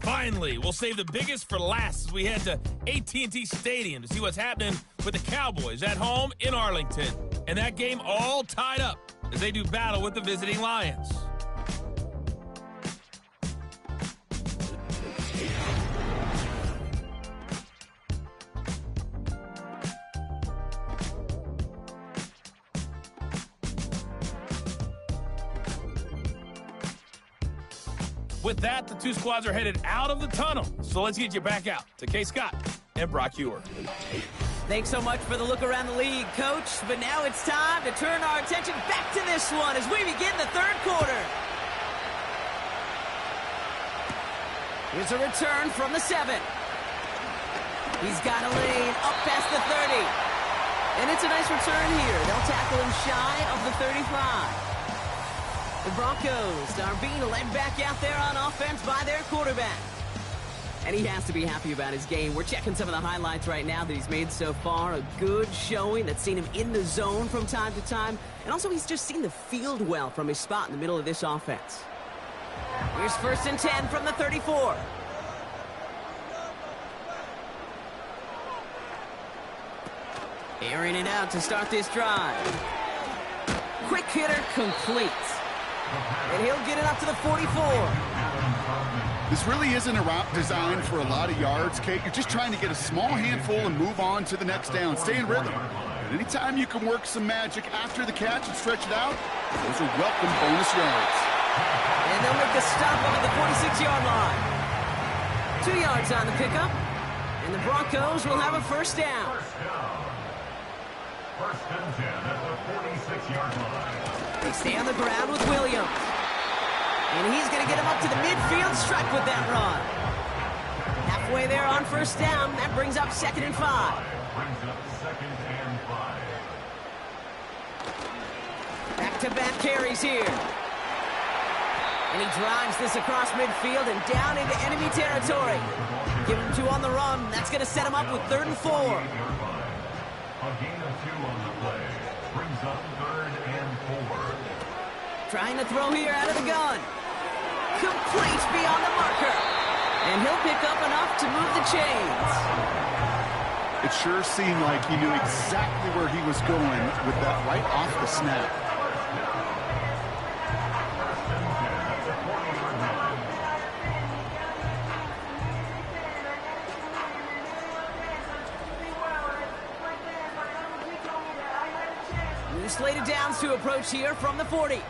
Finally, we'll save the biggest for last as we head to AT&T Stadium to see what's happening with the Cowboys at home in Arlington. And that game all tied up as they do battle with the visiting Lions. With that, the two squads are headed out of the tunnel. So let's get you back out to Kay Scott and Brock Ewer. Thanks so much for the look around the league, Coach. But now it's time to turn our attention back to this one as we begin the 3rd quarter. Here's a return from the 7. He's got a lane up past the 30. And it's a nice return here. They'll tackle him shy of the 35. The Broncos are being led back out there on offense by their quarterback. And he has to be happy about his game. We're checking some of the highlights right now that he's made so far. A good showing that's seen him in the zone from time to time. And also he's just seen the field well from his spot in the middle of this offense. Here's 1st and 10 from the 34. Airing it out to start this drive. Quick hitter complete. And he'll get it up to the 44. This really isn't a route designed for a lot of yards, Kate. You're just trying to get a small handful and move on to the next down. Stay in rhythm. But anytime you can work some magic after the catch and stretch it out, those are welcome bonus yards. And they'll make the stop up at the 46-yard line. 2 yards on the pickup. And the Broncos will have a 1st down. 1st and 10 at the 46-yard line. They stay on the ground with Williams. And he's going to get him up to the midfield stripe with that run. Halfway there on 1st down. That brings up 2nd and 5. Brings up 2nd and 5. back-to-back carries here. And he drives this across midfield and down into enemy territory. Give him 2 on the run. That's going to set him up with 3rd and 4. A gain of 2 on the play brings up 3rd and 4. Trying to throw here out of the gun. Complete beyond the marker. And he'll pick up enough to move the chains. It sure seemed like he knew exactly where he was going with that right off the snap. New slated downs to approach here from the 40.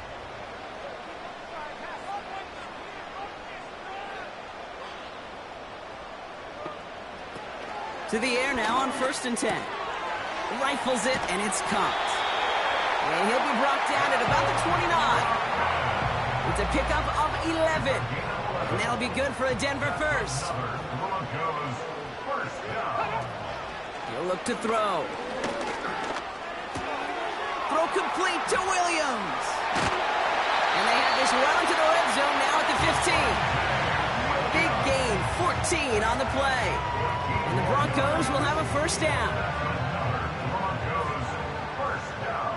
To the air now on 1st and 10. Rifles it, and it's caught. And he'll be brought down at about the 29. It's a pickup of 11. And that'll be good for a Denver first. He'll look to throw. Throw complete to Williams. And they have this well into the red zone now at the 15. Big gain, 14 on the play. And the Broncos will have a 1st down. Broncos, 1st down.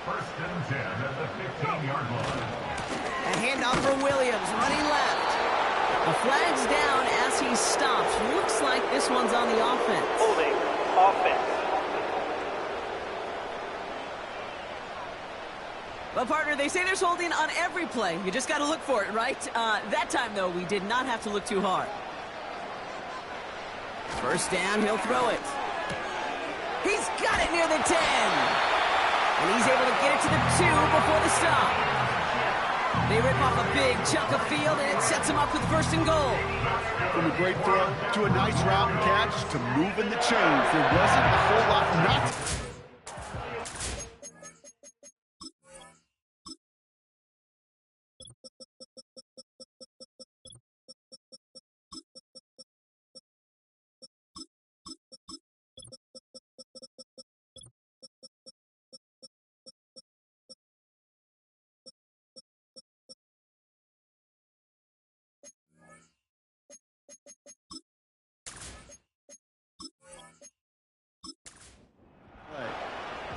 1st and 10 at the 15-yard line. A handoff for Williams, running left. The flag's down as he stops. Looks like this one's on the offense. Holding offense. Well, partner, they say there's holding on every play. You just got to look for it, right? That time, though, we did not have to look too hard. 1st down, he'll throw it. He's got it near the 10. And he's able to get it to the 2 before the stop. They rip off a big chunk of field, and it sets him up with 1st and goal. From a great throw to a nice route and catch to moving the chains. There wasn't a whole lot not.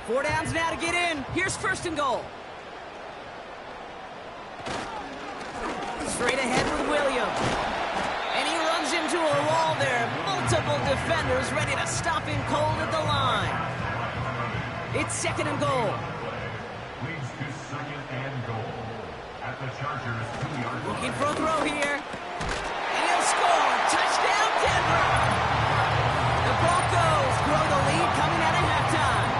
Four downs now to get in. Here's 1st and goal. Straight ahead with Williams. And he runs into a wall there. Multiple defenders ready to stop him cold at the line. It's 2nd and goal. Leads to 2nd and goal. At the Chargers 2-yard line. Looking for a throw here. And he'll score. Touchdown, Denver. The Broncos grow the lead coming out of halftime.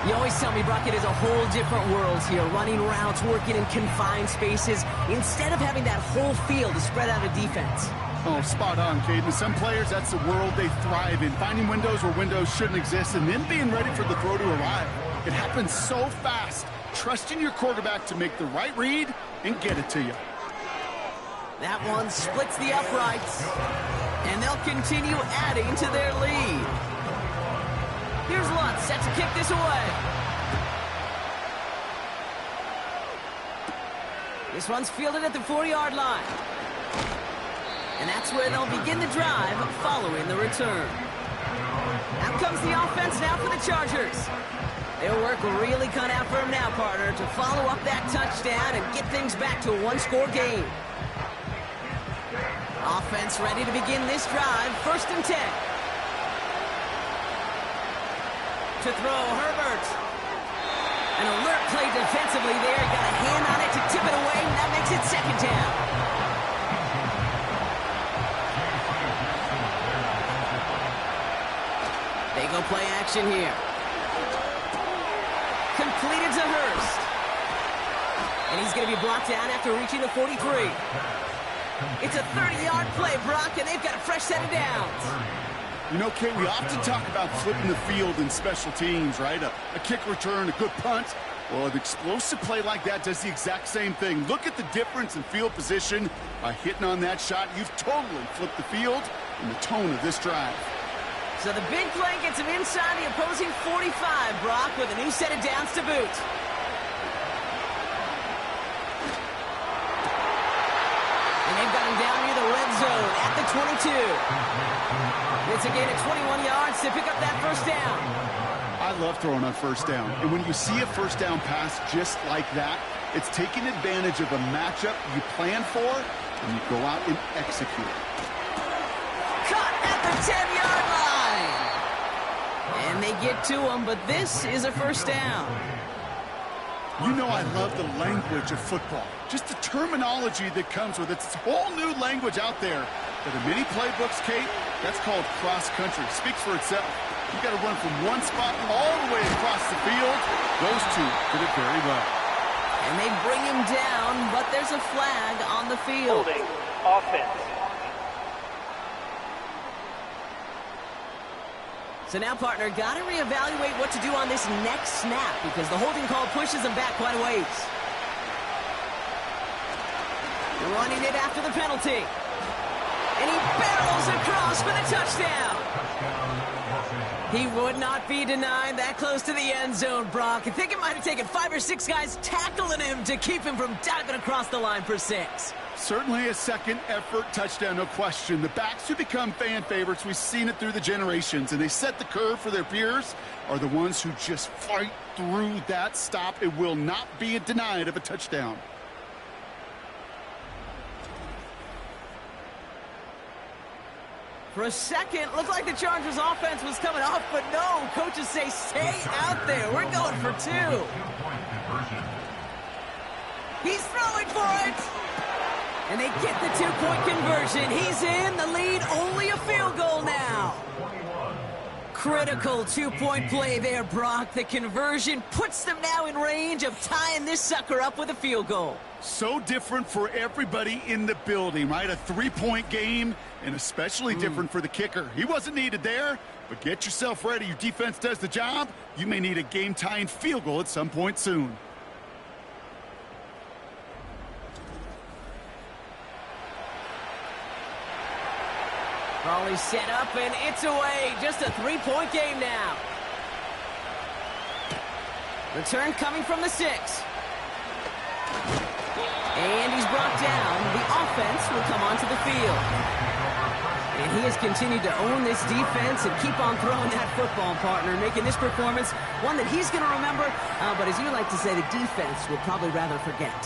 You always tell me, Brock, it is a whole different world here. Running routes, working in confined spaces, instead of having that whole field to spread out a defense. Oh, spot on, Caden. Some players, that's the world they thrive in. Finding windows where windows shouldn't exist and then being ready for the throw to arrive. It happens so fast. Trusting your quarterback to make the right read and get it to you. That one splits the uprights. And they'll continue adding to their lead. Here's Lutz set to kick this away. This one's fielded at the 4-yard line. And that's where they'll begin the drive following the return. Out comes the offense now for the Chargers. Their work really cut out for them now, partner, to follow up that touchdown and get things back to a one-score game. Offense ready to begin this drive, 1st and 10. To throw, Herbert. An alert play defensively there. Got a hand on it to tip it away, and that makes it 2nd down. They go play action here. Completed to Hurst. And he's going to be brought down after reaching the 43. It's a 30-yard play, Brock, and they've got a fresh set of downs. You know, Kate, we often talk about flipping the field in special teams, right? A kick return, a good punt. Well, an explosive play like that does the exact same thing. Look at the difference in field position. By hitting on that shot, you've totally flipped the field and the tone of this drive. So the big play gets him inside the opposing 45, Brock, with a new set of downs to boot. red zone at the 22. It's a gain of 21 yards to pick up that first down. I love throwing on first down. And when you see a first down pass just like that, it's taking advantage of a matchup you plan for, and you go out and execute. Caught at the 10-yard line. And they get to him, but this is a first down. You know I love the language of football. Just the terminology that comes with it. It's a whole new language out there. But in many playbooks, Kate, that's called cross-country. Speaks for itself. You got to run from one spot all the way across the field. Those two did it very well. And they bring him down, but there's a flag on the field. Holding offense. So now, partner, got to reevaluate what to do on this next snap because the holding call pushes him back quite a ways. Running it after the penalty. And he barrels across for the touchdown. He would not be denied that close to the end zone, Brock. I think it might have taken 5 or 6 guys tackling him to keep him from diving across the line for 6. Certainly a second-effort touchdown, no question. The backs who become fan favorites, we've seen it through the generations, and they set the curve for their peers, are the ones who just fight through that stop. It will not be denied of a touchdown. For a second, looked like the Chargers offense was coming off, but no. Coaches say, stay out there. We're going for 2. He's throwing for it. And they get the 2-point conversion. He's in the lead, only a field goal now. Critical 2-point play there, Brock. The conversion puts them now in range of tying this sucker up with a field goal. So different for everybody in the building, right? A 3-point game, and especially different for the kicker. He wasn't needed there, but get yourself ready. Your defense does the job. You may need a game-tying field goal at some point soon. Crawley set up, and it's away. Just a 3-point game now. Return coming from the 6. And he's brought down. The offense will come onto the field. And he has continued to own this defense and keep on throwing that football, partner, making this performance one that he's going to remember. But as you like to say, the defense will probably rather forget.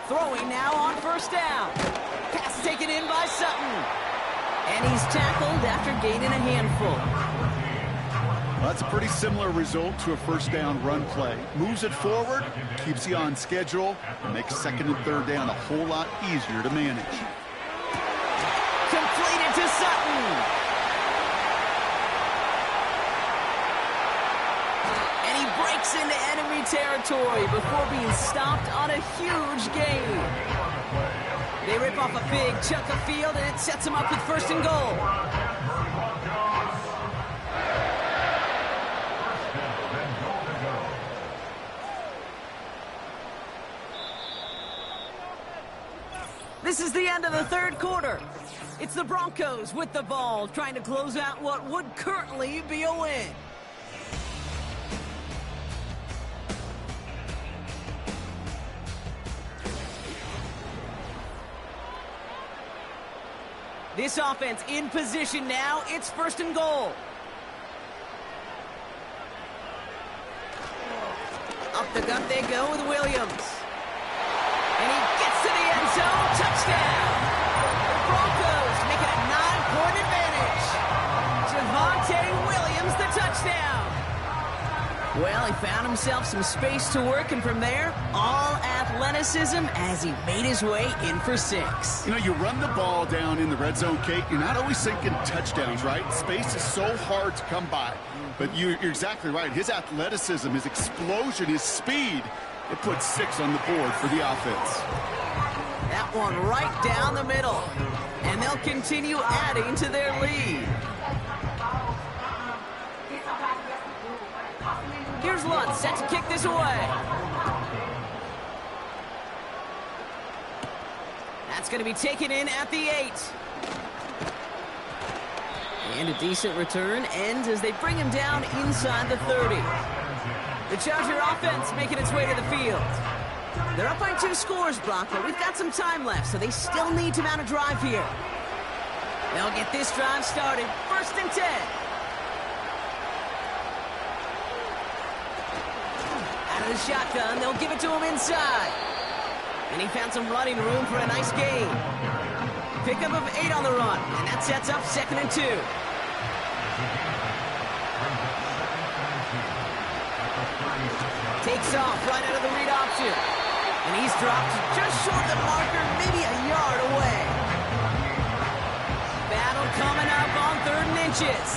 Throwing now on first down. Pass taken in by Sutton. And he's tackled after gaining a handful. Well, that's a pretty similar result to a first down run play. Moves it forward, keeps you on schedule, and makes second and third down a whole lot easier to manage. Completed to Sutton. And he breaks into enemy territory before being stopped on a huge gain. They rip off a big chunk of field, and it sets him up with first and goal. This is the end of the third quarter. It's the Broncos with the ball, trying to close out what would currently be a win. This offense in position now. It's first and goal. Up the gut they go with Williams. And he gets to the end zone. Touchdown. The Broncos make it a 9-point advantage. Javonte Williams, the touchdown. Well, he found himself some space to work, and from there, all athleticism as he made his way in for 6. You know, you run the ball down in the red zone, Kate, you're not always thinking touchdowns, right? Space is so hard to come by. But you're exactly right. His athleticism, his explosion, his speed, it puts 6 on the board for the offense. That one right down the middle. And they'll continue adding to their lead. Here's Lutz set to kick this away. That's going to be taken in at the 8. And a decent return ends as they bring him down inside the 30. The Charger offense making its way to the field. They're up by 2 scores, Brock, but we've got some time left, so they still need to mount a drive here. They'll get this drive started. 1st and 10. Out of the shotgun, they'll give it to him inside. And he found some running room for a nice gain. Pickup of 8 on the run, and that sets up 2nd and 2. Takes off right out of the read option. And he's dropped just short of the marker, maybe a yard away. Battle coming up on 3rd and inches.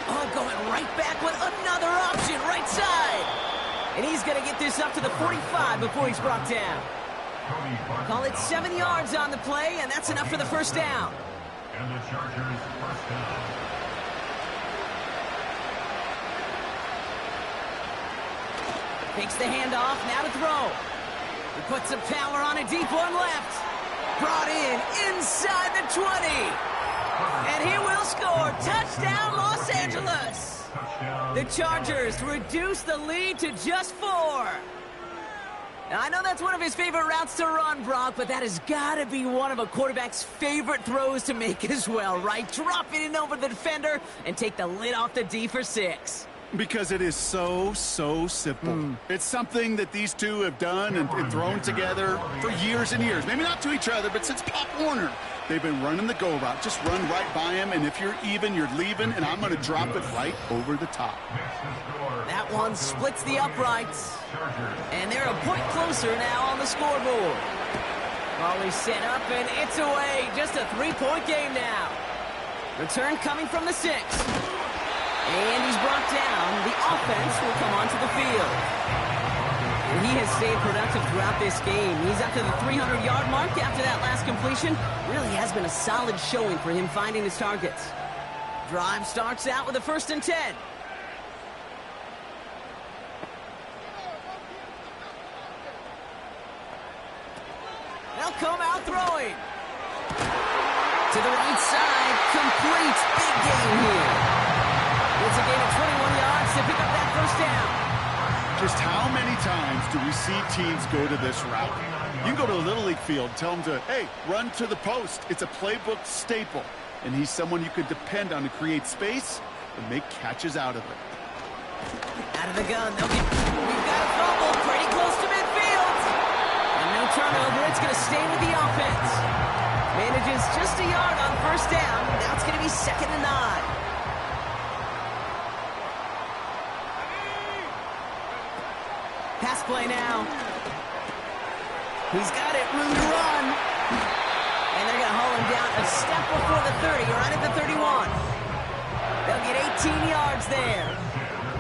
Oh, going right back with another option, right side. And he's going to get this up to the 45 before he's brought down. Call it 7 yards on the play, and that's enough for the 1st down. And the Chargers' 1st down. Takes the handoff, now to throw. He puts some power on a deep one left. Brought in inside the 20. And he will score. Touchdown, Los Angeles. The Chargers reduce the lead to just 4. Now, I know that's one of his favorite routes to run, Brock, but that has got to be one of a quarterback's favorite throws to make as well, right? Drop it in over the defender and take the lid off the D for 6. Because it is so simple. It's something that these two have done and thrown together for years and years. Maybe not to each other, but since Pop Warner. They've been running the go route. Just run right by him, and if you're even, you're leaving, and I'm going to drop it right over the top. That one splits the uprights. And they're a point closer now on the scoreboard. Always set up, and it's away. Just a 3-point game now. Return coming from the 6. And he's brought down. The offense will come onto the field. And he has stayed productive throughout this game. He's up to the 300-yard mark after that last completion. Really has been a solid showing for him finding his targets. Drive starts out with a 1st and 10. They'll come out throwing. To the right side, complete. Big gain here. It's a gain of 21 yards to pick up that 1st down. Just how many times do we see teams go to this route? You go to a Little League field, tell them to, hey, run to the post. It's a playbook staple. And he's someone you could depend on to create space and make catches out of it. Out of the gun. We've got a fumble pretty close to midfield. And no turnover. It's going to stay with the offense. Manages just a yard on 1st down. Now it's going to be 2nd and 9. Pass play now. He's got it, room to run. And they're going to haul him down a step before the 30, right at the 31. They'll get 18 yards there.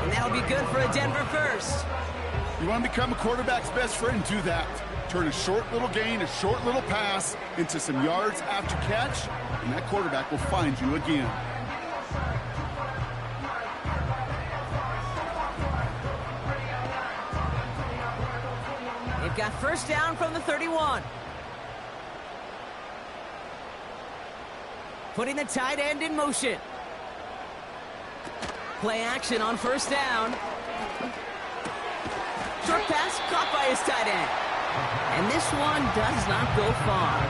And that'll be good for a Denver 1st. You want to become a quarterback's best friend? Do that. Turn a short little gain, a short little pass into some yards after catch, and that quarterback will find you again. They've got 1st down from the 31. Putting the tight end in motion. Play action on 1st down. Short pass caught by his tight end. And this one does not go far.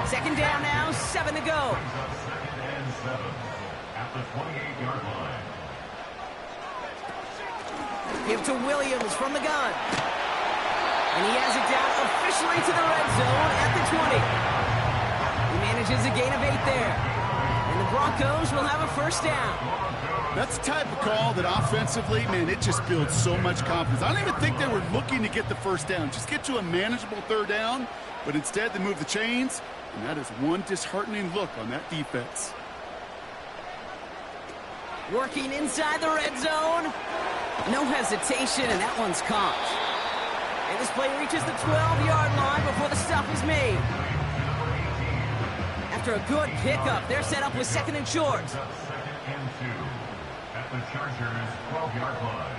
2nd down now, 7 to go. 2nd and 7 at the 28-yard line. Give to Williams from the gun. And he has it down officially to the red zone at the 20. He manages a gain of 8 there. And the Broncos will have a 1st down. That's the type of call that offensively, man, it just builds so much confidence. I don't even think they were looking to get the 1st down. Just get to a manageable 3rd down. But instead, they move the chains. And that is one disheartening look on that defense. Working inside the red zone. No hesitation, and that one's caught. And this play reaches the 12-yard line before the stop is made. After a good pickup, they're set up with 2nd and short. 2nd and 2 at the Chargers' 12-yard line.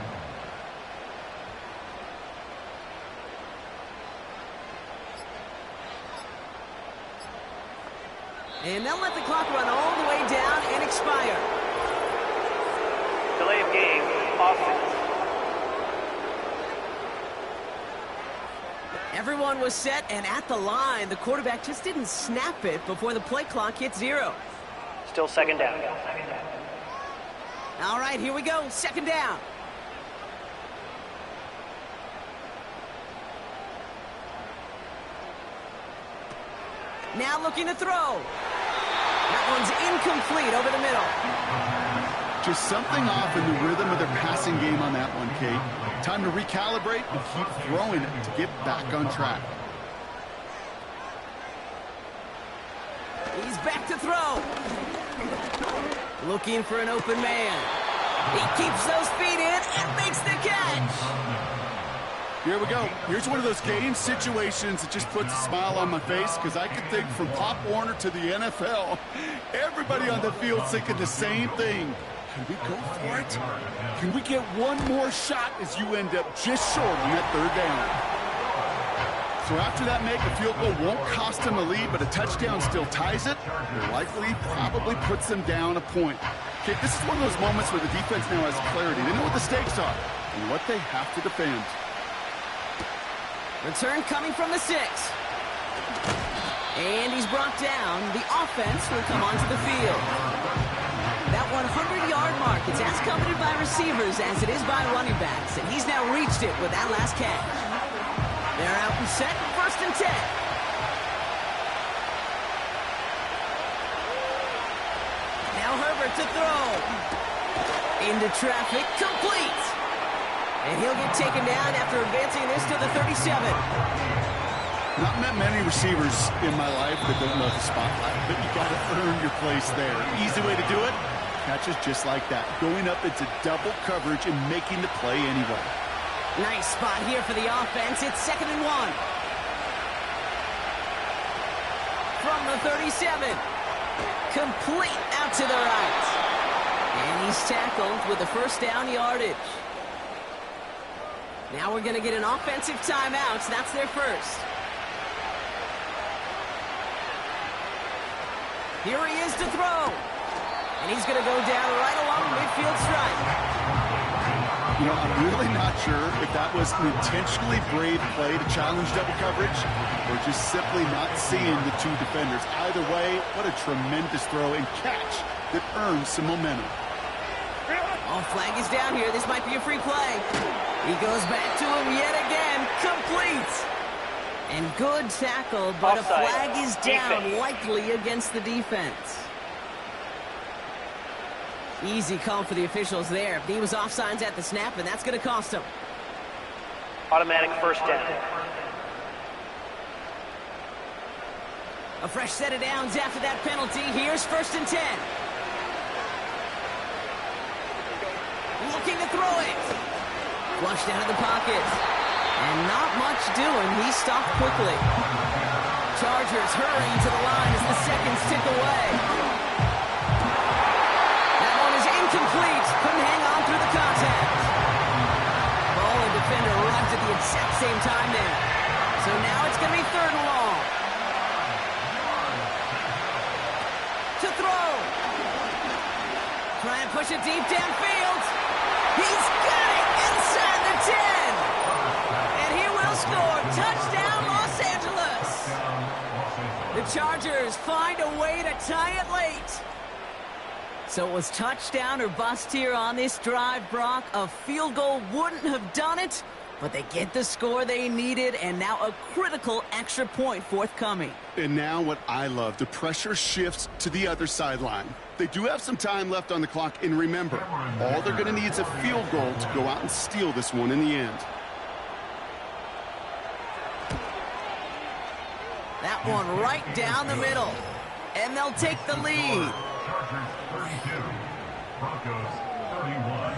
And they'll let the clock run all the way down and expire. Delay of game, offense. Everyone was set and at the line. The quarterback just didn't snap it before the play clock hit 0. Still second down. All right, here we go. Second down. Now looking to throw. That one's incomplete over the middle. Just something off in the rhythm of their passing game on that one, Kate. Time to recalibrate and keep throwing it to get back on track. He's back to throw. Looking for an open man. He keeps those feet in and makes the catch. Here we go. Here's one of those game situations that just puts a smile on my face because I can think from Pop Warner to the NFL. Everybody on the field thinking the same thing. Can we go for it? Can we get one more shot as you end up just short on that third down? So after that make, a field goal won't cost them a lead, but a touchdown still ties it. Or likely probably puts them down a point. Okay, this is one of those moments where the defense now has clarity. They know what the stakes are and what they have to defend. Return coming from the 6. And he's brought down. The offense will come onto the field. That 100-yard mark, it's as coveted by receivers as it is by running backs. And he's now reached it with that last catch. They're out and set, 1st and 10. Now Herbert to throw. Into traffic, complete. And he'll get taken down after advancing this to the 37. Not met many receivers in my life that don't love the spotlight, but you got to earn your place there. Easy way to do it, catches just like that. Going up into double coverage and making the play anyway. Nice spot here for the offense. It's 2nd and 1. From the 37. Complete out to the right. And he's tackled with the 1st down yardage. Now we're going to get an offensive timeout. So that's their first. Here he is to throw. And he's going to go down right along the midfield stripe. You know, I'm really not sure if that was an intentionally brave play to challenge double coverage or just simply not seeing the two defenders. Either way, what a tremendous throw and catch that earns some momentum. Oh, flag is down here. This might be a free play. He goes back to him yet again. Complete. And good tackle, but Offside. A flag is down, Defense. likely against the defense. Easy call for the officials there. He was offsides at the snap, and that's going to cost him. Automatic 1st down. A fresh set of downs after that penalty. Here's 1st and 10. Looking to throw it. Flushed out of the pocket. And not much doing. He stopped quickly. Chargers hurrying to the line as the seconds tick away. That one is incomplete. Couldn't hang on through the contact. Ball and defender arrived at the exact same time there. So now it's going to be 3rd and long. To throw. Try and push it deep downfield. He's got it inside the 10. And he will score. Touchdown, Los Angeles. The Chargers find a way to tie it late. So it was touchdown or bust here on this drive, Brock. A field goal wouldn't have done it, but they get the score they needed, and now a critical extra point forthcoming. And now what I love, the pressure shifts to the other sideline. They do have some time left on the clock, and remember, all they're going to need is a field goal to go out and steal this one in the end. That one right down the middle, and they'll take the lead. Chargers 32, Broncos 31.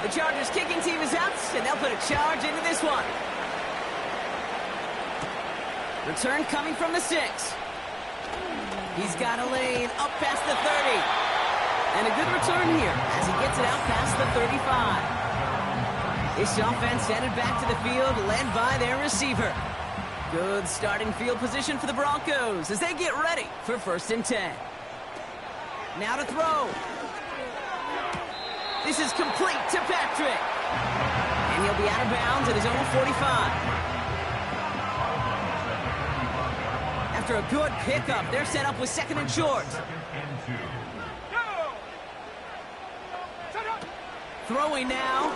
The Chargers kicking team is out, and they'll put a charge into this one. Return coming from the 6. He's got a lane up past the 30. And a good return here as he gets it out past the 35. This offense headed back to the field, led by their receiver. Good starting field position for the Broncos as they get ready for 1st and 10. Now to throw. This is complete to Patrick. And he'll be out of bounds at his own 45. After a good pickup, they're set up with 2nd and short. Throwing now.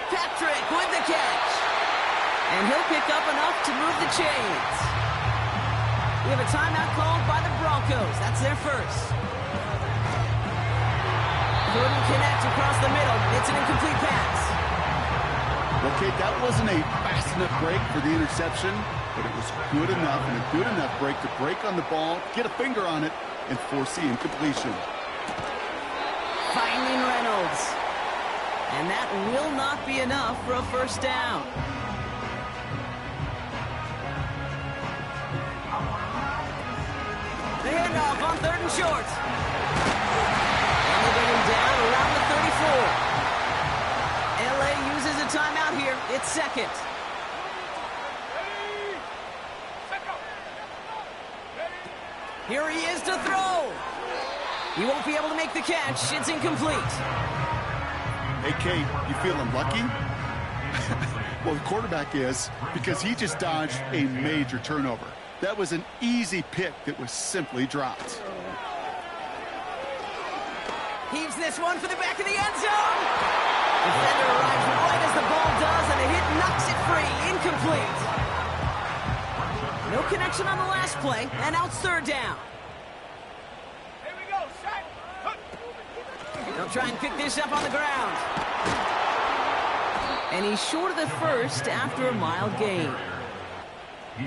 Patrick with the catch. And he'll pick up enough to move the chains. We have a timeout called by the Broncos. That's their first. Couldn't connect across the middle. It's an incomplete pass. Okay, that wasn't a fast enough break for the interception, but it was good enough and a good enough break to break on the ball, get a finger on it, and force the incompletion. Finding Reynolds. And that will not be enough for a 1st down. The handoff on 3rd and short. And they bring him down around the 34. LA uses a timeout here. It's 2nd. Here he is to throw. He won't be able to make the catch. It's incomplete. Hey, Kate, you feeling lucky? Well, the quarterback is, because he just dodged a major turnover. That was an easy pick that was simply dropped. Heaves this one for the back of the end zone. Defender arrives right as the ball does, and a hit knocks it free. Incomplete. No connection on the last play, and now it's 3rd down. Here we go, shot. They'll try and pick this up on the ground. And he's short of the first after a mild gain.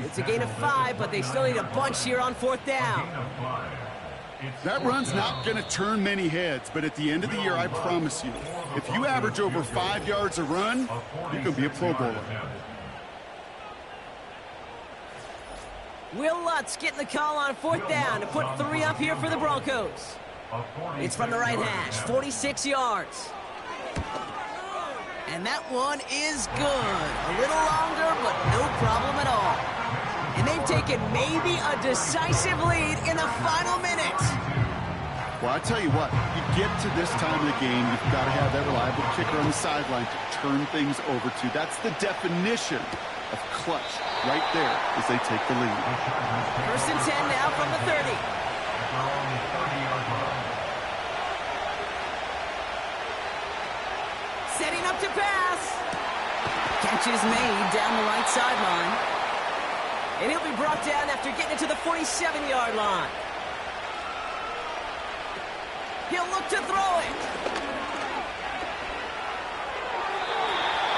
It's a gain of 5, but they still need a bunch here on 4th down. That run's not going to turn many heads, but at the end of the year, I promise you, if you average over 5 yards a run, you can be a Pro Bowler. Will Lutz getting the call on 4th down to put 3 up here for the Broncos. It's from the right hash, 46 yards. And that one is good. A little longer, but no problem at all. And they've taken maybe a decisive lead in the final minute. Well, I tell you what, you get to this time of the game, you've got to have that reliable kicker on the sideline to turn things over to. That's the definition of clutch right there as they take the lead. 1st and 10 now from the 30. Setting up to pass. Catch is made down the right sideline. And he'll be brought down after getting it to the 47-yard line. He'll look to throw it.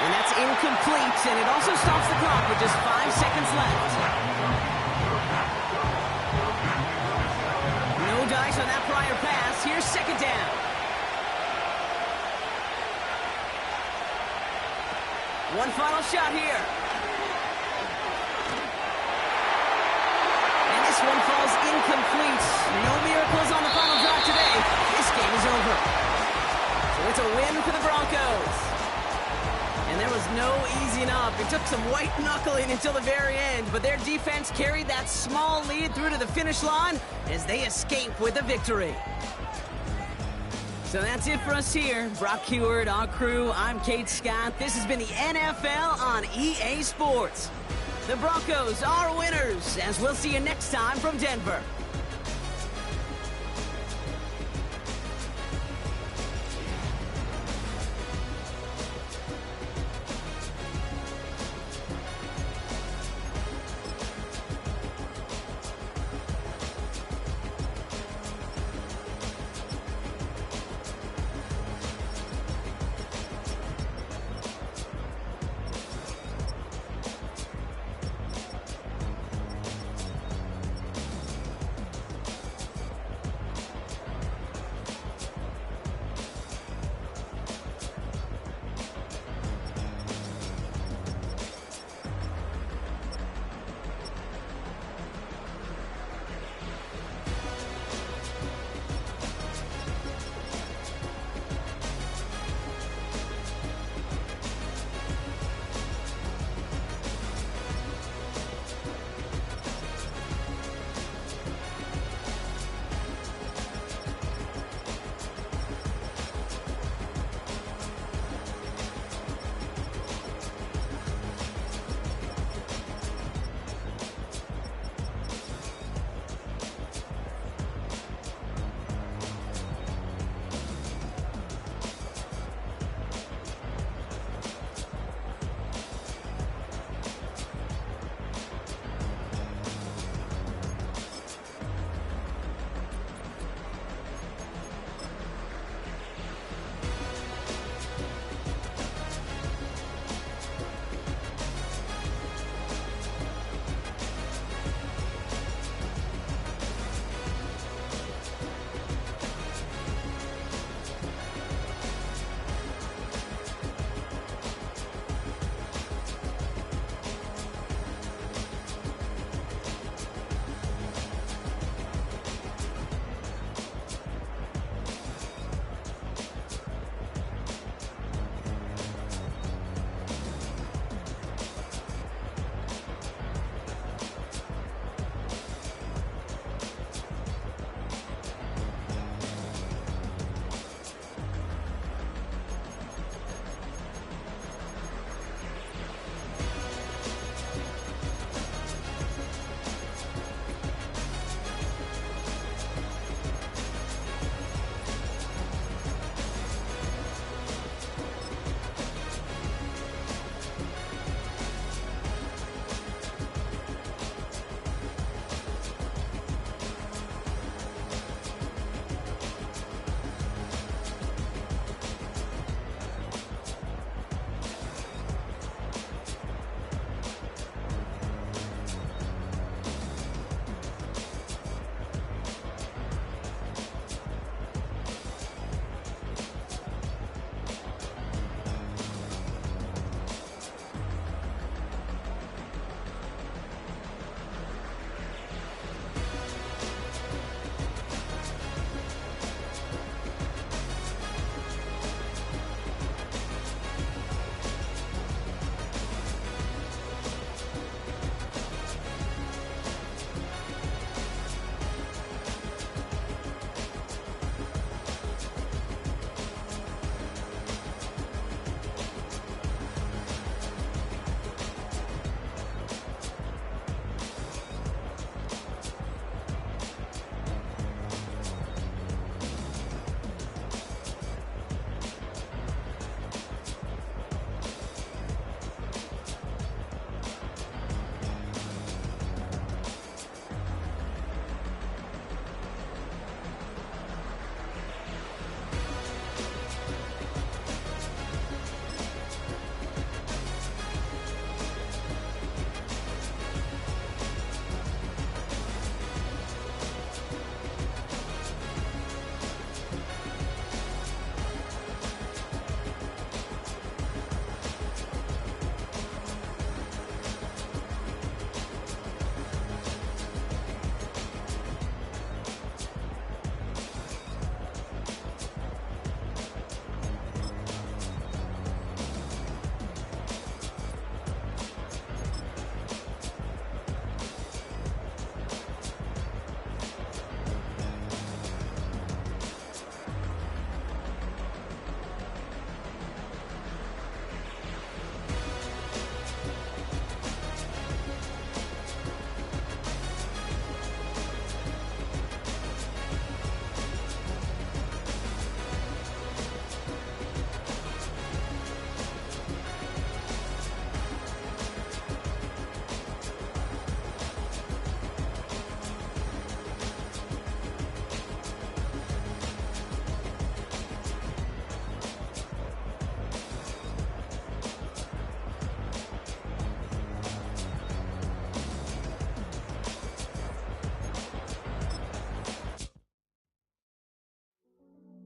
And that's incomplete, and it also stops the clock with just 5 seconds left. No dice on that prior pass. Here's 2nd down. One final shot here. And this one falls incomplete. No miracles on the final drive today. This game is over. So it's a win for the Broncos. And there was no easing up. It took some white knuckling until the very end, but their defense carried that small lead through to the finish line as they escape with a victory. So that's it for us here. Brock Huard, our crew, I'm Kate Scott. This has been the NFL on EA Sports. The Broncos are winners, as we'll see you next time from Denver.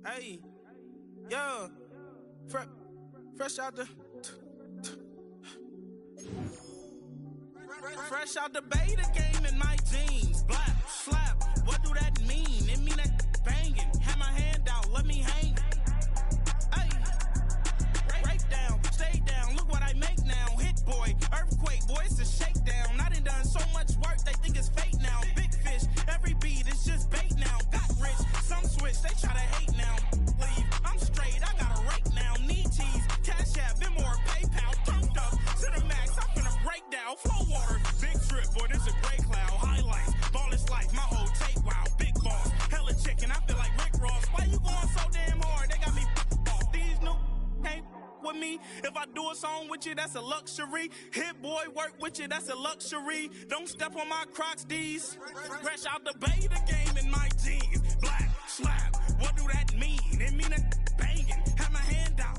Hey, yeah, fresh out the beta game in my jeans. Black, slap, what do that mean? It mean that banging. Have my hand out, let me hang. Hey, break down, stay down, look what I make now. Hit boy, earthquake, boy, it's a shakedown. I done so much work, they think it's fake now. Big fish, every beat is just bait now. Got rich, some switch, they try to hate now. Leave, I'm straight, I got a rake now. Need cheese, cash app, been more PayPal. Turned up to the max, I'm finna break down. Flow water, big trip, boy, this a gray cloud. Highlights, ball is life, my whole tape, wow. Big boss, hella chicken, I feel like Rick Ross. Why you going so damn hard? They got me off. These new can't with me. If I do a song with you, that's a luxury. Hit boy, work with you, that's a luxury. Don't step on my Crocs, D's. Fresh out the beta game in my jeans. Black, slap, what do that mean? It mean that banging, have my hand out.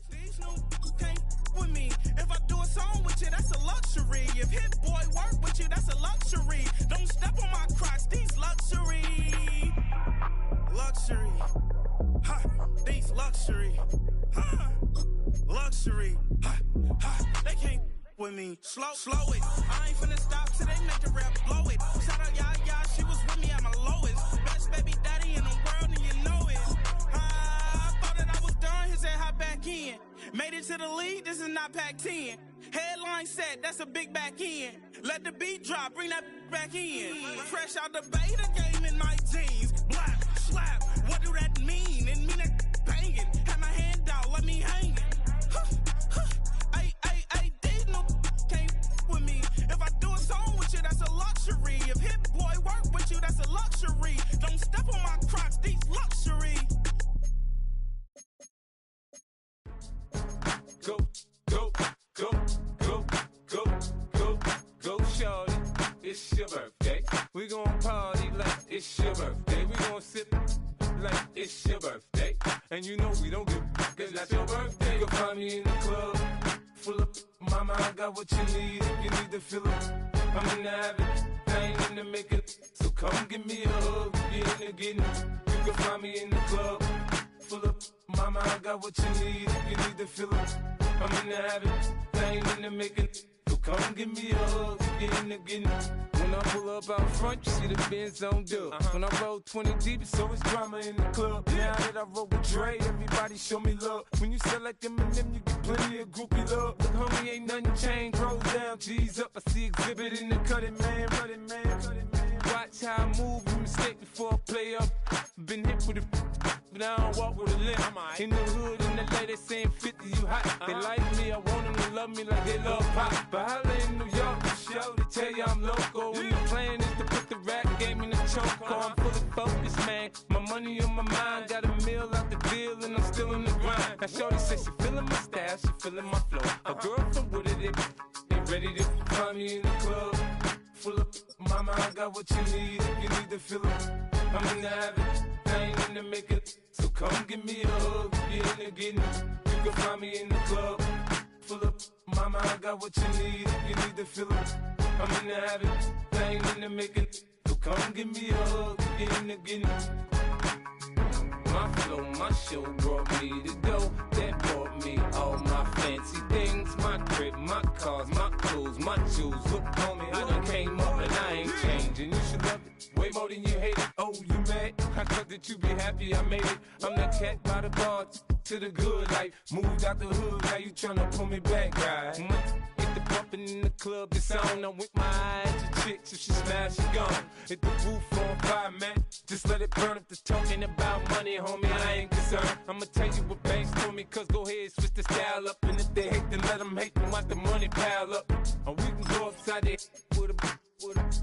These new can't with me. If I do a song with you, that's a luxury. If hit boy, work with you, that's a luxury. Don't step on my Crocs, these luxury. Luxury. Ha, these luxury, ha, luxury, ha, ha, they can't with me. Slow it. I ain't finna stop till they make the rap blow it. Shout out Yaya, she was with me at my lowest. Best baby daddy in the world, and you know it. I thought that I was done. He said hop back in. Made it to the lead. This is not Pac-10. Headline set, that's a big back end. Let the beat drop, bring that back in. Fresh out the beta game in my jeans. Black, slap, what do that mean? It mean that banging. Have my hand out, let me hang it. Ay, these no can't with me. If I do a song with you, that's a luxury. If hit boy work with you, that's a luxury. Don't step on my Crocs, these luxury. Go, shorty, it's your birthday. We gon' party like it's your birthday. We gon' sip like it's your birthday. And you know we don't give cause that's your birthday. You can find me in the club, full of mama, I got what you need. If you need to fill up, I'm in the habit, I ain't in the making. So come give me a hug, get in the getting. You can find me in the club, full of mama, I got what you need. If you need to fill up, I'm in the habit, I ain't in the making. So come give me a hug, get in the getting. When I pull up out front, you see the Benz on dub. When I roll 20 deep, it's always drama in the club. Now that I roll with Dre, everybody show me love. When you sell like Eminem, you get plenty of groupie love. Look, homie, ain't nothing changed. Roll down, G's up. I see exhibit in the cutting, man. Watch how I move, you mistake before I play up. Been hit with it, but I don't walk with a limp. In the hood, in the lady saying 50, you hot. They like me, I want them to love me like they love pop. But holla in New York, the show, they tell you I'm local. When the plan is to put the rap game in the choke. I'm fully focused, man. My money on my mind, got a meal out the deal, and I'm still in the grind. Now shorty says she feeling my style, she feeling my flow. A girl from Wooded, they ready to find me in the club. Full of mama, I got what you need. If you need to fill up, I'm in the habit, I ain't in the making. So come give me a hug, get in the getting. You can find me in the club, full of mama, I got what you need. If you need to fill up, I'm in the habit, I ain't in the making. So come give me a hug, get in the getting. My flow, my show brought me to go. That brought me all my fancy things. My crib, my cars, my clothes, my shoes. Look, homie, I done came up and I ain't changing. You should love it way more than you hate it. Oh, you mad? I thought that you be happy I made it. I'm that cat by the bar to the good life. Moved out the hood, now you tryna pull me back, right? Hit the bumpin' in the club, it's on. I'm with my eyes to chicks. If she smash, she gone. Hit the roof on fire, man. Just let it burn. If they're talking about money, homie, I ain't concerned. I'ma tell you what banks told me, cause go ahead, switch the style up. And if they hate, then let them hate, then watch the money pile up. Or we can go upside there with a.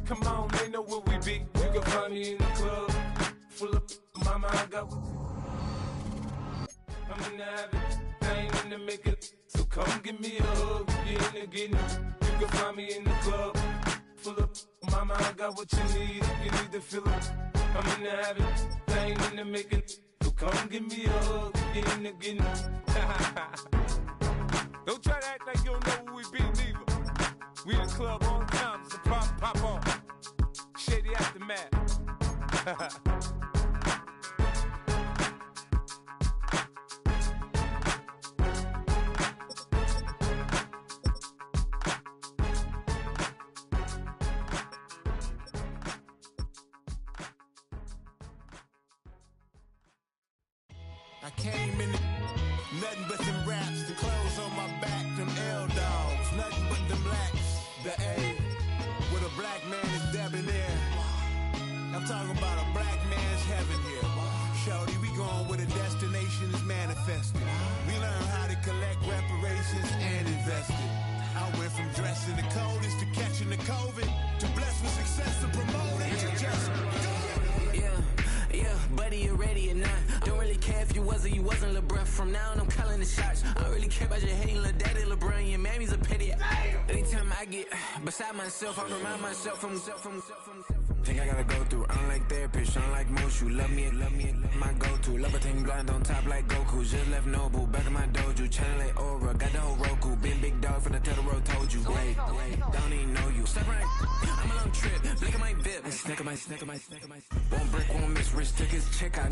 Come on, they know where we be. You can find me in the club, full of mama, I got what I'm in the habit, I ain't in the making. So come give me a hug, get in the getting. You can find me in the club, full of mama, I got what you need. If you need to fill up, I'm in the habit, I ain't in the making. So come give me a hug, get in the getting. Don't try to act like you don't know who we be, neither. We in the club all the time, so pop on. Shady Aftermath. I came in nothing but them raps, the clothes on my back, them L-dogs, nothing but them blacks. The A, with a black man is debonair. I'm talking about a black man's heaven here. Shorty, we going where the destination is manifested. We learn how to collect reparations and invest it. I went from dressing the coldest to catching the COVID, to blessed with success to promote it, to just Yeah, buddy, you ready or not? Don't really care if you was or you wasn't LeBron. From now on, I'm calling the shots. I don't really care about your hating little daddy LeBron. Your mammy's a pity. Anytime I get beside myself, I remind myself from. Think I gotta go through. Unlike therapist, unlike most. You love me, my go-to. Love a thing blind on top like Goku. Just left Noble, back in my dojo. Channel like Aura, got the whole Roku. Been big dog from the Tether Road, told you. Wait, don't even know you. Step right, I'm a long trip. Look at my VIP. Snicker my. One brick, one miss. Rich took his chick out.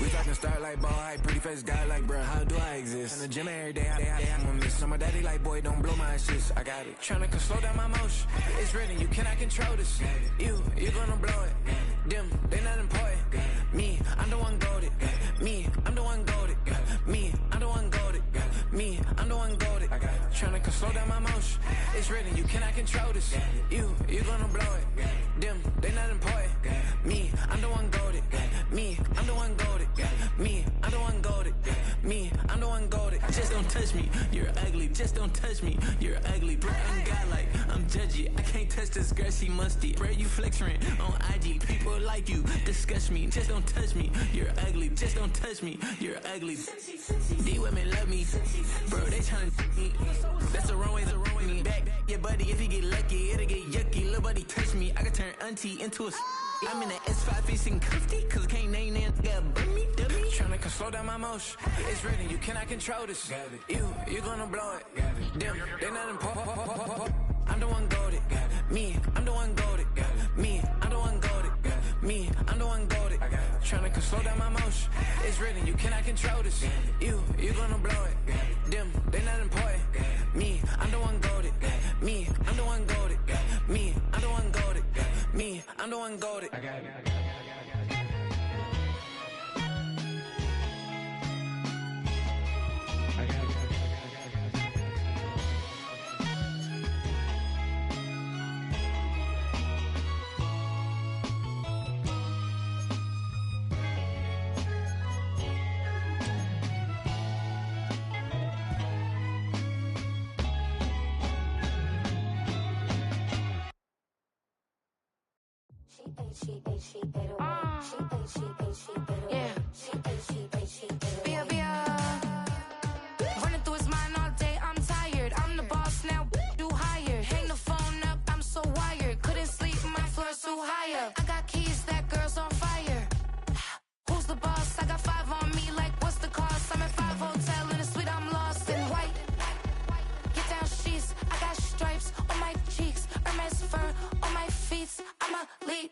We talking starlight ball high, pretty face guy like, bruh, how do I exist? In the gym every day, I'm gonna miss. So my daddy like, boy, don't blow my assist. I got it. Tryna slow down my motion. It's written, you cannot control this. You gonna blow it. Them, they not important. Me, I'm the one goated. Me, I'm the one goated. Me, I'm the one goated. Me, I'm the one goated. Tryna slow down my motion. It's written, you cannot control this. You gonna blow it. Them, they not important. Me, I'm the one goated. Me, I'm the one goated. Me, I'm the one goated. Me, I'm the one goated. Just don't touch me, you're ugly. Just don't touch me, you're ugly. Bro, I'm godlike, I'm judgy. I can't touch this girl, she musty. Bro, you flexing on IG. People like you disgust me. Just don't touch me, you're ugly. Just don't touch me, you're ugly. These women love me, bro, they tryna me. That's the wrong way, me. Back your buddy, if he get lucky, it'll get yucky. Little buddy touch me, I could turn auntie into a. I'm in the S5 facing cuffy, cause I can't name that guy but me, dummy. Tryna slow down my motion. It's written, you cannot control this. You gonna blow it. Them, they not important. I'm the one goated. Me, I'm the one goated. Me, I'm the one goated. Me, I'm the one goated. Tryna slow down my motion. It's written, you cannot control this. You gonna blow it. Them, they not important. Me, I'm the one goated. Me, I'm the one goated. Me, I'm the one goated. Me, I'm the one goated. Running through his mind all day, I'm tired. I'm the boss now, do higher. Hang the phone up, I'm so wired. Couldn't sleep, my floor's too high. I got keys, that girl's on fire. Who's the boss? I got 5 on me, like what's the cost? I'm at 5 hotel in a suite, I'm lost in white. Get down sheets, I got stripes on my cheeks, Hermes fur on my feet. I'm a lead.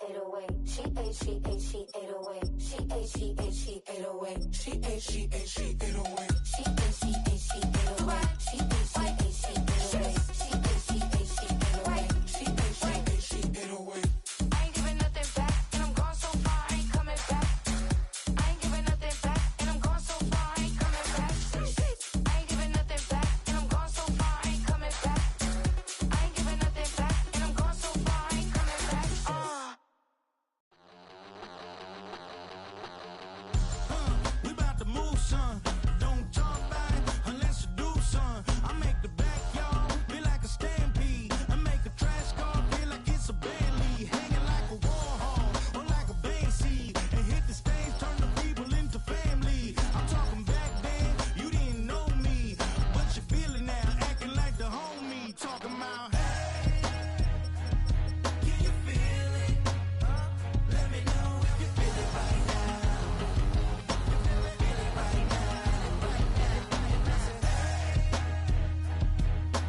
ate away. She ate, she ate, she ate away. She ate, she ate, she ate away. She ate, she ate, she ate away. She ate, she ate, she ate away. She ate, she ate, she ate away. She ate, she ate, she ate away. She ate, she ate, she ate away. I ain't giving nothing back, and I'm gone so far, I ain't coming back. I ain't giving nothing back, and I'm gone so far, I ain't coming back. I ain't giving nothing back, and I'm gone so far, I ain't coming back. I ain't giving nothing back, and I'm gone so far, I ain't coming back. We about to move, son. Don't talk about it unless you do, son. I make the backyard feel like a stampede. I make a trash car feel like it's a band lead. Hanging like a war hall or like a band seed. And hit the stage, turn the people into family. I'm talking back then, you didn't know me. But you feel it now, acting like the homie. Talking about, hey, can you feel it? Let me know if you feel it right now.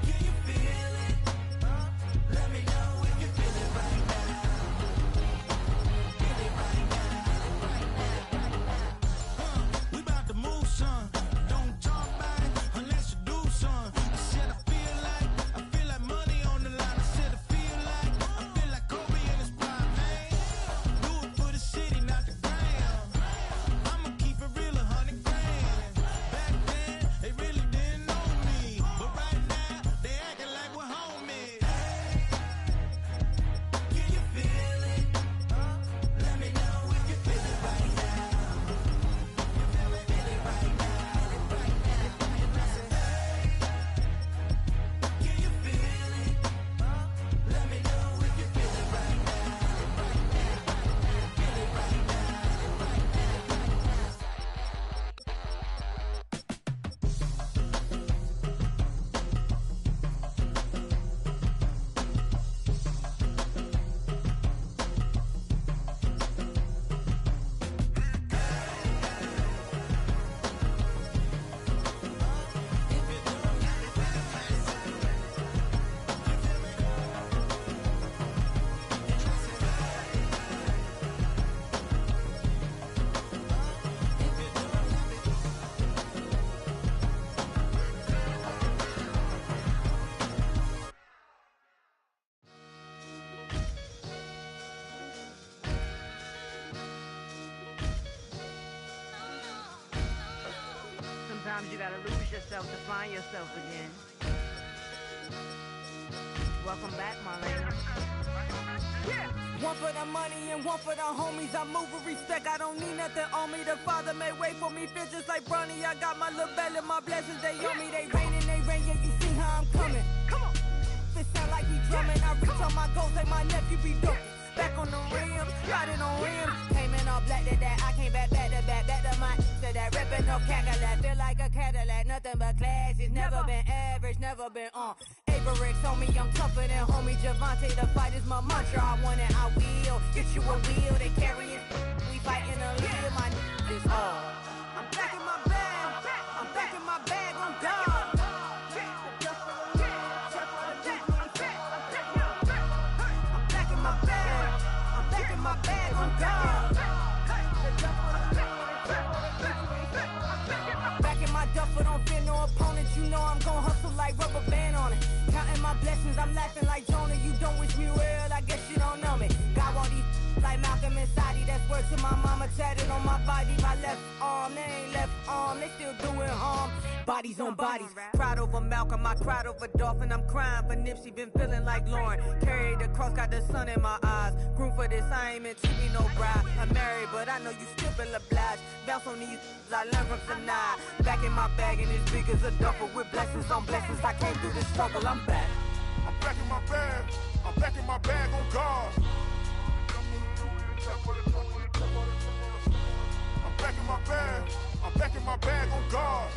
Can you feel it? Let me know if you feel it right now. Feel it right now. We about to move, son. Don't talk about it unless you do, son. I said I feel like money on the line. I said I feel like Kobe in his prime, man. Do it for the city, not the ground. I'ma keep it real, 100 grand. Back then, they really didn't know me. But right now, they acting like we're homies. Can you feel it? Let me know if you feel it right now. Feel it right now. Can you feel it? Let me know if you feel it right now. Feel it right now. Sometimes you gotta lose yourself to find yourself again. Welcome back, Marlena. Yeah. One for the money and one for the homies. I move with respect, I don't need nothing on me. The Father made way for me, feel just like Bronny. I got my little belly, my blessings, they on me. They rain, yeah, you see how I'm coming. Come on. It sound like we drumming. I reach on my goals, like my nephew be dope. Back on the rim, riding on rim. Came in all black to that, I came back to my to that ripping no Cadillac. Feel like a Cadillac, nothing but class. It's never been average, never been on. Averix on me, I'm tougher than homie Javante. The fight is my mantra, I want it, I will. Get you a wheel, they carry it. We fighting a live, my is all. I'm back in my bag. I'm back in my bag on God. I'm back in my bag. I'm back in my bag on God. Back in my duffel, don't fear no opponent. You know I'm gon' hustle like rubber band on it. Counting my blessings, I'm laughing like Jonah. You don't wish me well, I guess you don't know me. Got all these like Malcolm and Sadie. That's word to my mama, tatted on my body. My left arm, they ain't left arm, they still doing harm. Bodies on bodies, cried over Malcolm, I cried over Dolphin. I'm crying for Nipsey, been feeling like Lauren. Carried the cross, got the sun in my eyes. Grew for this, I ain't meant to be no bride. I'm married, but I know you still feel obliged. Bounce on these, I learned from tonight. Back in my bag and it's big as a duffel. With blessings on blessings, I came through this struggle, I'm back. I'm back in my bag. I'm back in my bag on God. I'm back in my bag. I'm back in my bag on God.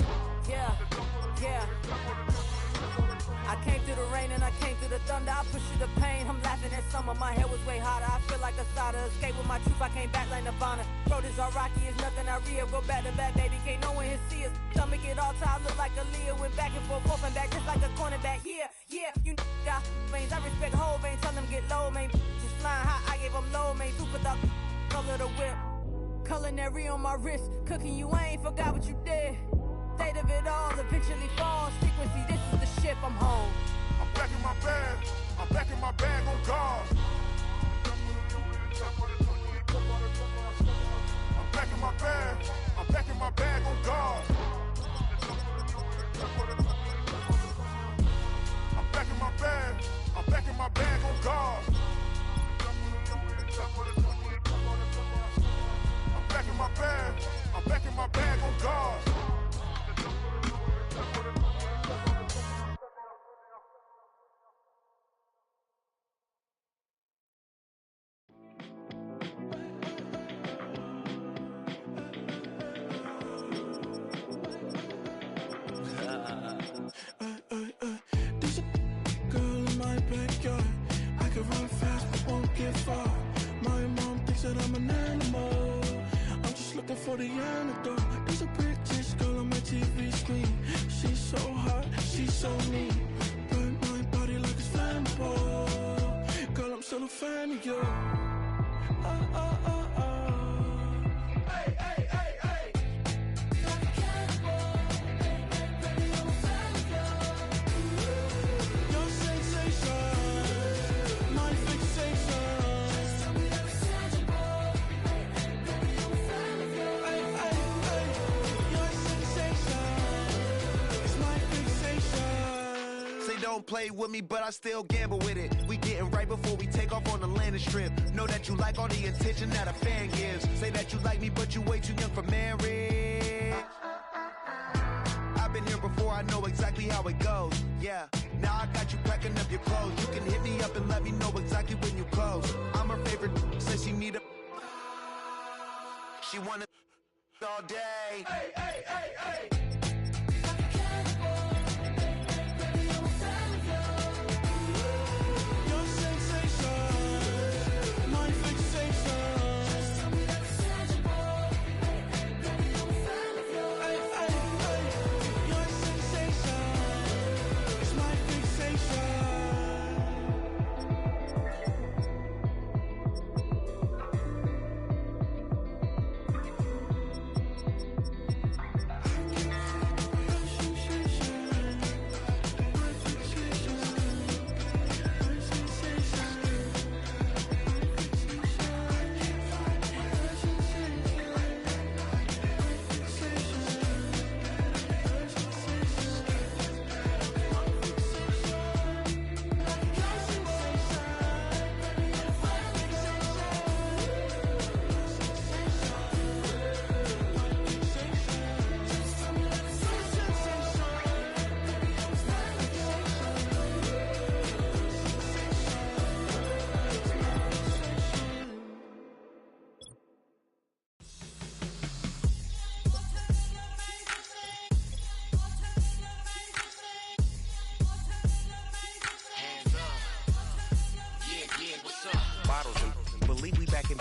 Yeah, yeah. I came through the rain and I came through the thunder. I pushed through the pain. I'm laughing at summer. My hair was way hotter. I feel like a solder. Escape with my truth. I came back like Nirvana. Road is all rocky. It's nothing I real. Go back to back, baby. Can't no one here see us. Stomach it all tied. Look like a Leah. Went back and forth and back just like a cornerback. Yeah, Yeah, you got veins. I respect whole veins. Tell them get low, man. Just flying high, I gave them low, man. Super the color the whip. Culinary on my wrist. Cooking you, I ain't forgot what you did. State of it all eventually falls. Frequency, this is the ship, I'm home. I'm back in my bag. I'm back in my bag on guard. I'm back in my bag. I'm back in my bag on guard. I'm back in my bag. I'm back in my bag on guard. I'm back in my bag. I'm back in my bag on guard. There's a girl in my backyard. I can run fast but won't get far. My mom thinks that I'm an animal. I'm just looking for the antidote. There's a British girl on my TV screen. She's so hot, she's so mean. Burn my body like it's flammable. Girl, I'm still a fan of you. Hey, hey, hey, hey. Like a cannibal. Baby, I'm a fan of you. Your sensation, my fixation. Just tell me that it's tangible. Baby, I'm a fan of you. Hey, hey, hey. Your sensation is my fixation. Say don't play with me, but I still gamble with it. We getting right before we take off on the landing strip. Know that you like all the attention that a fan gives. Say that you like me, but you way too young for marriage. I've been here before, I know exactly how it goes. Yeah, now I got you packing up your clothes. You can hit me up and let me know exactly when you close. I'm her favorite, says she need a. She wanna all day. Hey, hey, hey, hey.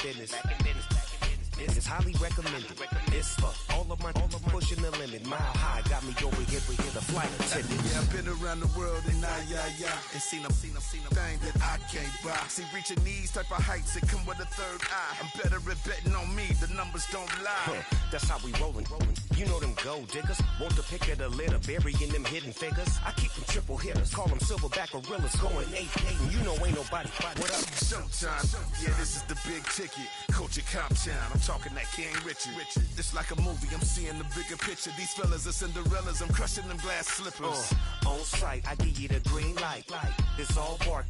business. It's highly recommended. It's for all of my pushing the limit. Mile high got me over here for the flight attendant. Yeah, I've been around the world and and seen them thing that I can't buy. See, reaching these type of heights, it come with a third eye. I'm better at betting on me, the numbers don't lie. That's how we rollin'. You know them gold diggers. Want the pick of the litter, burying them hidden figures. I keep them triple hitters, call them silverback gorillas, going 8-8, and you know ain't nobody. What up? Showtime. Yeah, this is the big ticket. Culture Comptown. I'm talking that King Richard. It's like a movie. I'm seeing the bigger picture. These fellas are Cinderellas. I'm crushing them glass slippers. On sight, I give you the green light. It's all bark.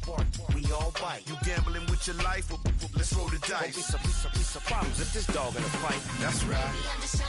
We all bite. You gambling with your life? Let's roll the dice. Won't be some problems if this dog in a fight. That's right.